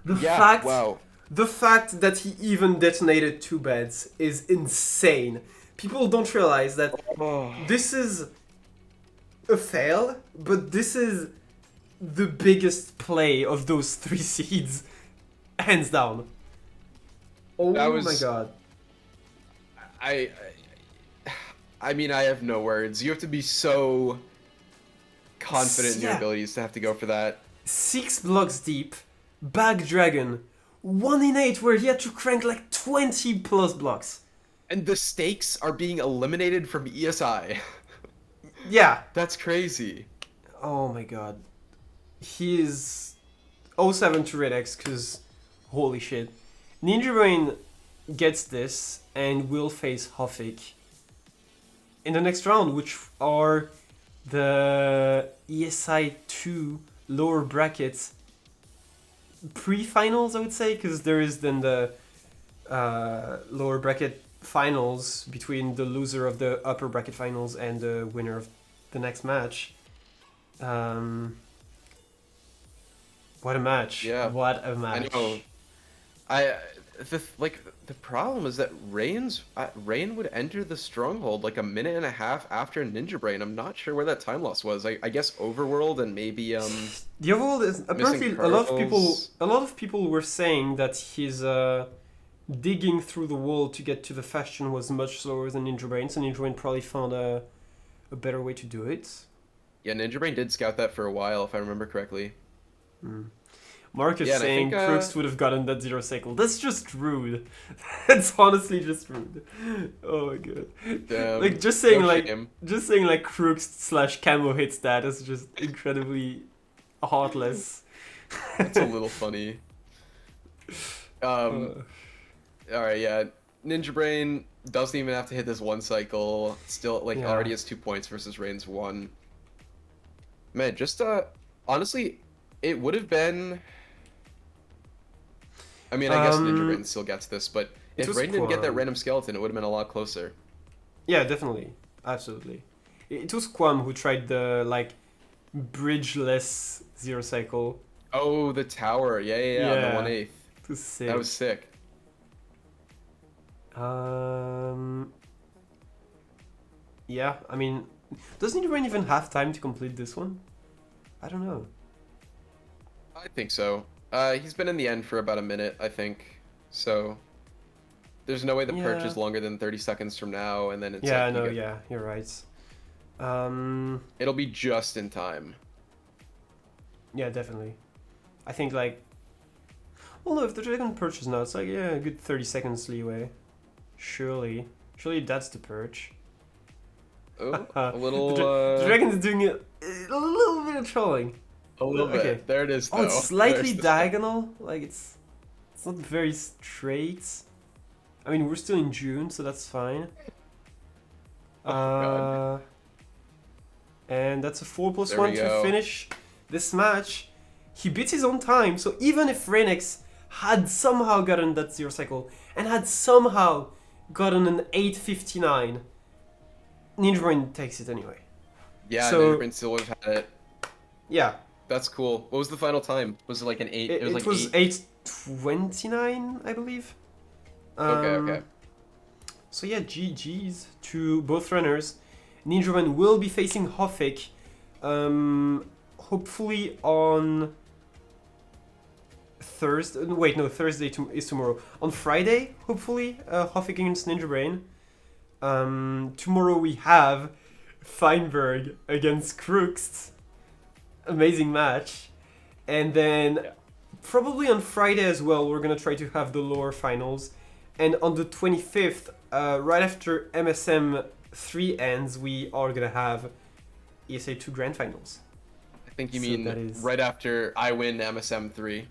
Wow. The fact that he even detonated 2 beds is insane. People don't realize that Oh. this is a fail, but this is the biggest play of those 3 seeds, hands down. Oh my god. I, I mean, I have no words. You have to be so confident in your Yeah. abilities to have to go for that. 6 blocks deep, back dragon, 1 in 8 where he had to crank like 20 plus blocks. And the stakes are being eliminated from ESI. Yeah. That's crazy. Oh my god. He is 0-7 to Reignex because holy shit. Ninjabrain gets this and will face Hofik in the next round, which are the ESI2 lower brackets pre-finals, I would say, because there is then the lower bracket finals between the loser of the upper bracket finals and the winner of the next match. What a match! Yeah. What a match! I know. The problem is that Rain would enter the stronghold like a minute and a half after Ninjabrain. I'm not sure where that time loss was. I guess Overworld and maybe The overall is apparently a lot of people were saying that his digging through the wall to get to the fashion was much slower than Ninjabrain, so Ninjabrain probably found a better way to do it. Yeah, Ninjabrain did scout that for a while, if I remember correctly. Mark is Yeah, and I saying think, Crooks would have gotten that 0 cycle. That's just rude. That's honestly just rude. Oh my god. Damn, Like just saying no like shame. Crooks / camo hits that is just incredibly heartless. It's a little funny. All right, yeah. Ninjabrain doesn't even have to hit this 1 cycle. Still, like, Yeah. already has 2 points versus Rain's 1. Man, just honestly, it would have been. I mean, I guess Ninjabrain still gets this, but it if was Rain didn't get that Quam. random skeleton, it would have been a lot closer. Yeah, definitely. Absolutely. It was Quam who tried the like bridgeless 0 cycle. Oh, the tower. Yeah, Yeah. the 1/8. It was sick. That was sick. Yeah, I mean, doesn't Ninjabrain even have time to complete this one? I don't know. I think so. He's been in the end for about a minute, I think. So there's no way the perch Yeah. is longer than 30 seconds from now, and then it's Yeah, like you no, get- yeah, you're right. It'll be just in time. Yeah, definitely. I think like, well, no, if the dragon perches now, it's like yeah, a good 30 seconds leeway. Surely that's the perch. Oh, a little. The dragon's doing a little bit of trolling. A little bit. Okay. There it is. Though. Oh, it's slightly There's the stuff. diagonal. Like it's not very straight. I mean, we're still in June, so that's fine. Oh god. And that's a 4+1 There we to go. finish this match. He beats his own time, so even if Reignex had somehow gotten that 0 cycle and had somehow gotten an 8:59, Ninjabrain takes it anyway. Yeah, So- Ninjabrain still would have had it. Yeah, That's cool. What was the final time? Was it like an 8? it was was, like 8. 8:29, I believe. Okay. So yeah, GG's to both runners. Ninjabrain will be facing Hofik, hopefully on Thursday. Wait, no, Thursday is tomorrow. On Friday, hopefully, Hofik against Ninjabrain. Tomorrow we have Feinberg against Crooks. Amazing match. And then probably on Friday as well, we're gonna try to have the lower finals. And on the 25th, right after MSM 3 ends, we are gonna have ESI2 Grand Finals. I think you So mean that is- right after I win MSM 3.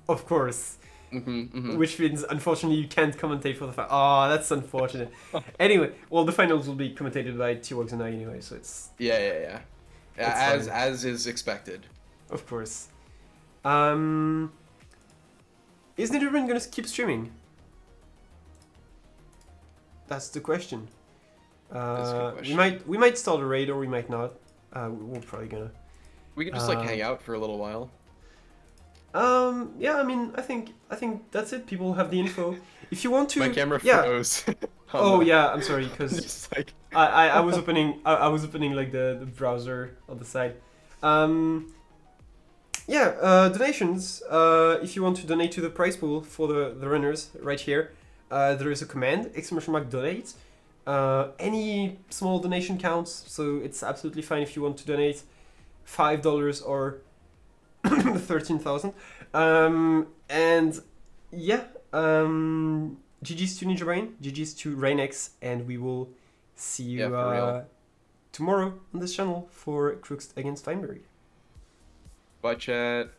Of course. Mm-hmm. Which means, unfortunately, you can't commentate for the final. Oh, that's unfortunate. Anyway, well, the finals will be commentated by T-Wogs and I anyway, so it's... Yeah. It's As is expected. Of course. Is Ninjabrain gonna keep streaming? That's the question. That's a good question. We might start a raid or we might not. We're probably gonna. We can just like hang out for a little while. Yeah, I mean, I think that's it. People have the info. If you want to, My camera yeah. froze. Oh yeah, I'm sorry, because Just like I was opening like the browser on the side. Donations. If you want to donate to the prize pool for the runners, right here, there is a command !donate. Any small donation counts, so it's absolutely fine if you want to donate $5 or 13,000. And yeah, GG's to Ninjabrain, GG's to Reignex, and we will see you Yeah, for real. tomorrow on this channel for Crooks against Feinberg. Bye, chat.